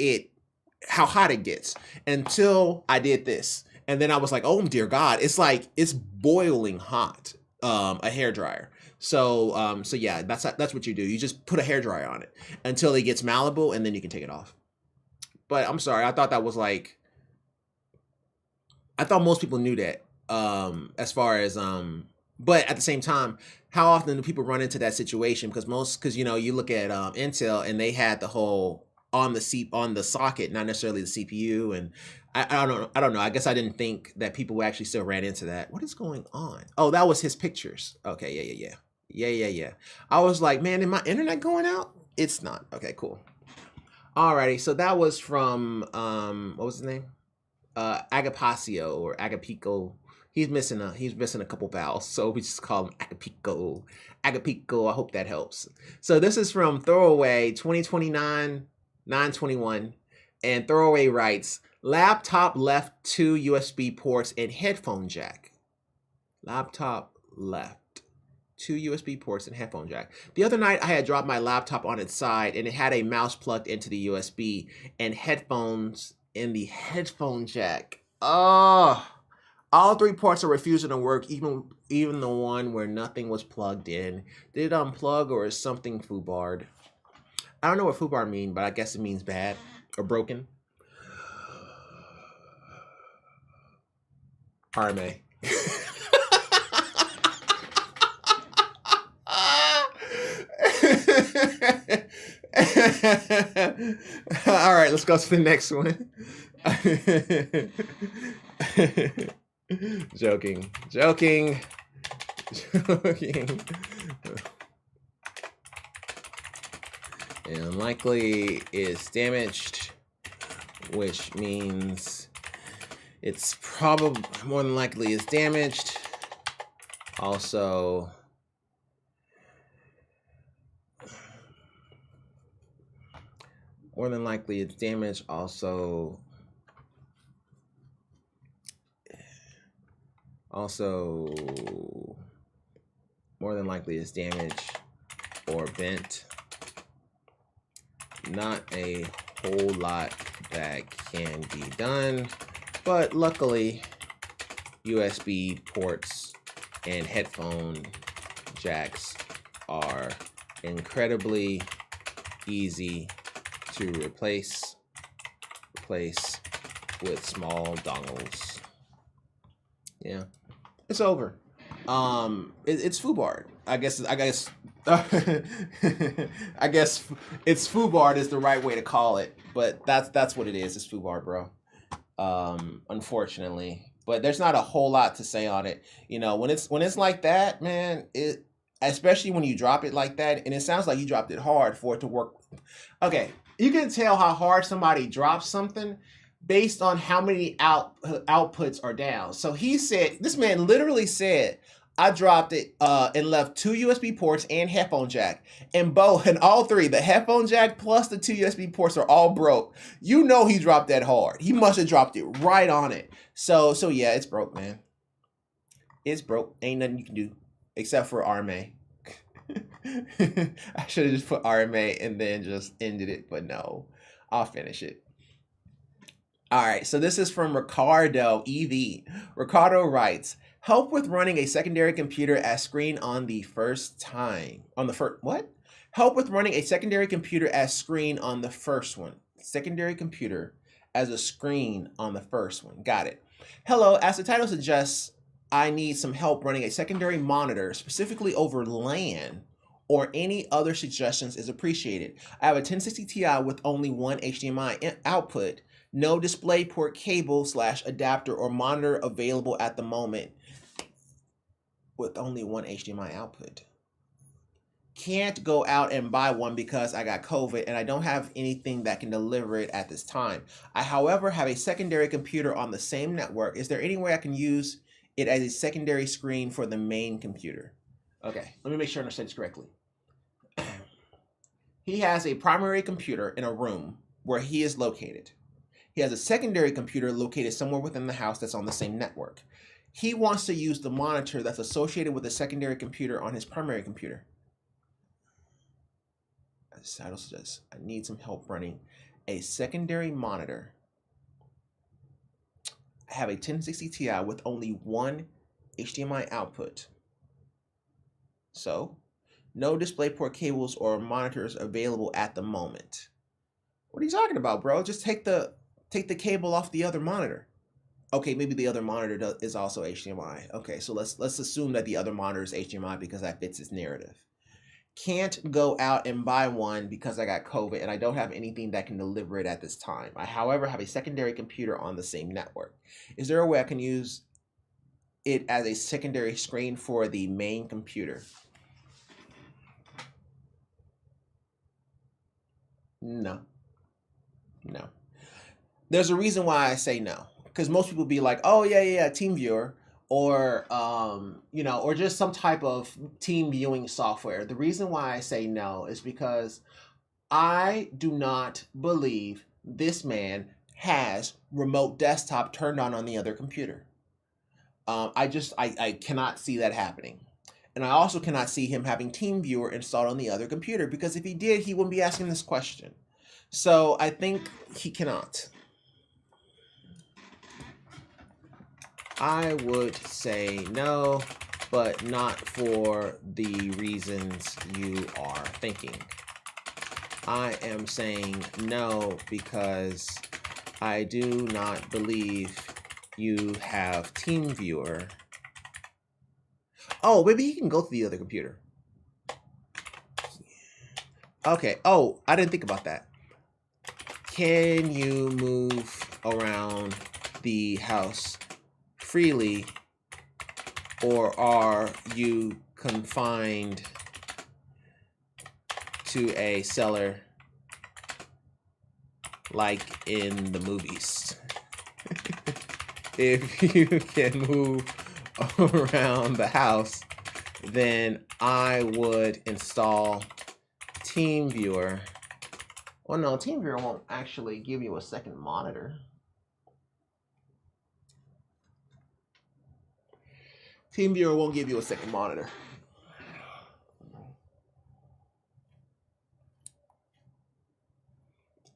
hot it gets until I did this, and then I was like, oh dear God, it's boiling hot, a hairdryer. So yeah, that's what you do. You just put a hairdryer on it until it gets malleable, and then you can take it off. But I'm sorry, I thought that was like, I thought most people knew that. As far as but at the same time, how often do people run into that situation? Because you look at Intel and they had the whole on the socket, not necessarily the CPU, and I don't know. I guess I didn't think that people actually still ran into that. What is going on? Oh, that was his pictures. Okay, yeah. I was like, man, is my internet going out? It's not. Okay, cool. Alrighty, so that was from what was his name? Agapacio or Agapico. He's missing a couple vowels, so we just call him Agapico. Agapico, I hope that helps. So this is from Throwaway 2029-921, and Throwaway writes, laptop left 2 USB ports and headphone jack. Laptop left 2 USB ports and headphone jack. The other night I had dropped my laptop on its side and it had a mouse plugged into the USB and headphones in the headphone jack. Oh, all 3 ports are refusing to work, even the one where nothing was plugged in. Did it unplug or is something foobarred? I don't know what foobarred means, but I guess it means bad or broken. RMA. All right, let's go to the next one. Joking. And likely is damaged, which means it's probably more than likely is damaged. Also, more than likely it's damaged. Also, more than likely it's damaged or bent. Not a whole lot that can be done, but luckily USB ports and headphone jacks are incredibly easy to replace with small dongles. Yeah, it's over. It's FUBAR. I guess I guess it's FUBAR is the right way to call it, but that's what it is. It's FUBAR, bro. Unfortunately, but there's not a whole lot to say on it. You know, when it's like that, man, especially when you drop it like that, and it sounds like you dropped it hard for it to work. Okay, you can tell how hard somebody drops something based on how many outputs are down. So he said, this man literally said, I dropped it and left 2 USB ports and headphone jack. And all three, the headphone jack plus the 2 USB ports are all broke. You know he dropped that hard. He must have dropped it right on it. So yeah, it's broke, man. It's broke. Ain't nothing you can do except for RMA. I should have just put RMA and then just ended it, but no, I'll finish it. All right, so this is from Ricardo EV. Ricardo writes, help with running a secondary computer as screen on the first time. What? Help with running a secondary computer as screen on the first one. Secondary computer as a screen on the first one. Got it. Hello, as the title suggests, I need some help running a secondary monitor, specifically over LAN, or any other suggestions is appreciated. I have a 1060 Ti with only one HDMI output, no DisplayPort cable / adapter or monitor available at the moment with only one HDMI output. Can't go out and buy one because I got COVID and I don't have anything that can deliver it at this time. I, however, have a secondary computer on the same network. Is there any way I can use it as a secondary screen for the main computer? Okay, let me make sure I understand this correctly. He has a primary computer in a room where he is located. He has a secondary computer located somewhere within the house that's on the same network. He wants to use the monitor that's associated with the secondary computer on his primary computer. As the title suggests, I need some help running a secondary monitor. I have a 1060 Ti with only one HDMI output. So, no DisplayPort cables or monitors available at the moment. What are you talking about, bro? Just take the cable off the other monitor. Okay, maybe the other monitor is also HDMI. Okay, so let's assume that the other monitor is HDMI because that fits his narrative. Can't go out and buy one because I got COVID and I don't have anything that can deliver it at this time. I, however, have a secondary computer on the same network. Is there a way I can use it as a secondary screen for the main computer? No. No. There's a reason why I say no. Because most people be like, oh, yeah, TeamViewer. Or, or just some type of team viewing software. The reason why I say no is because I do not believe this man has remote desktop turned on the other computer. I cannot see that happening. And I also cannot see him having TeamViewer installed on the other computer, because if he did, he wouldn't be asking this question. So I think he cannot. I would say no, but not for the reasons you are thinking. I am saying no because I do not believe you have TeamViewer. Oh, maybe he can go to the other computer. Okay. Oh, I didn't think about that. Can you move around the house freely, or are you confined to a cellar like in the movies? If you can move around the house, then I would install TeamViewer. Well, no, TeamViewer won't actually give you a second monitor. TeamViewer won't give you a second monitor.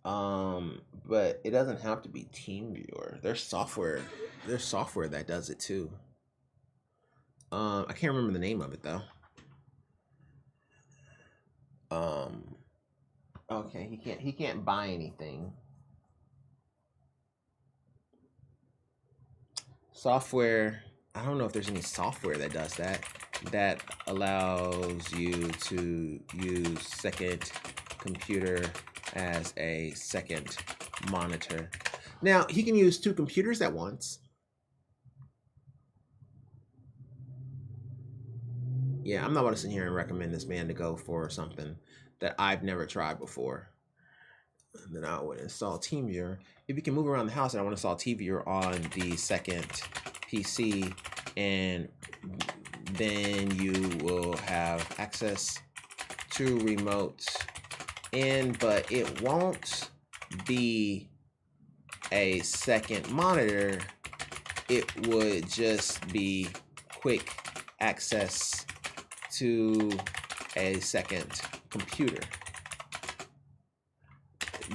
But it doesn't have to be TeamViewer. There's software that does it too. I can't remember the name of it though. Okay, he can't buy anything. Software, I don't know if there's any software that does that, that allows you to use second computer as a second monitor. Now, he can use 2 computers at once. Yeah, I'm not going to sit here and recommend this man to go for something that I've never tried before. And then I would install TeamViewer. If you can move around the house, and I want to install TeamViewer on the second PC, and then you will have access to remote in, but it won't be a second monitor. It would just be quick access to a second computer.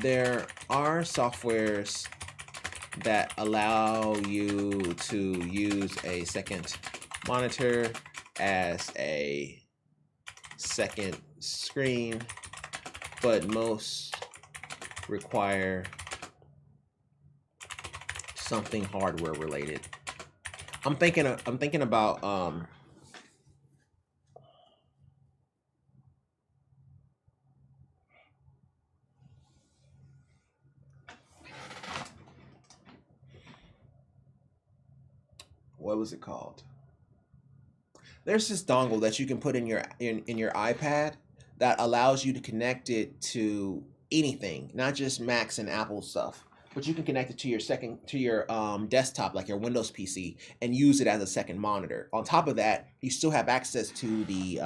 There are softwares that allow you to use a second monitor as a second screen, but most require something hardware related. I'm thinking about what was it called? There's this dongle that you can put in your iPad that allows you to connect it to anything, not just Macs and Apple stuff, but you can connect it to your desktop, like your Windows PC, and use it as a second monitor. On top of that, you still have access to the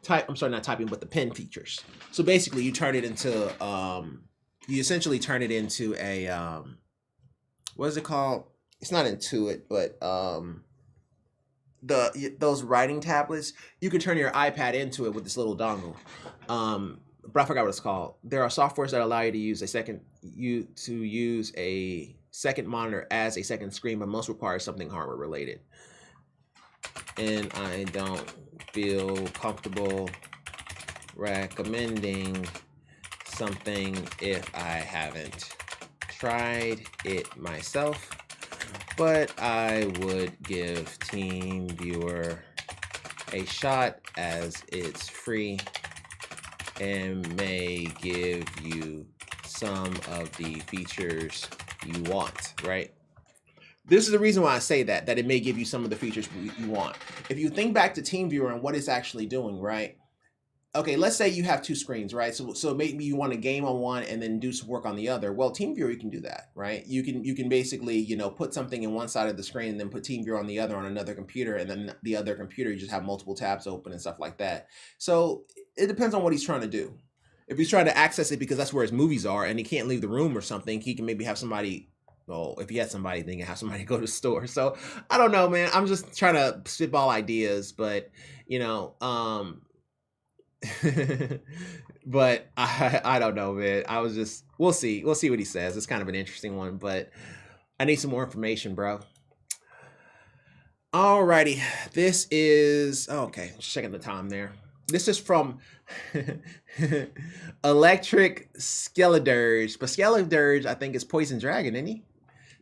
the pen features. So basically, you turn it into you essentially turn it into a what is it called? It's not Intuit, but those writing tablets. You can turn your iPad into it with this little dongle. But I forgot what it's called. There are softwares that allow you to use a second monitor as a second screen, but most require something hardware related. And I don't feel comfortable recommending something if I haven't tried it myself, but I would give TeamViewer a shot as it's free and may give you some of the features you want, right? This is the reason why I say that it may give you some of the features you want. If you think back to TeamViewer and what it's actually doing, right? Okay, let's say you have 2 screens, right? So maybe you want to game on one and then do some work on the other. Well, TeamViewer, you can do that, right? You can basically, you know, put something in one side of the screen and then put TeamViewer on the other on another computer, and then the other computer, you just have multiple tabs open and stuff like that. So it depends on what he's trying to do. If he's trying to access it because that's where his movies are and he can't leave the room or something, he can maybe have somebody, well, if he had somebody, then he can have somebody go to the store. So I don't know, man. I'm just trying to spitball ideas, but, you know, but I don't know, man. We'll see what he says. It's kind of an interesting one, but I need some more information, bro. Alrighty, this is okay. Just checking the time there. This is from Electric Skeledirge, but Skeledirge I think is Poison Dragon, isn't he?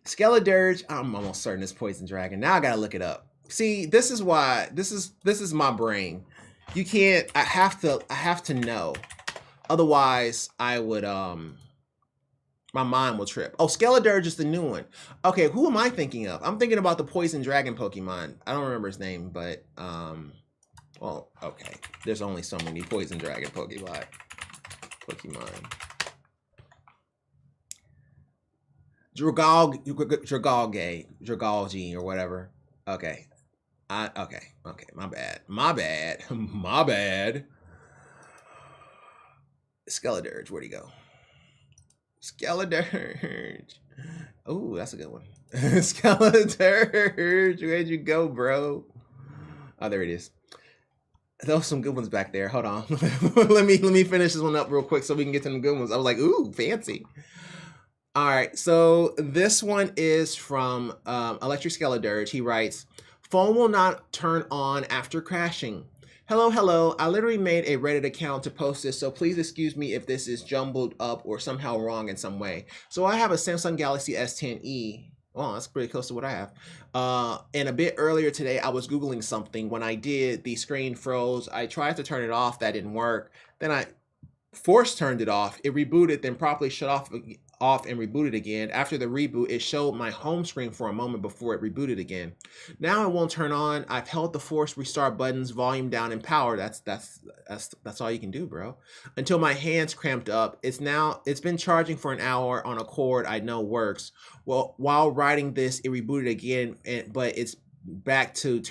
Skeledirge, I'm almost certain it's Poison Dragon. Now I gotta look it up. See, this is why this is my brain. You can't. I have to know. Otherwise, I would my mind will trip. Oh, Skeledirge is the new one. Okay, who am I thinking of? I'm thinking about the Poison Dragon Pokemon. I don't remember his name, but well, okay. There's only so many Poison Dragon Pokemon. Dragalge or whatever. Okay. Okay, my bad. Skeledirge, where'd he go? Skeledirge. Oh, that's a good one. Skeledirge, where'd you go, bro? Oh, there it is. There was some good ones back there. Hold on. let me finish this one up real quick so we can get to some good ones. I was like, ooh, fancy. All right, so this one is from Electric Skeledirge. He writes, phone will not turn on after crashing. Hello. I literally made a Reddit account to post this, so please excuse me if this is jumbled up or somehow wrong in some way. So I have a Samsung Galaxy S10e. Well, that's pretty close to what I have. And a bit earlier today, I was Googling something. When I did, the screen froze. I tried to turn it off. That didn't work. Then I force turned it off. It rebooted, then properly shut off and rebooted again. After the reboot, it showed my home screen for a moment before it rebooted again. Now it won't turn on. I've held the force restart buttons, volume down, and power. That's all you can do, bro. Until my hands cramped up. It's been charging for an hour on a cord I know works. Well, while writing this, it rebooted again, but it's back to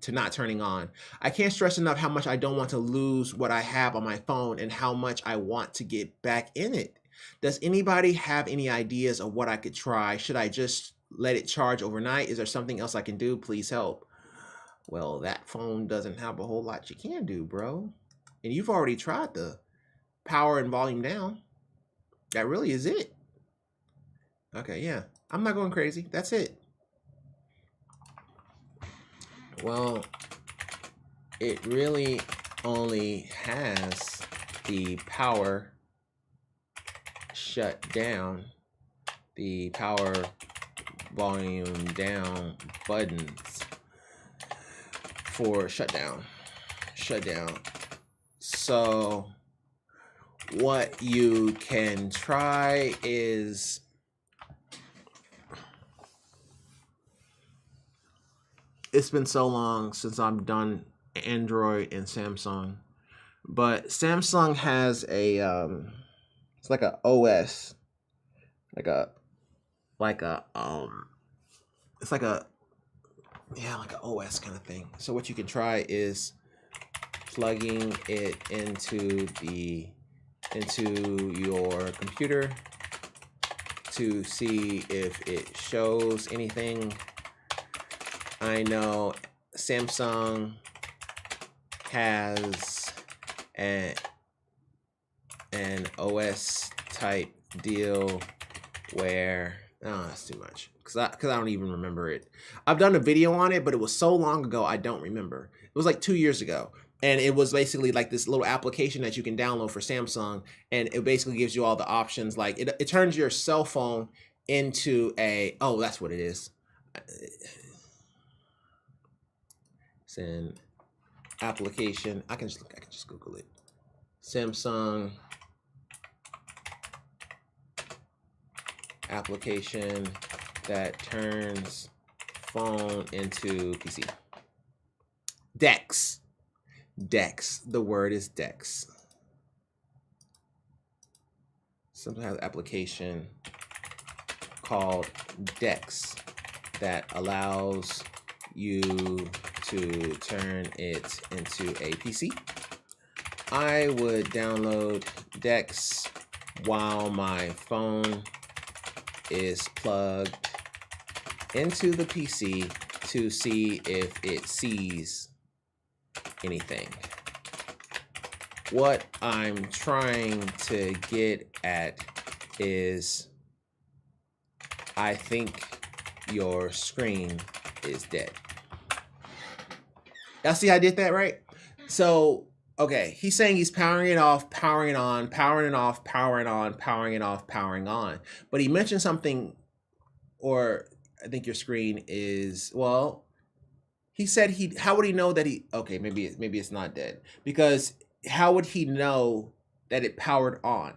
not turning on. I can't stress enough how much I don't want to lose what I have on my phone and how much I want to get back in it. Does anybody have any ideas of what I could try? Should I just let it charge overnight? Is there something else I can do? Please help. Well, that phone doesn't have a whole lot you can do, bro. And you've already tried the power and volume down. That really is it. Okay, yeah. I'm not going crazy. That's it. Well, it really only has the power shut down, the power volume down buttons for shutdown. So what you can try is it's been so long since I've done Android and Samsung, but Samsung has a it's like a OS, like a OS kind of thing. So what you can try is plugging it into your computer to see if it shows anything. I know Samsung has an OS type deal where that's too much because I don't even remember it. I've done a video on it, but it was so long ago I don't remember. It was like 2 years ago, and it was basically like this little application that you can download for Samsung, and it basically gives you all the options. Like it turns your cell phone into a that's what it is. It's an application. I can just Google it. Samsung application that turns phone into PC. Dex. The word is Dex. Something has an application called Dex that allows you to turn it into a PC. I would download Dex while my phone is plugged into the PC to see if it sees anything. What I'm trying to get at is I think your screen is dead. Y'all see I did that right? So, okay, he's saying he's powering it off, powering it on, powering it off, powering on, powering it off, powering on. But he mentioned something, or I think your screen is, well, he said how would he know that okay, maybe it's not dead. Because how would he know that it powered on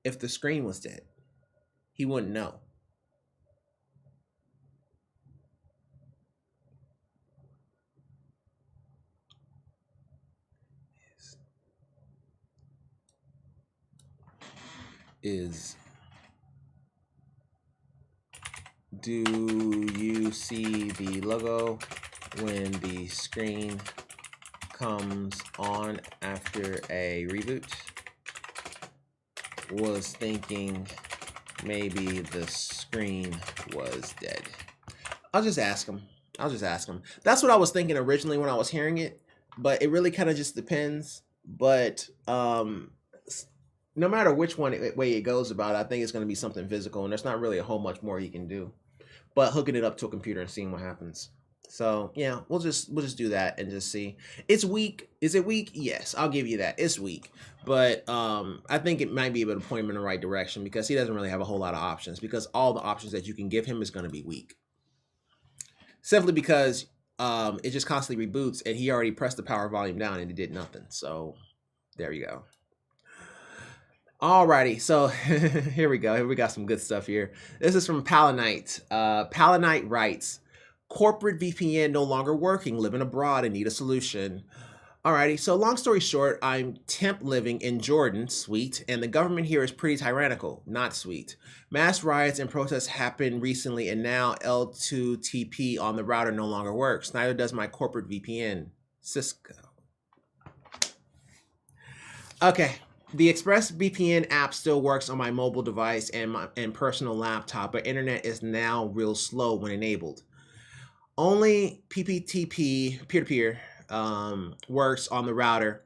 if the screen was dead? He wouldn't know. Do you see the logo when the screen comes on after a reboot? Was thinking maybe the screen was dead. I'll just ask him. That's what I was thinking originally when I was hearing it, but it really kind of just depends. But no matter which way it goes about, I think it's going to be something physical, and there's not really a whole much more he can do. But hooking it up to a computer and seeing what happens. So yeah, we'll just do that and just see. It's weak. Is it weak? Yes, I'll give you that. It's weak, but I think it might be able to point him in the right direction because he doesn't really have a whole lot of options. Because all the options that you can give him is going to be weak. Simply because it just constantly reboots, and he already pressed the power volume down and it did nothing. So there you go. Alrighty, so here we go. Here we got some good stuff here. This is from Palanite. Palanite writes, corporate VPN no longer working, living abroad and need a solution. Alrighty, so long story short, I'm temp living in Jordan, sweet, and the government here is pretty tyrannical, not sweet. Mass riots and protests happened recently, and now L2TP on the router no longer works. Neither does my corporate VPN, Cisco. Okay. The ExpressVPN app still works on my mobile device and personal laptop, but internet is now real slow when enabled. Only PPTP, peer-to-peer, works on the router,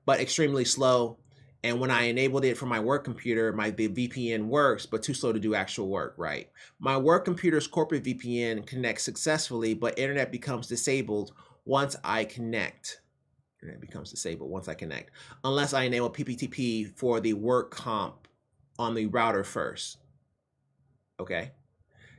but extremely slow. And when I enabled it for my work computer, the VPN works, but too slow to do actual work, right? My work computer's corporate VPN connects successfully, but internet becomes disabled once I connect. Internet becomes disabled once I connect, unless I enable PPTP for the work comp on the router first. Okay.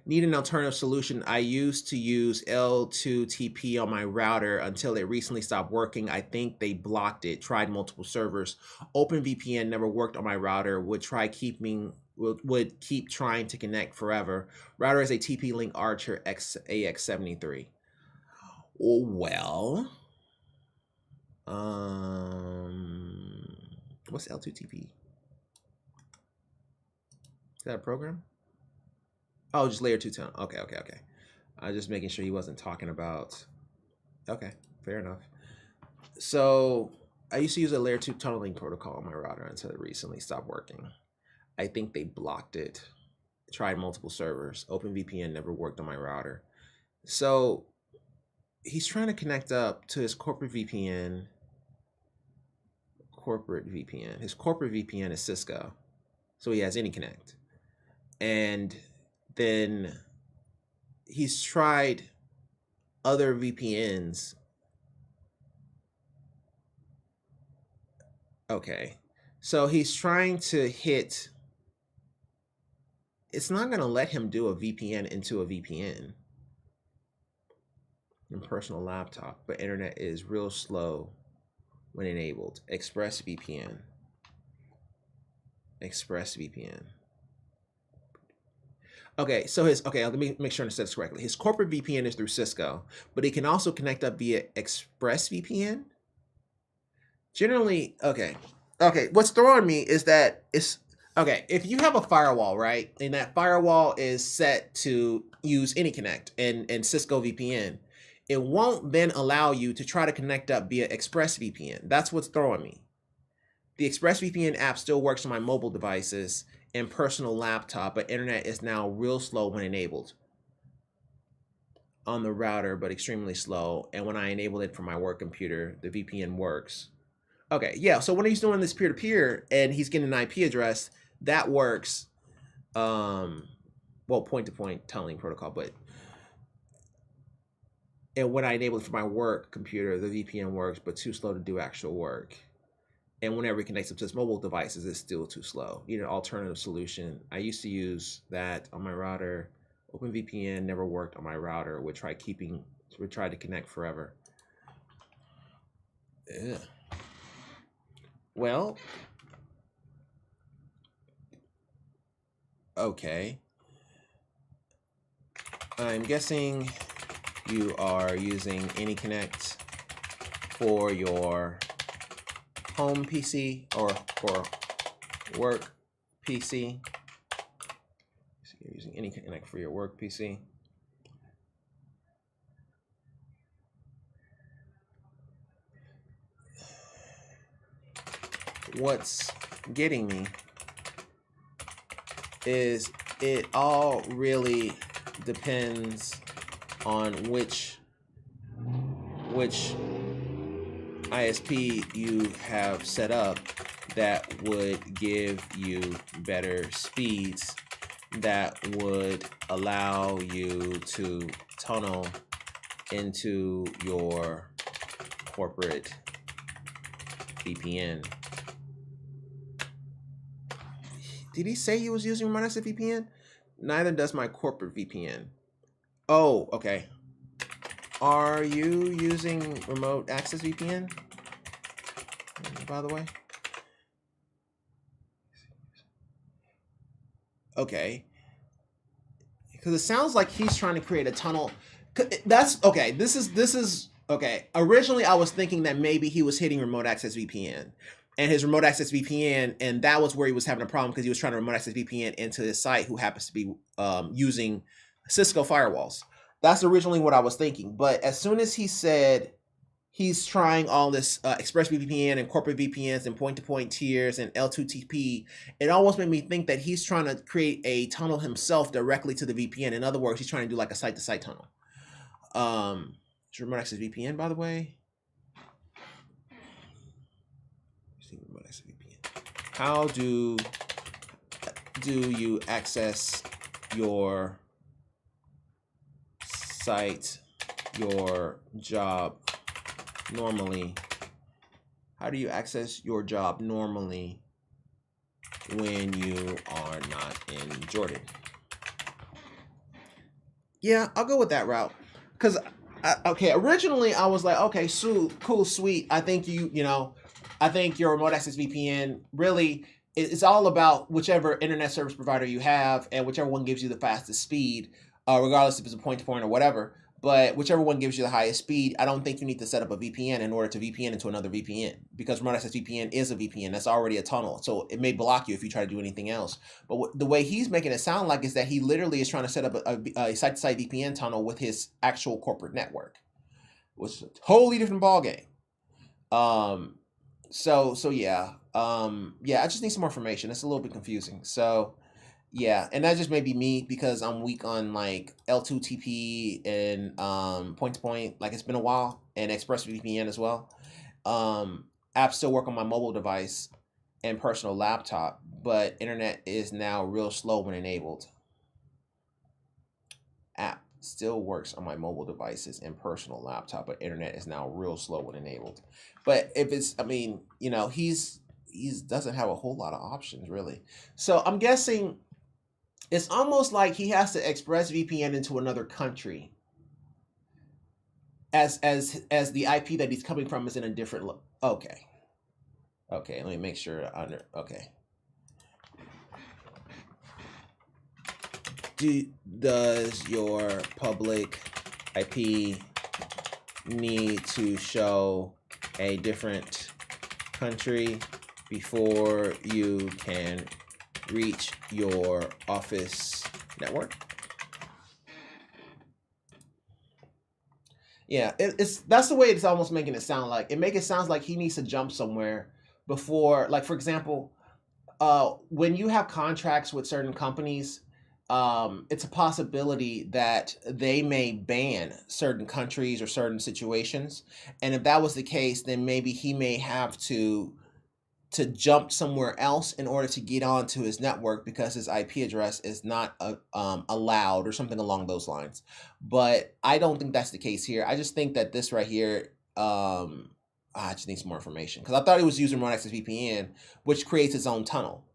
Need an alternative solution. I used to use L2TP on my router until it recently stopped working. I think they blocked it. Tried multiple servers. OpenVPN never worked on my router. Would keep trying to connect forever. Router is a TP-Link Archer AX73. Well. What's L2TP? Is that a program? Oh, just layer 2 tunnel. Okay. I was just making sure he wasn't talking about. Okay, fair enough. So I used to use a layer 2 tunneling protocol on my router until it recently stopped working. I think they blocked it. Tried multiple servers. OpenVPN never worked on my router. So he's trying to connect up to his corporate VPN. His corporate VPN is Cisco, so he has AnyConnect. And then he's tried other VPNs. Okay, so he's trying to hit. It's not going to let him do a VPN into a VPN. In personal laptop, but internet is real slow when enabled. ExpressVPN. Okay, so let me make sure I understand this correctly. His corporate VPN is through Cisco, but he can also connect up via ExpressVPN. Generally, okay. What's throwing me is that if you have a firewall, right, and that firewall is set to use AnyConnect and Cisco VPN, it won't then allow you to try to connect up via ExpressVPN. That's what's throwing me. The ExpressVPN app still works on my mobile devices and personal laptop, but internet is now real slow when enabled on the router, but extremely slow. And when I enable it for my work computer, the VPN works. Okay, yeah, so when he's doing this peer-to-peer and he's getting an IP address, that works. Well, point-to-point tunneling protocol, but and when I enable it for my work computer, the VPN works, but too slow to do actual work. And whenever it connects up to its mobile devices, it's still too slow. Need an alternative solution. I used to use that on my router. OpenVPN never worked on my router. Would try to connect forever. Yeah. Well. Okay. I'm guessing you are using AnyConnect for your home PC or for work PC. So you're using AnyConnect for your work PC. What's getting me is it all really depends on which ISP you have set up that would give you better speeds that would allow you to tunnel into your corporate VPN. Did he say he was using remote access VPN? Neither does my corporate VPN. Oh, okay. Are you using remote access VPN, by the way? Okay. Because it sounds like he's trying to create a tunnel. That's okay. This is okay. Originally, I was thinking that maybe he was hitting remote access VPN and his remote access VPN, and that was where he was having a problem because he was trying to remote access VPN into his site who happens to be using Cisco firewalls. That's originally what I was thinking. But as soon as he said he's trying all this ExpressVPN and corporate VPNs and point-to-point tiers and L2TP, it almost made me think that he's trying to create a tunnel himself directly to the VPN. In other words, he's trying to do like a site-to-site tunnel. Is remote access VPN, by the way? Remote access VPN. How do you access your site, your job normally? How do you access your job normally when you are not in Jordan? Yeah, I'll go with that route. Because, okay, originally I was like, okay, cool, sweet. I think I think your remote access VPN really, it's all about whichever internet service provider you have and whichever one gives you the fastest speed, regardless if it's a point-to-point or whatever. But whichever one gives you the highest speed, I don't think you need to set up a VPN in order to VPN into another VPN, because remote access VPN is a VPN. That's already a tunnel. So it may block you if you try to do anything else. But the way he's making it sound like is that he literally is trying to set up a site-to-site VPN tunnel with his actual corporate network, which is a totally different ballgame. So yeah. Yeah, I just need some more information. It's a little bit confusing. So yeah, and that just may be me because I'm weak on like L2TP and point-to-point. Like, it's been a while, and ExpressVPN as well. Apps still work on my mobile device and personal laptop, but internet is now real slow when enabled. App still works on my mobile devices and personal laptop, but internet is now real slow when enabled. But if it's, I mean, he doesn't have a whole lot of options really. So I'm guessing it's almost like he has to ExpressVPN into another country as the IP that he's coming from is in a different okay. Okay, let me make sure okay. Does your public IP need to show a different country before you can reach your office network? Yeah, that's the way it's almost making it sound like. It sounds like he needs to jump somewhere before, like, for example, when you have contracts with certain companies, it's a possibility that they may ban certain countries or certain situations. And if that was the case, then maybe he may have to jump somewhere else in order to get onto his network because his IP address is not allowed or something along those lines. But I don't think that's the case here. I just think that this right here, I just need some more information because I thought he was using remote access VPN, which creates its own tunnel.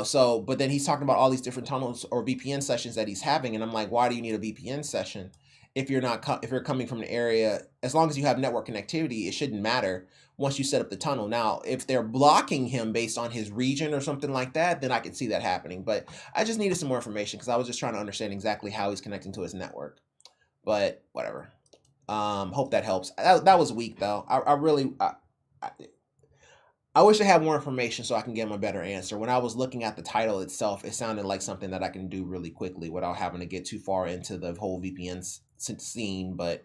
So, but then he's talking about all these different tunnels or VPN sessions that he's having. And I'm like, why do you need a VPN session if you're coming from an area? As long as you have network connectivity, it shouldn't matter once you set up the tunnel. Now, if they're blocking him based on his region or something like that, then I can see that happening. But I just needed some more information because I was just trying to understand exactly how he's connecting to his network. But whatever. Hope that helps. That was weak though. I wish I had more information so I can get him a better answer. When I was looking at the title itself, it sounded like something that I can do really quickly without having to get too far into the whole VPN scene. But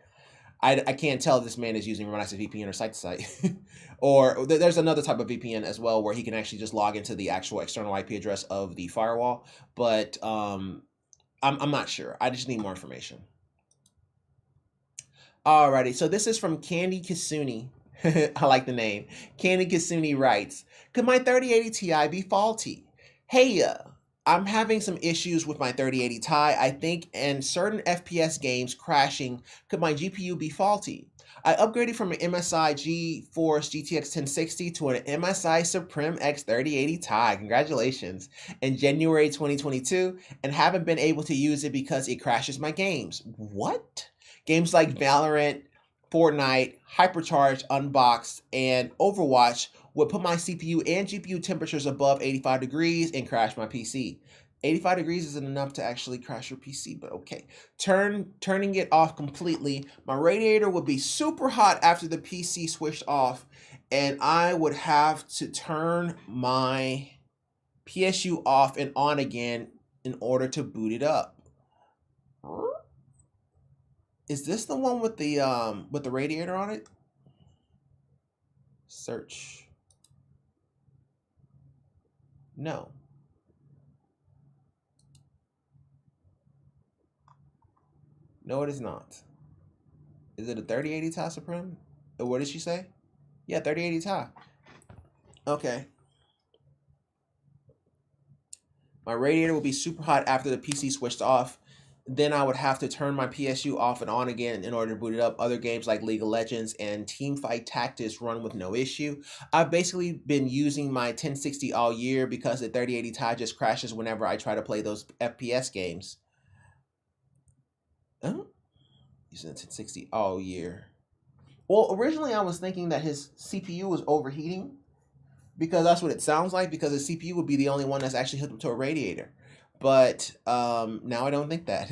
I can't tell if this man is using remote access VPN or site-to-site. Or there's another type of VPN as well where he can actually just log into the actual external IP address of the firewall. But I'm not sure. I just need more information. Alrighty, so this is from Candy Kasuni. I like the name. Candy Kasuni writes, could my 3080 Ti be faulty? Hey, I'm having some issues with my 3080 Ti. I think in certain FPS games crashing, could my GPU be faulty? I upgraded from an MSI GeForce GTX 1060 to an MSI Supreme X 3080 Ti. Congratulations. In January 2022, and haven't been able to use it because it crashes my games. What? Games like Valorant, Fortnite, Hypercharged, Unboxed, and Overwatch would put my CPU and GPU temperatures above 85 degrees and crash my PC. 85 degrees isn't enough to actually crash your PC, but okay. Turning it off completely, my radiator would be super hot after the PC switched off, and I would have to turn my PSU off and on again in order to boot it up. Is this the one with the radiator on it? Search. No. No, it is not. Is it a 3080 Ti Supreme? What did she say? Yeah, 3080 Ti. Okay. My radiator will be super hot after the PC switched off. Then I would have to turn my PSU off and on again in order to boot it up. Other games like League of Legends and Teamfight Tactics run with no issue. I've basically been using my 1060 all year because the 3080 Ti just crashes whenever I try to play those FPS games. Using the 1060 all year. Well, originally I was thinking that his CPU was overheating because that's what it sounds like, because the CPU would be the only one that's actually hooked up to a radiator. But now I don't think that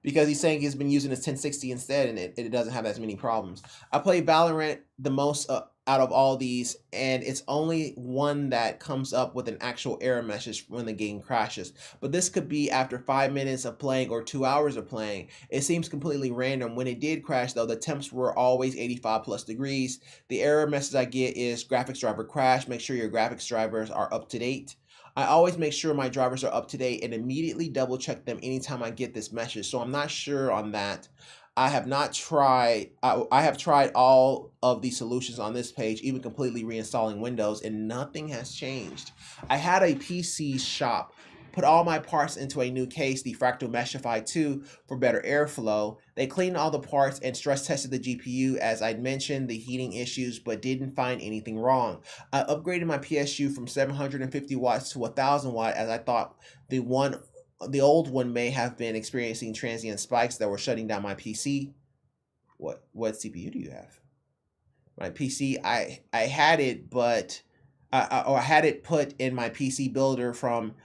because he's saying he's been using his 1060 instead, and it doesn't have as many problems. I play Valorant the most out of all these, and it's only one that comes up with an actual error message when the game crashes. But this could be after 5 minutes of playing or 2 hours of playing. It seems completely random. When it did crash, though, the temps were always 85 plus degrees. The error message I get is graphics driver crash. Make sure your graphics drivers are up to date. I always make sure my drivers are up to date and immediately double check them anytime I get this message. So I'm not sure on that. I have not tried, I have tried all of the solutions on this page, even completely reinstalling Windows, and nothing has changed. I had a PC shop put all my parts into a new case, the Fractal Meshify 2, for better airflow. They cleaned all the parts and stress tested the GPU, as I'd mentioned, the heating issues, but didn't find anything wrong. I upgraded my PSU from 750 watts to 1000 watt, as I thought the old one may have been experiencing transient spikes that were shutting down my PC. What CPU do you have? My PC, I had it, but I had it put in my PC builder from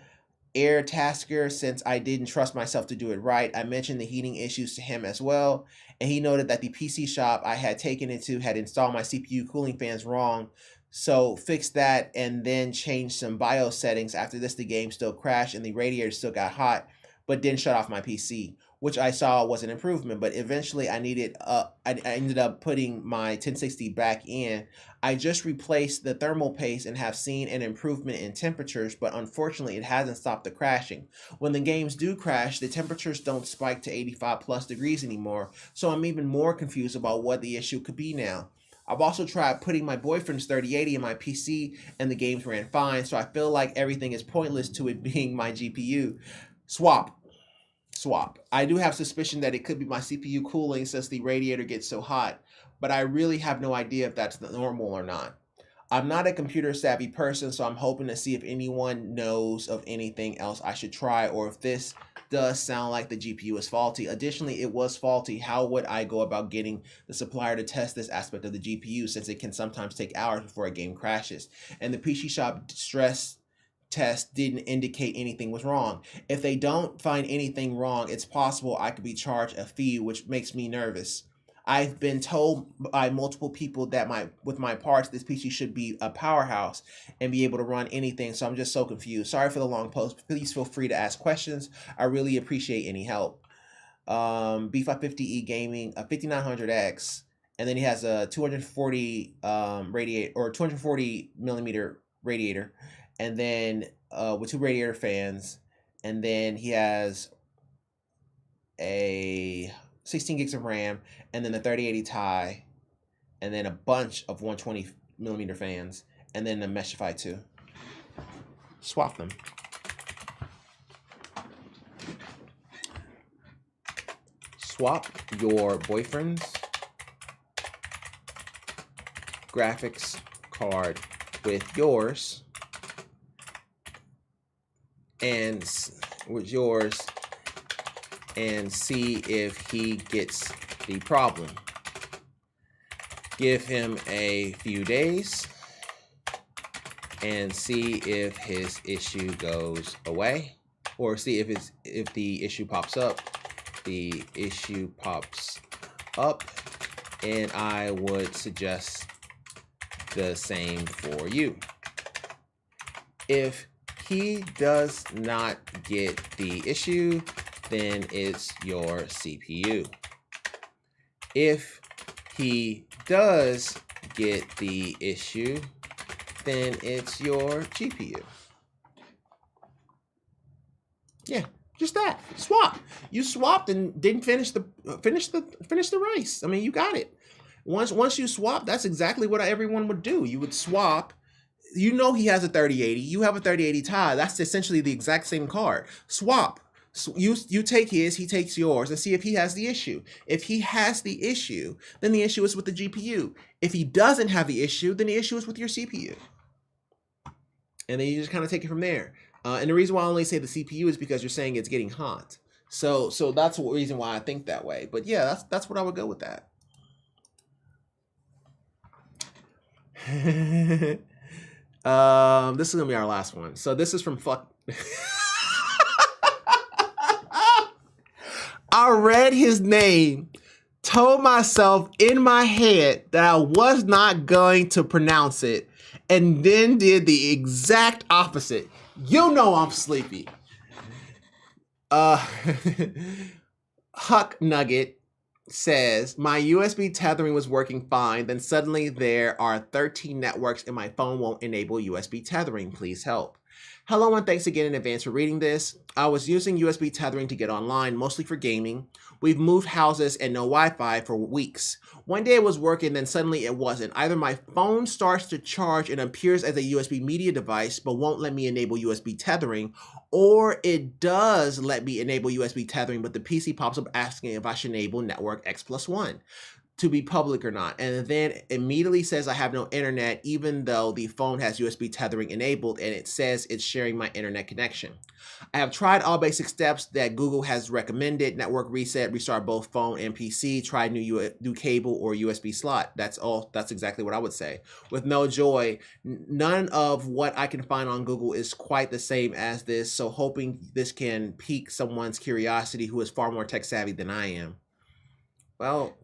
Air Tasker since I didn't trust myself to do it right. I mentioned the heating issues to him as well, and he noted that the PC shop I had taken it to had installed my CPU cooling fans wrong. So fixed that and then changed some BIOS settings. After this, the game still crashed and the radiator still got hot, but didn't shut off my PC, which I saw was an improvement. But eventually I ended up putting my 1060 back in. I just replaced the thermal paste and have seen an improvement in temperatures, but unfortunately it hasn't stopped the crashing. When the games do crash, the temperatures don't spike to 85 plus degrees anymore, so I'm even more confused about what the issue could be now. I've also tried putting my boyfriend's 3080 in my PC and the games ran fine, so I feel like everything is pointless to it being my GPU. Swap. I do have suspicion that it could be my CPU cooling since the radiator gets so hot, but I really have no idea if that's normal or not. I'm not a computer savvy person, so I'm hoping to see if anyone knows of anything else I should try, or if this does sound like the GPU is faulty. Additionally, it was faulty. How would I go about getting the supplier to test this aspect of the GPU, since it can sometimes take hours before a game crashes? And the PC shop stress test didn't indicate anything was wrong. If they don't find anything wrong, it's possible I could be charged a fee, which makes me nervous. I've been told by multiple people that with my parts, this PC should be a powerhouse and be able to run anything, so I'm just so confused. Sorry for the long post. Please feel free to ask questions. I really appreciate any help. B550E Gaming, a 5900X, and then he has a 240 240 millimeter radiator, and then with 2 radiator fans, and then he has a 16 gigs of RAM, and then the 3080 Ti, and then a bunch of 120mm fans, and then a Meshify 2. Swap them. Swap your boyfriend's graphics card with yours, and see if he gets the problem. Give him a few days and see if his issue goes away, or see if the issue pops up. The issue pops up, and I would suggest the same for you. If he does not get the issue, then it's your CPU. If he does get the issue, then it's your GPU. Yeah, just that. Swap. You swapped and didn't finish the race. I mean, you got it. Once you swap, that's exactly what everyone would do. You would swap. You know he has a 3080. You have a 3080 Ti. That's essentially the exact same card. Swap. So you take his, he takes yours, and see if he has the issue. If he has the issue, then the issue is with the GPU. If he doesn't have the issue, then the issue is with your CPU. And then you just kind of take it from there. And the reason why I only say the CPU is because you're saying it's getting hot. So that's the reason why I think that way. But yeah, that's what I would go with that. This is gonna be our last one. So this is from I read his name, told myself in my head that I was not going to pronounce it, and then did the exact opposite. You know I'm sleepy. Huck Nugget says, my USB tethering was working fine, then suddenly there are 13 networks and my phone won't enable USB tethering. Please help. Hello and thanks again in advance for reading this. I was using USB tethering to get online, mostly for gaming. We've moved houses and no Wi-Fi for weeks. One day it was working, then suddenly it wasn't. Either my phone starts to charge and appears as a USB media device, but won't let me enable USB tethering, or it does let me enable USB tethering, but the PC pops up asking if I should enable network X+1 to be public or not, and then immediately says I have no internet, even though the phone has USB tethering enabled, and it says it's sharing my internet connection. I have tried all basic steps that Google has recommended: network reset, restart both phone and PC, try new cable or USB slot. That's all. That's exactly what I would say. With no joy, none of what I can find on Google is quite the same as this, so hoping this can pique someone's curiosity who is far more tech savvy than I am. Well,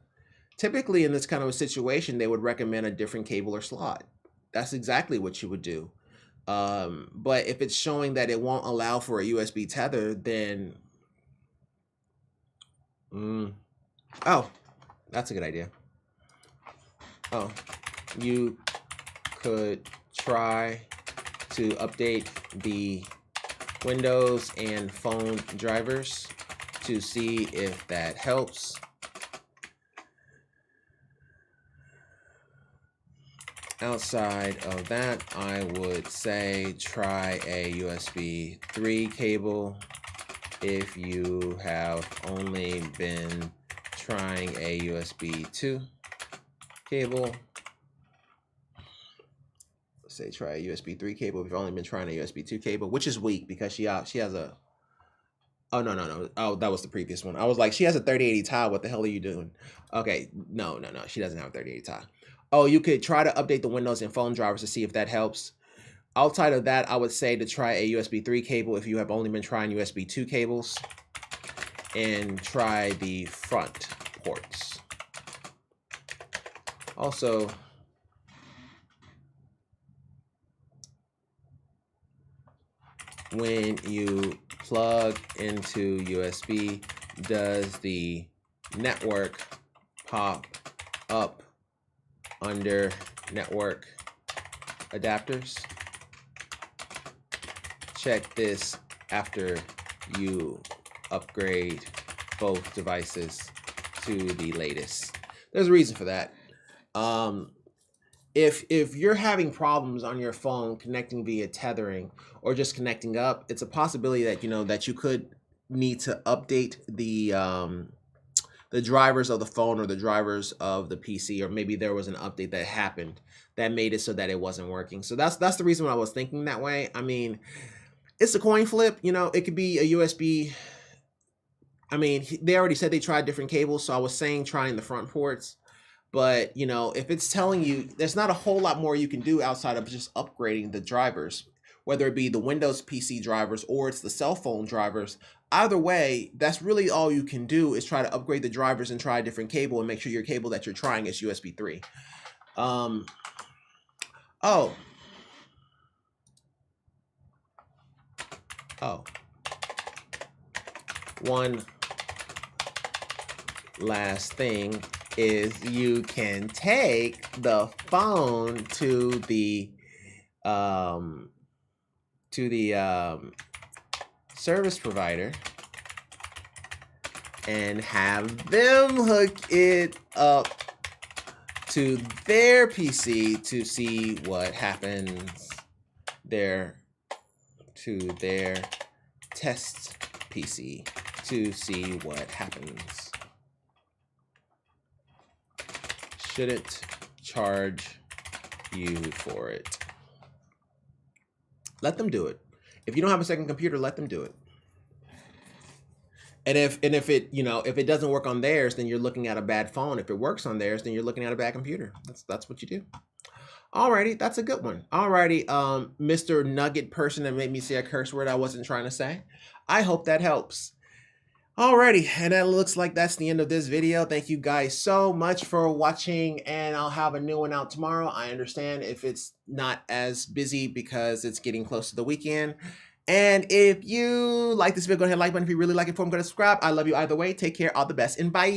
typically in this kind of a situation, they would recommend a different cable or slot. That's exactly what you would do. But if it's showing that it won't allow for a USB tether, then oh, that's a good idea. Oh, you could try to update the Windows and phone drivers to see if that helps. Outside of that, I would say try a USB 3 cable if you have only been trying a USB 2 cable. Let's say try a USB 3 cable if you've only been trying a USB 2 cable, which is weak because she has a... Oh, no. Oh, that was the previous one. I was like, she has a 3080 Ti. What the hell are you doing? Okay, no. She doesn't have a 3080 Ti. Oh, you could try to update the Windows and phone drivers to see if that helps. Outside of that, I would say to try a USB 3 cable if you have only been trying USB 2 cables. And try the front ports. Also, when you plug into USB, does the network pop up under network adapters? Check this after you upgrade both devices to the latest. There's a reason for that. If you're having problems on your phone connecting via tethering or just connecting up, it's a possibility that that you could need to update the drivers of the phone or the drivers of the PC, or maybe there was an update that happened that made it so that it wasn't working. So that's the reason why I was thinking that way. I mean, it's a coin flip. It could be a USB. I mean, they already said they tried different cables, so I was saying trying the front ports. But, if it's telling you, there's not a whole lot more you can do outside of just upgrading the drivers, whether it be the Windows PC drivers or it's the cell phone drivers. Either way, that's really all you can do is try to upgrade the drivers and try a different cable and make sure your cable that you're trying is USB 3. One last thing is you can take the phone to the service provider and have them hook it up to their PC to see what happens there, to their test PC to see what happens. Shouldn't charge you for it. Let them do it. If you don't have a second computer, let them do it. And if it if it doesn't work on theirs, then you're looking at a bad phone. If it works on theirs, then you're looking at a bad computer. That's what you do. Alrighty, that's a good one. Alrighty, Mr. Nugget person that made me say a curse word I wasn't trying to say. I hope that helps. Alrighty, and that looks like that's the end of this video. Thank you guys so much for watching, and I'll have a new one out tomorrow. I understand if it's not as busy because it's getting close to the weekend. And if you like this video, go ahead and like button. If you really like it, go and subscribe. I love you either way. Take care. All the best, and bye.